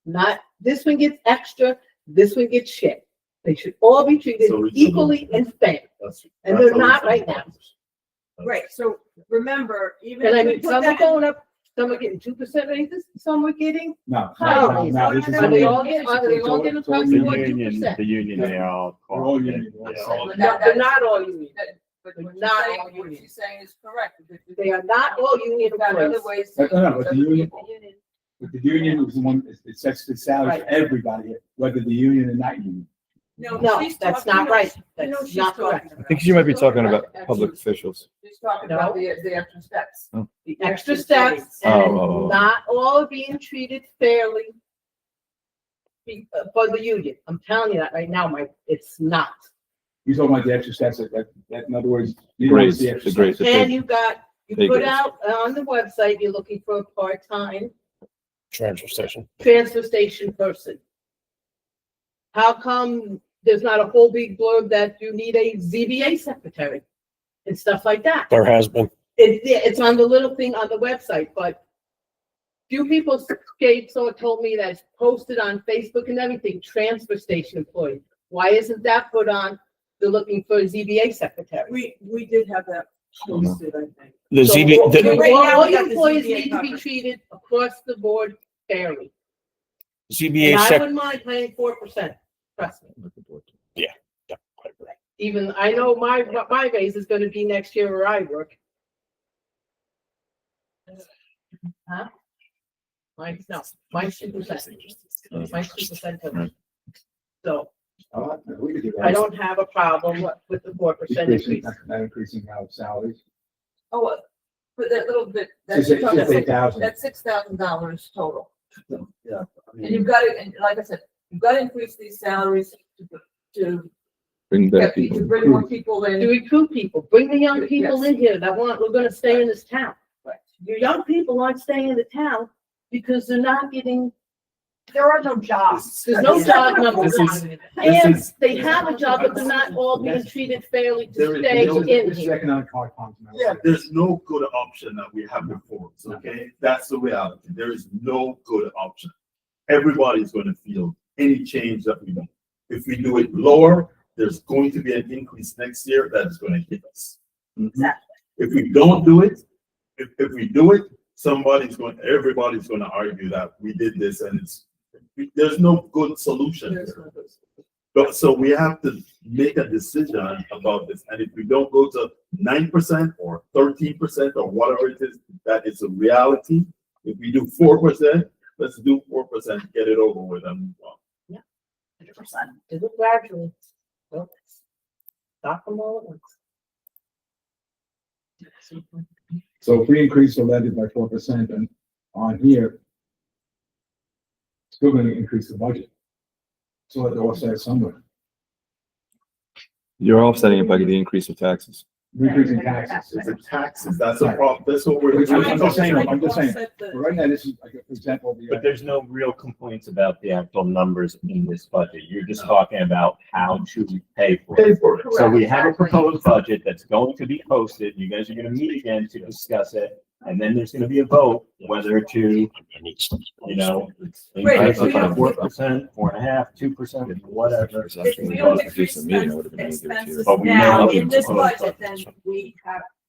Not, this one gets extra, this one gets shit. They should all be treated So equally and fair, and they're not right now. Right, so remember, even. And I if we mean, put some are that- going up, some are getting 2% raises, some are getting, No, Oh, this is are they all only- getting, are they all getting across the board 2%? The union, they all. We're all union, we're all Yeah. same. But No, they're not all union. But what Not you're saying, all what union. she's saying is correct. They are not all union You've got other employees. ways. But no, but the union, Union. but the union is the one, it sets the salary for everybody, whether the union or not union. No, she's that's talking- not right. you know That's she's not talking correct. I about. think she might be talking about public officials. She's talking about the extra steps. The extra steps, Oh, and oh, oh. not all are being treated fairly for the union. I'm telling you that right now, Mike, it's not. You're talking about the extra steps, that, in other words, you don't Grades, see the extra grades. steps. And you Pay put grades. out on the website, you're looking for a part-time Transfer station. transfer station person. How come there's not a whole big blurb that you need a ZBA secretary and stuff like that? There has been. It's on the little thing on the website, but few people told me that it's posted on Facebook and everything, transfer station employee. Why isn't that put on? They're looking for a ZBA secretary. We did have that posted, I think. The So ZB, all- the Right now, all we got the employees ZBA need to be covered. treated across the board fairly. And ZBA I sec, wouldn't mind paying 4%, trust me. quite right. Even, I know my raise is gonna be next year where I work. Huh? Mine's 2%. Mine's 2% too. So We could do that. I don't have a problem with the 4% Increasing, increase. not increasing our salaries. Oh, well, for that little bit, It's that's, just $8,000. that's $6,000 total. Yeah. And you've got to, and like I said, you've got to increase these salaries to Bring better get, to people. bring more people To in. recruit people, bring the young people Yes. in here that we're gonna stay in this town. Right. Your young people aren't staying in the town because they're not getting, There are no jobs. there's no job number This is- one. this And is- they have a job, but they're not all being treated fairly There to is stay no- in This is here. economic hard times. now. Yeah, there's no good option that we have before us, okay? That's the reality. There is no good option. Everybody's gonna feel any change that we do. If we do it lower, there's going to be an increase next year that is gonna hit us. Exactly. If we don't do it, if we do it, everybody's gonna argue that we did this and there's no good solution here. So we have to make a decision about this, and if we don't go to 9% or 13% or whatever it is, that is a reality. If we do 4%, let's do 4%, get it over with and move on. 100%. Do it gradually. Don't stop them all at once. So if we increase the levy by 4% and on here, still gonna increase the budget. So it offsets somewhere, You're offsetting it by the increase of taxes. increasing taxes. It's the taxes, that's a problem, that's what we're. I'm just saying, I'm just saying. Offset the- But right now, this is, like, for example, But there's no real complaints about the actual numbers in this budget. You're just talking about how to pay for it. Pay for it. So we have a proposed budget that's going to be posted. You guys are gonna meet again to discuss it. And then there's gonna be a vote whether to, increase Right, it by 4%, 4.5%, 2%, whatever. If we don't increase expenses But we know now what in this the proposed budget, budget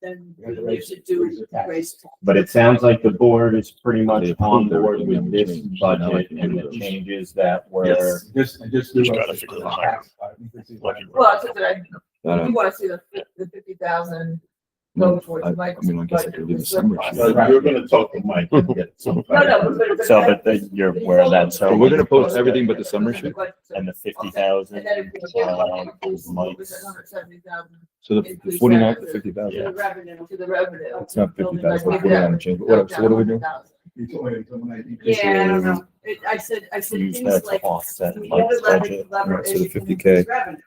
then we should do raise. But it sounds like the board is pretty much on board with this budget and the changes that were. just do. Just gotta figure it out. Well, I said that That, you want to see the 50,000 go towards I Mike's mean, I guess I could do the summary. But you're gonna talk to Mike and get some. No, but. So that you're aware of that, So so. we're gonna post everything but the summary sheet. And the 50,000. And then if we get one increase, Mike's- it's 170,000 So the 49, 50,000. to the revenue, to the revenue. It's not 50,000, we're gonna change, but what, so what do we do? Yeah, I don't know. I said Use things that to like. offset the Mike's other lever- budget. lever Right, so is the you can 50K. increase revenue.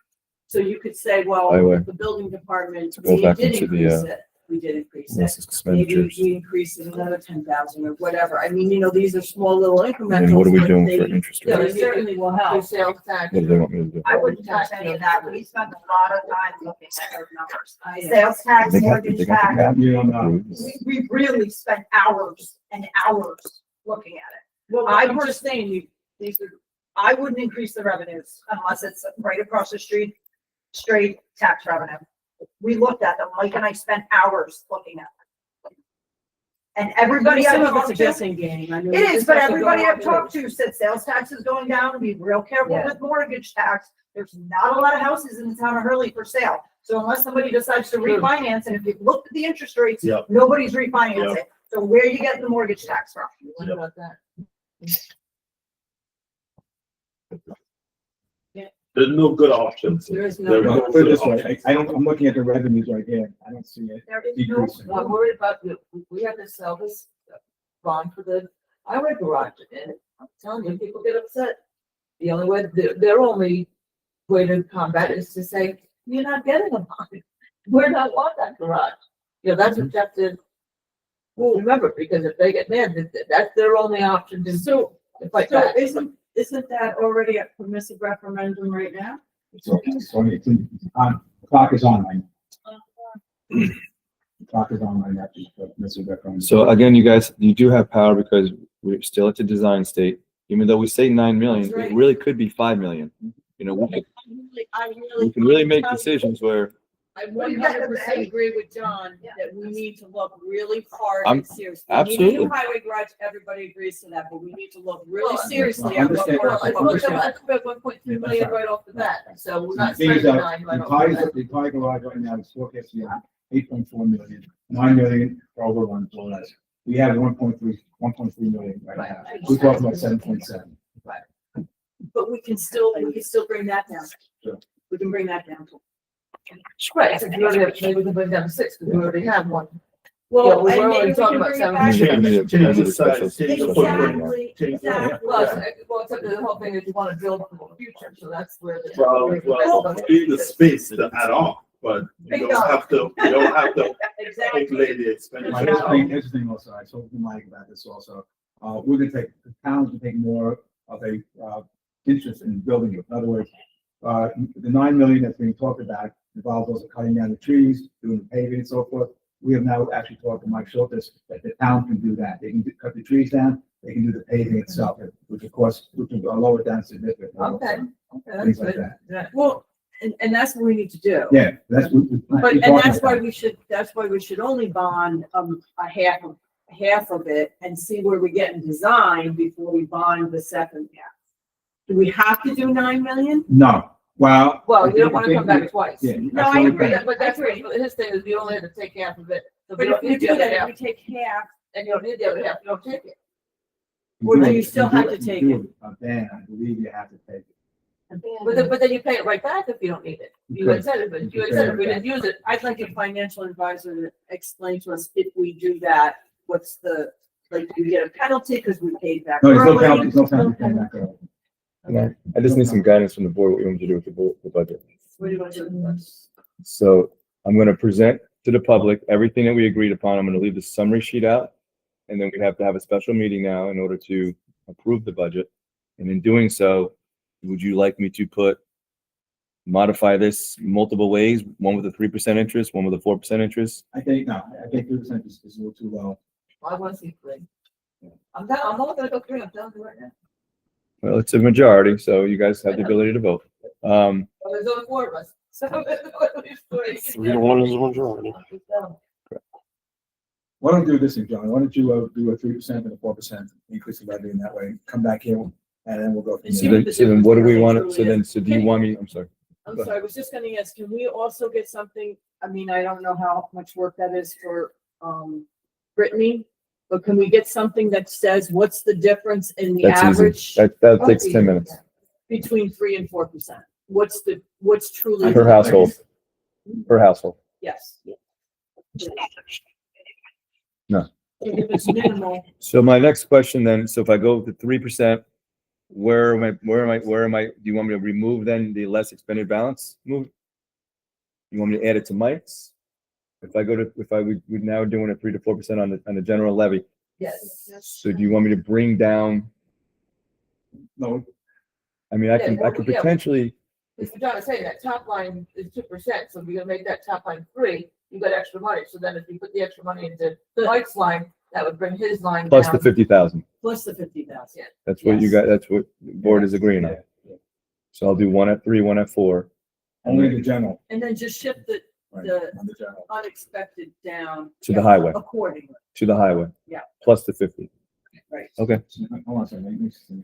So you could say, well, Highway. the building department, To go we back did into the, increase it. we did increase it. Less Maybe expenditures. we increased it another 10,000 or whatever. I mean, these are small little incrementals. And what are we but doing they- for interest Yeah, They rates? they certainly will The help. sales tax. What do they want me to do? I wouldn't touch any of that. We spent a lot of time looking at those numbers. I know. Sales tax, They got- mortgage they got the tax, You don't know. we really spent hours and hours looking at it. Well, I I'm was- just saying, these are, I wouldn't increase the revenues unless it's right across the street, straight tax revenue. We looked at them, Mike and I spent hours looking at them. And everybody I some of it's talked a to, guessing game. I mean, it is, but this has to everybody go I've on talked to said sales tax is going down, be real careful Yeah. with mortgage tax. There's not a lot of houses in the town of Hurley for sale. So unless somebody decides to refinance, and if you've looked at the interest rates, Yep. nobody's refinancing. So where are you getting the mortgage tax from? What about that? There's no good options. There is There no. are Well, put it this way, options. I don't, I'm looking at the revenues right here. I don't see it There is no. decreasing. Well, I'm worried about, we have to sell this bond for the highway garage, and I'm telling you, people get upset. The only way, their only way to combat is to say, you're not getting a bond. We're not want that garage. You know, that's objective. Well, remember, because if they get mad, that's their only option to So, fight so back. isn't that already a permissive referendum right now? So, clock is on right now. Clock is on right now, just for Mr. Beckman. So again, you guys, you do have power because we're still at the design state. Even though we say 9 million, That's right. it really could be 5 million. You know, I we can really make decisions where I 100% agree with John that we need to look really hard I'm- and seriously. We need a absolutely. new highway garage, everybody agrees to that, but we need to look really Well, seriously I at what understand. we're. Well, I what we're took doing. I took 1.3 million right off the bat, so we're not Thing is, spending 9 right the off the tires, bat. the tire garage right now is forecast to be 8.4 million, 9 million for over one plus. We have 1.3 million right now. We're talking about 7.7. But we can still bring that down. Sure. We can bring that down. Right, so we already have, maybe we can bring down to 6, because we already have one. Yeah, Well, we and were maybe already we talking can about bring it seven. back. Yeah, I need a- Change I need the a special- size, change the footprint. Exactly, Change- exactly. Well, except the whole thing is you want to build for the future, so that's where the. Well, in the space to add on, but you don't have to Exactly. calculate the My expenditure. here's the thing also, I told Mike about this also, we're gonna take, the towns will take more of a, interest in building it. In other words, the 9 million that's being talked about involves also cutting down the trees, doing the paving and so forth. We have now actually talked to Mike Schultz that the town can do that. They can cut the trees down, they can do the paving itself, which of course, which will lower it down significantly. Okay, that's Things like good. that. Yeah. Well, and that's what we need to do. Yeah, that's what. But, and that's why we should only bond, a half of it and see where we get in design before we bond the second half. Do we have to do 9 million? No, well. Well, you don't I want to think come back we- twice. Yeah. No, that's I the only agree. thing. But that's right, his thing is you only have to take half of it. So But you if don't we need the do other that, if half, we take half, and you don't need the other half, you don't take it. Well, do you it- still do have it- to take do it. Then I believe you have to take it. But then you pay it right back if you don't need it. You Okay. said it, but you had said if we didn't use it, I'd like a financial advisor to explain to us if we do that, what's the, like, do we get a penalty because we paid back No, there's no early? penalty, there's no penalty paying back early. No, I just need some guidance from the board, what you want me to do with the budget. What do you want to do? So I'm gonna present to the public everything that we agreed upon. I'm gonna leave the summary sheet out. And then we have to have a special meeting now in order to approve the budget. And in doing so, would you like me to modify this multiple ways? One with a 3% interest, one with a 4% interest? I think, no, I think 3% is a little too low. I want to see 3. I'm down, I'm only gonna go 3, I'm telling you right now. Well, it's a majority, so you guys have the ability to vote. Well, there's only 4 of us, so. 3 to 1 is the majority. Why don't you do this thing, John? Why don't you do a 3% and a 4% increase in revenue in that way? Come back here and then we'll go from See there. what So then what do we want, difference so really then, is. so do you want me, I'm sorry. I'm sorry, I was just gonna ask, can we also get something, I mean, I don't know how much work that is for, Brittany, but can we get something that says what's the difference in the That's easy. average That takes 10 minutes. between 3% and 4%? What's truly? Per household, per household. Yes. No. If it's minimal, So my next question then, so if I go with the 3%, where am I, do you want me to remove then the less expended balance? Move? You want me to add it to Mike's? if we're now doing a 3 to 4% on the general levy. Yes. So do you want me to bring down, No, I mean, I could Yeah. potentially, Mr. John is saying that top line is 2%, so if you're gonna make that top line 3, you got extra money, so then if you put the extra money into Mike's line, that would bring his line down. plus the 50,000. Plus the 50,000. That's what you Yes. got, that's what the board is agreeing on. So I'll do 1 at 3, 1 at 4. only the general, And then just shift the right, The- on the general. unexpected down. To the highway. Accordingly. To the highway. Yeah. Plus the 50. Right. Okay. Hold on a second, let me see.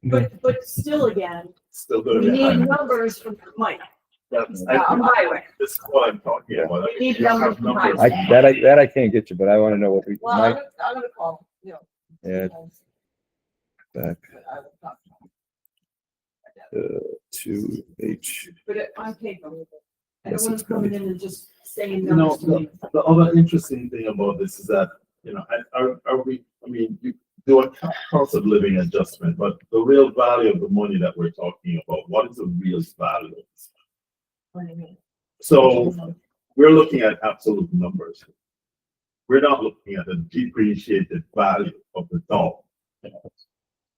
But still again, Still gonna we be need high. numbers from Mike That's, on highway. this is what I'm talking about. We need You have numbers from numbers. highway. That I can't get you, but I want to know what we, Well, Mike, I'm gonna call, you know. add back I will talk to H. But on paper. I don't want to come in and just saying You know, numbers to me. the other interesting thing about this is that, you know, are we, I mean, you do a cost of living adjustment, but the real value of the money that we're talking about, what is the real value of this? what do you mean? So we're looking at absolute numbers. We're not looking at the depreciated value of the dog.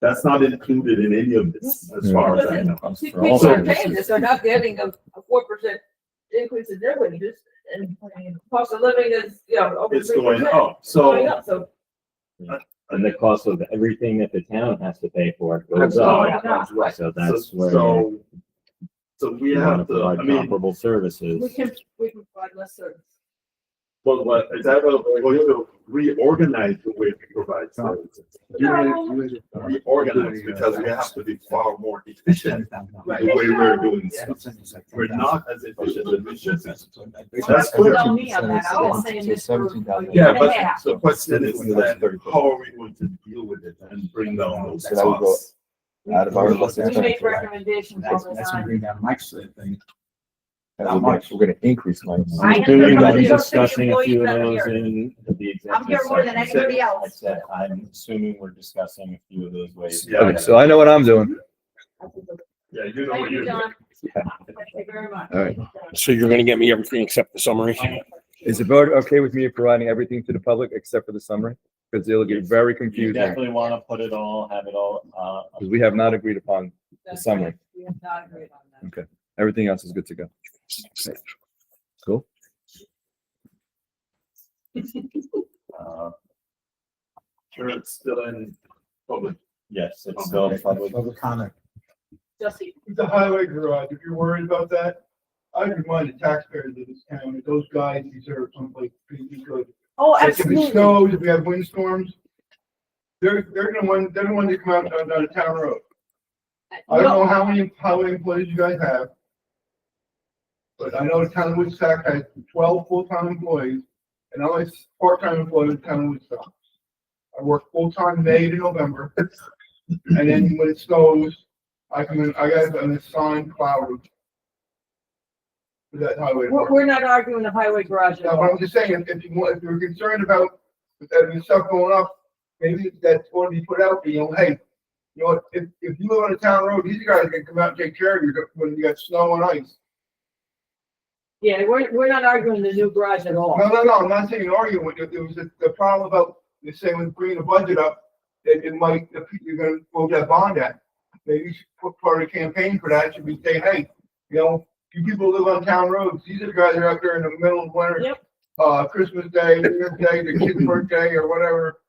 That's not included in any of this, as far as I know. See, people are paying this, they're not getting a 4% increase in their wages, and cost of living is, you know, over 3%. It's going up, Going so, up, so. And the cost of everything that the town has to pay for it goes Absolutely. up. So that's where so we you want have to to, I provide mean, comparable services. We can provide less service. but what, is that, we have to reorganize the way we provide services. Reorganize, because we have to be far more efficient Right. the way we're doing stuff. We're not as efficient as we should be. That's That's clear. on me on that. I was saying this for a Yeah, year and a but half. the question is then, how are we going to deal with it and bring down those So that would go costs? out of our. We make recommendations all That's, the that's gonna time. bring down Mike's thing. Not much, we're gonna increase mine. I We're am gonna gonna be be discussing a few of employees those that are in the executive I'm here more than session. anybody I else. said, I'm assuming we're discussing a few of those ways. Yeah. Okay, so I know what I'm doing. Yeah, you know what Thank you, you're doing. John. Thank you very much. All right. So you're gonna get me everything except the summary? Is the board okay with me providing everything to the public except for the summary? Because it'll get very You confusing, definitely want to put it all, have it all, because we have not agreed upon, That's summary. right. We have not agreed on that. everything else is good to go. Cool. Sure, it's still in public. yes, it's still public. Public comment. Jesse, The highway garage, if you're worried about that, I remind the taxpayers of this town that those guys deserve someplace pretty good. oh, Like if it absolutely. snows, if we have windstorms, they're the ones that come out on the town road. I don't know how many highway employees you guys have. But I know the town of Woodstock has 12 full-time employees, and I'm a part-time employee with the town of Woodstock. I work full-time May to November, and then when it snows, I come in, I got an assigned plow route for that highway. We're not arguing the highway garage at No, but all. I'm just saying, if you want, if you're concerned about the stuff going up, maybe that's going to be put out, there, you know, hey, you know, if you live on a town road, these guys can come out and take care of you when you got snow and ice. Yeah, we're not arguing the new garage at all. No, I'm not saying argue with you. There was the problem about, the same with bringing the budget up, that it might, you're gonna vote that bond at. Maybe you should put part of the campaign for that, should be saying, hey, you know, you people live on town roads, these are the guys that are out there in the middle of winter. Yep. Christmas Day, New Year's Day, the kid's birthday or whatever,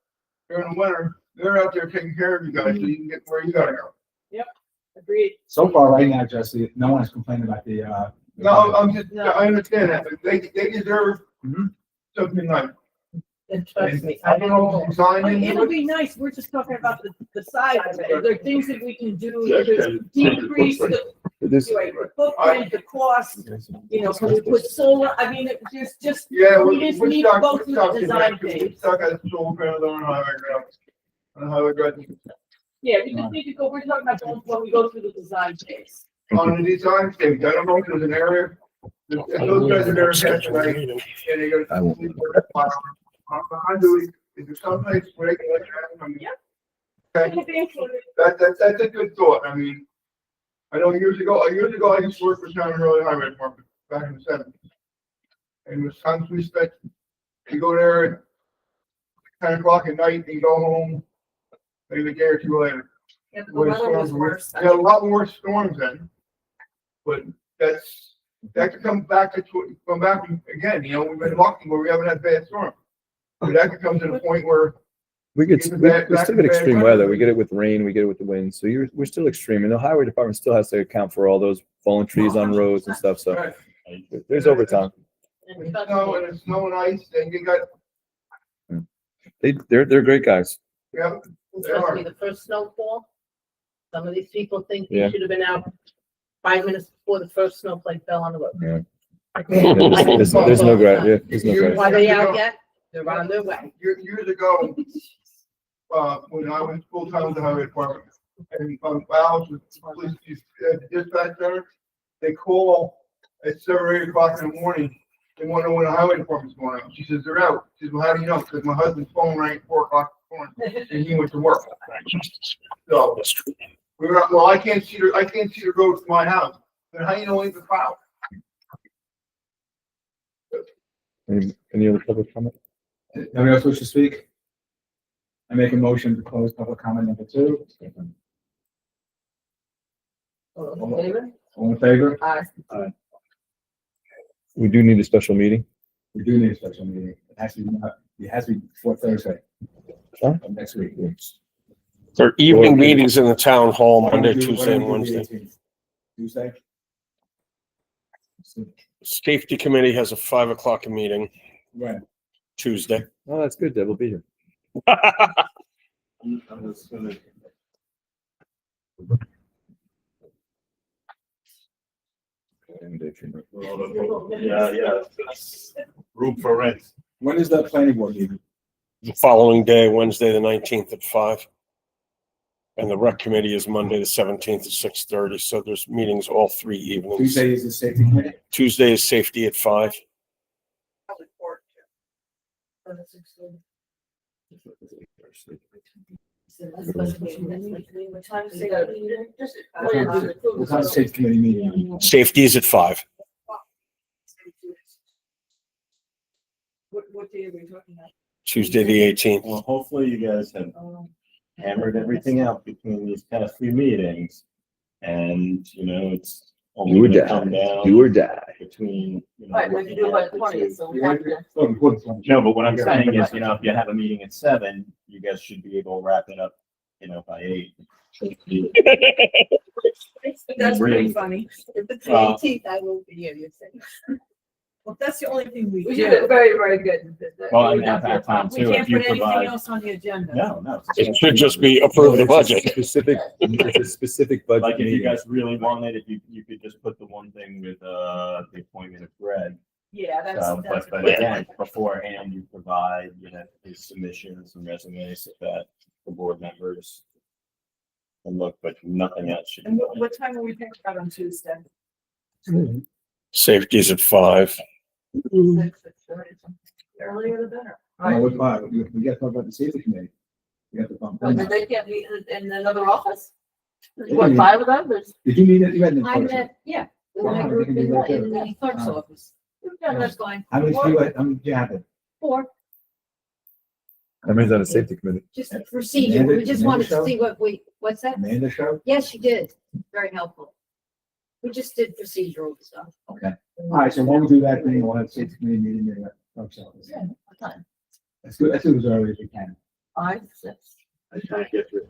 during the winter, they're out there taking care of you guys, so you can get where you gotta go. Agreed. So far, right now, Jesse, no one has complained about the. No, I'm just, No. I understand that, but they deserve Mhm. something nice. And trust me, I don't know if it's designed I mean, into it'll it. be nice, we're just talking about the size of it. Are there things that we can do Yeah, to can- decrease the This, footprint, the cost? You know, can we put solar, I mean, there's just, Yeah, we just need to go through the Woodstock, design phase. Woodstock has solar panels on highway ground. On highway ground, Yeah, we just need to go, we're talking about going when we go through the design phase. on the design stage, I don't know if there's an area. Those guys are there, that's right, and they go. I won't. I do it, is there some place where they can let you have them? Yeah. Okay, It'll be included. that's a good thought, I mean, I know years ago, I used to work for Town and Early Highway Department back in the 70s. And Wisconsin respect, you go there at 10 o'clock at night, and you go home, maybe a day or two later. Yeah, the When weather was storms were- worse. We had a lot more storms then. But that could come back come back again, you know, we've been lucky where we haven't had bad storms. But that could come to the point where, We get, Even we back- we back still in get bad extreme weather. weather. We get it with rain, we get it with the wind. So we're still extreme. And the highway department still has to account for all those fallen trees on roads and stuff. So right, there's overtime. and snow and it's snow and ice, and you got, They're great guys. yeah, It's They supposed to are. be the first snowfall. Some of these people think Yeah. they should have been out 5 minutes before the first snowflake fell on the road. Yeah. There's no grass. Yeah, there's no grass. Are they out yet? They're on their way. Years ago, when I was full-time with the highway department, and, Alex was police dispatch center, they call at 7 or 8 o'clock in the morning, they want to know when the highway department's going out. She says, they're out. She says, well, how do you know? Because my husband's phone rang at 4 o'clock in the morning, and he went to work. So, we were, well, I can't see the road from my house. Then how do you know it's a cloud? Any other public comment? Nobody else wish to speak? I make a motion to close public comment number 2. All in favor? All in favor? Aye. We do need a special meeting. We do need a special meeting. It has to be before Thursday. Huh? Of next week. There are evening meetings in the town hall, Why don't Monday, we do- why Tuesday, and don't we do the Wednesday. 18th? Tuesday? Safety committee has a 5 o'clock meeting When? Tuesday. Oh, that's good. Deb will be here. I'm just gonna. Yeah. Room for rent. When is the planning board meeting? The following day, Wednesday, the 19th at 5. And the rec committee is Monday, the 17th at 6:30. So there's meetings all 3 evenings. Tuesday is the safety committee? Tuesday is safety at 5. What time is it? Just- oh, yeah, do the food. What time is the safety committee meeting? Safety is at 5. What day are we talking about? Tuesday, the 18th. Well, hopefully you guys have hammered everything out between these past few meetings. And, you know, it's Do or only gonna die. come down Do or die. between, you know. Right, we can do it by the looking at 20th, so we Yeah, have to. oh, important one. No, but what I'm saying is, you know, if you have a meeting at 7, you guys should be able to wrap it up, you know, by 8. That's pretty Really? funny. If it's the Uh, 18th, I will be here, you say. Well, that's the only thing we We do. did it very, very good. Well, I mean, at that time We too, can't if you put anything provide. else on the agenda. No. It should just be approve the budget. It's a specific budget Like if you meeting. guys really wanted, if you could just put the one thing with, the appointment of Greg. Yeah, So, that's. but again, beforehand, you provide, you know, his submissions and resumes that the board members can look, but nothing else should. And be what time are we thinking about on Tuesday? Safety is at 5. Earlier the better. No, what about- we got to talk about the safety committee. We got to bump Oh, them did up. they can't meet in another office? What, 5 of them? There's, Did you meet it? You had an I in-person? met, yeah, Wow, my they group can do in that too. the clerk's Wow. office. yeah, that's fine. How many people, how many do you have? 4, I mean, on a safety committee. just a procedure. Amanda- We just Amanda wanted to show? see what's that? Amanda show? Yes, she did. Very helpful. We just did procedural stuff. Okay. All right, so when we do that thing, we'll have a safety committee meeting in the clerk's office. Yeah, what time? Let's do it as early as we can. 5, 6. I can't get through.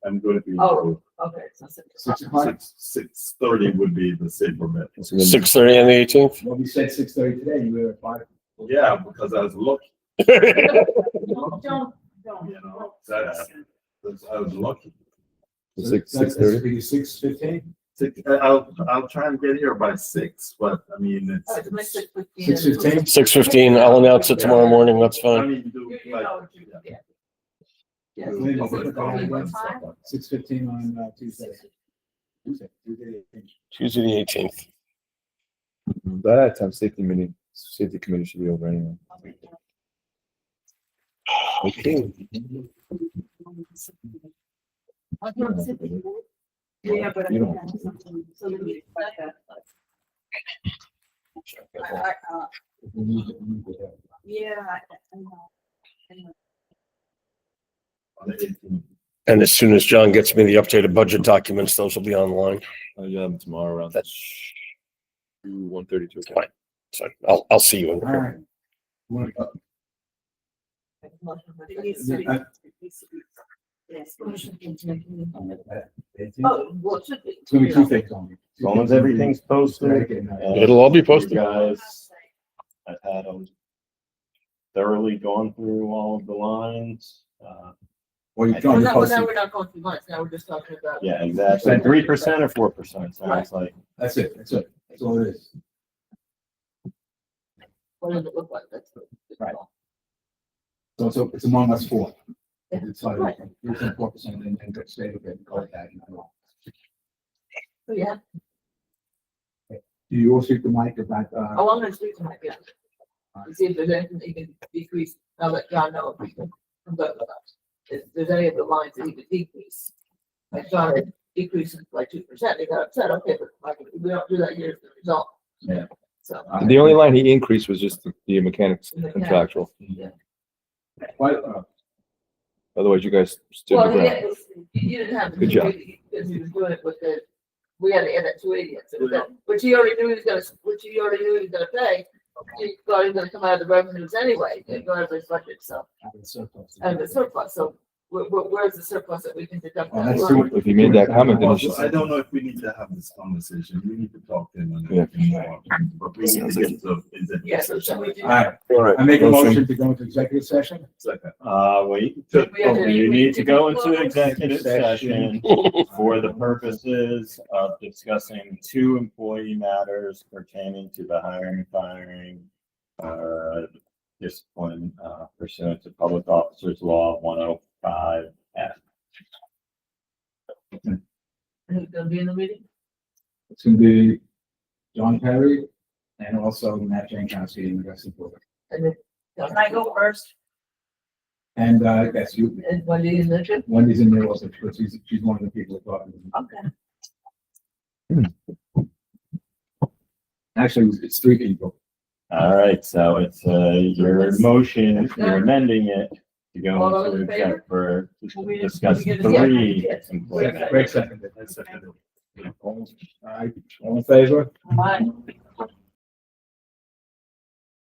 I'm gonna be. Oh, okay. So 6 6 o'clock? 6:30 would be the safer bet. 6:30 on the 18th. Well, we said 6:30 today, you were at 5. Yeah, because I was lucky, Don't. you know, I was lucky. 6:30. 6:15? I'll try and get here by 6, but I mean, Oh, it's my it's. 6:15. 6:15? 6:15. I'll announce it tomorrow morning. That's I fine. mean, do You like, know, yeah. Yes. Maybe What 6:15 time? 6:15 on Tuesday. Tuesday. Tuesday, the 18th. By that time, safety committee should be over anyway. Okay. Yeah, but. You don't- So the meeting. We need to have- Yeah. I know. On the 18th. And as soon as John gets me the updated budget documents, those will be online. Yeah, tomorrow around That's 1:32. fine. So I'll see you in All there. right. Wanna- It needs to be- uh, it needs to be- Yes. Oh, It's well, it should be. gonna be two things on it. As long as everything's posted. It'll all be posted. You guys, I've had them thoroughly gone through all of the lines. Well, you've Well, done the now posting. we're not going through months, now we're just talking about. Yeah, exactly. 3% or 4% sounds like. That's it, that's it. That's all it is. What does it look like? That's. Right. So it's among us four. Yeah. It's like Right. 3.4% and then stay with it and call it that. So, yeah, Do you all speak to Mike about, oh, I'm gonna speak to Mike, yeah. To see if there's anything that he can decrease, I'll let John know if he can, if there's any of the lines that he could decrease. Like John had decreased it by 2%, he got upset, okay, but like, if we don't do that, here's the result. Yeah. So. The only line he increased was just the mechanics The mechanics. contractual. Quite, Otherwise, you guys stood Well, your he ground. had- you didn't have. Good job. Because he was doing it with the, we had to add that 280, so that, which he already knew he was gonna, which he already knew he was gonna pay. He thought he was gonna come out of the revenues anyway, and go out of his budget, so, and the surplus, so where's the surplus that we can deduct? Oh, that that's line? true. If he made that comment, then he should. I don't know if we need to have this conversation. We need to talk to him and Yeah. everything more. But we need to get to executive Yeah, so shall we session. do? all right, All right. I make a motion to go into executive session. Second. Wait, We have to- you need to go into close. executive session for the purposes of discussing 2 employee matters pertaining to the hiring, firing, discipline pursuant to Public Officers Law 105F. And who's gonna be in the meeting? It's gonna be John Perry and also Matt Jankowski and the rest of the board. And then, Can I go first? And, yes, you, and Wendy and Richard? Wendy's in there also, because she's one of the people talking. Okay. Actually, it's 3 people. All right, so it's your motion, if you're amending it to All go those into in favor? exec for We discuss just- we get 3 Yes. employee matters. Greg seconded. All right, all in favor? Bye.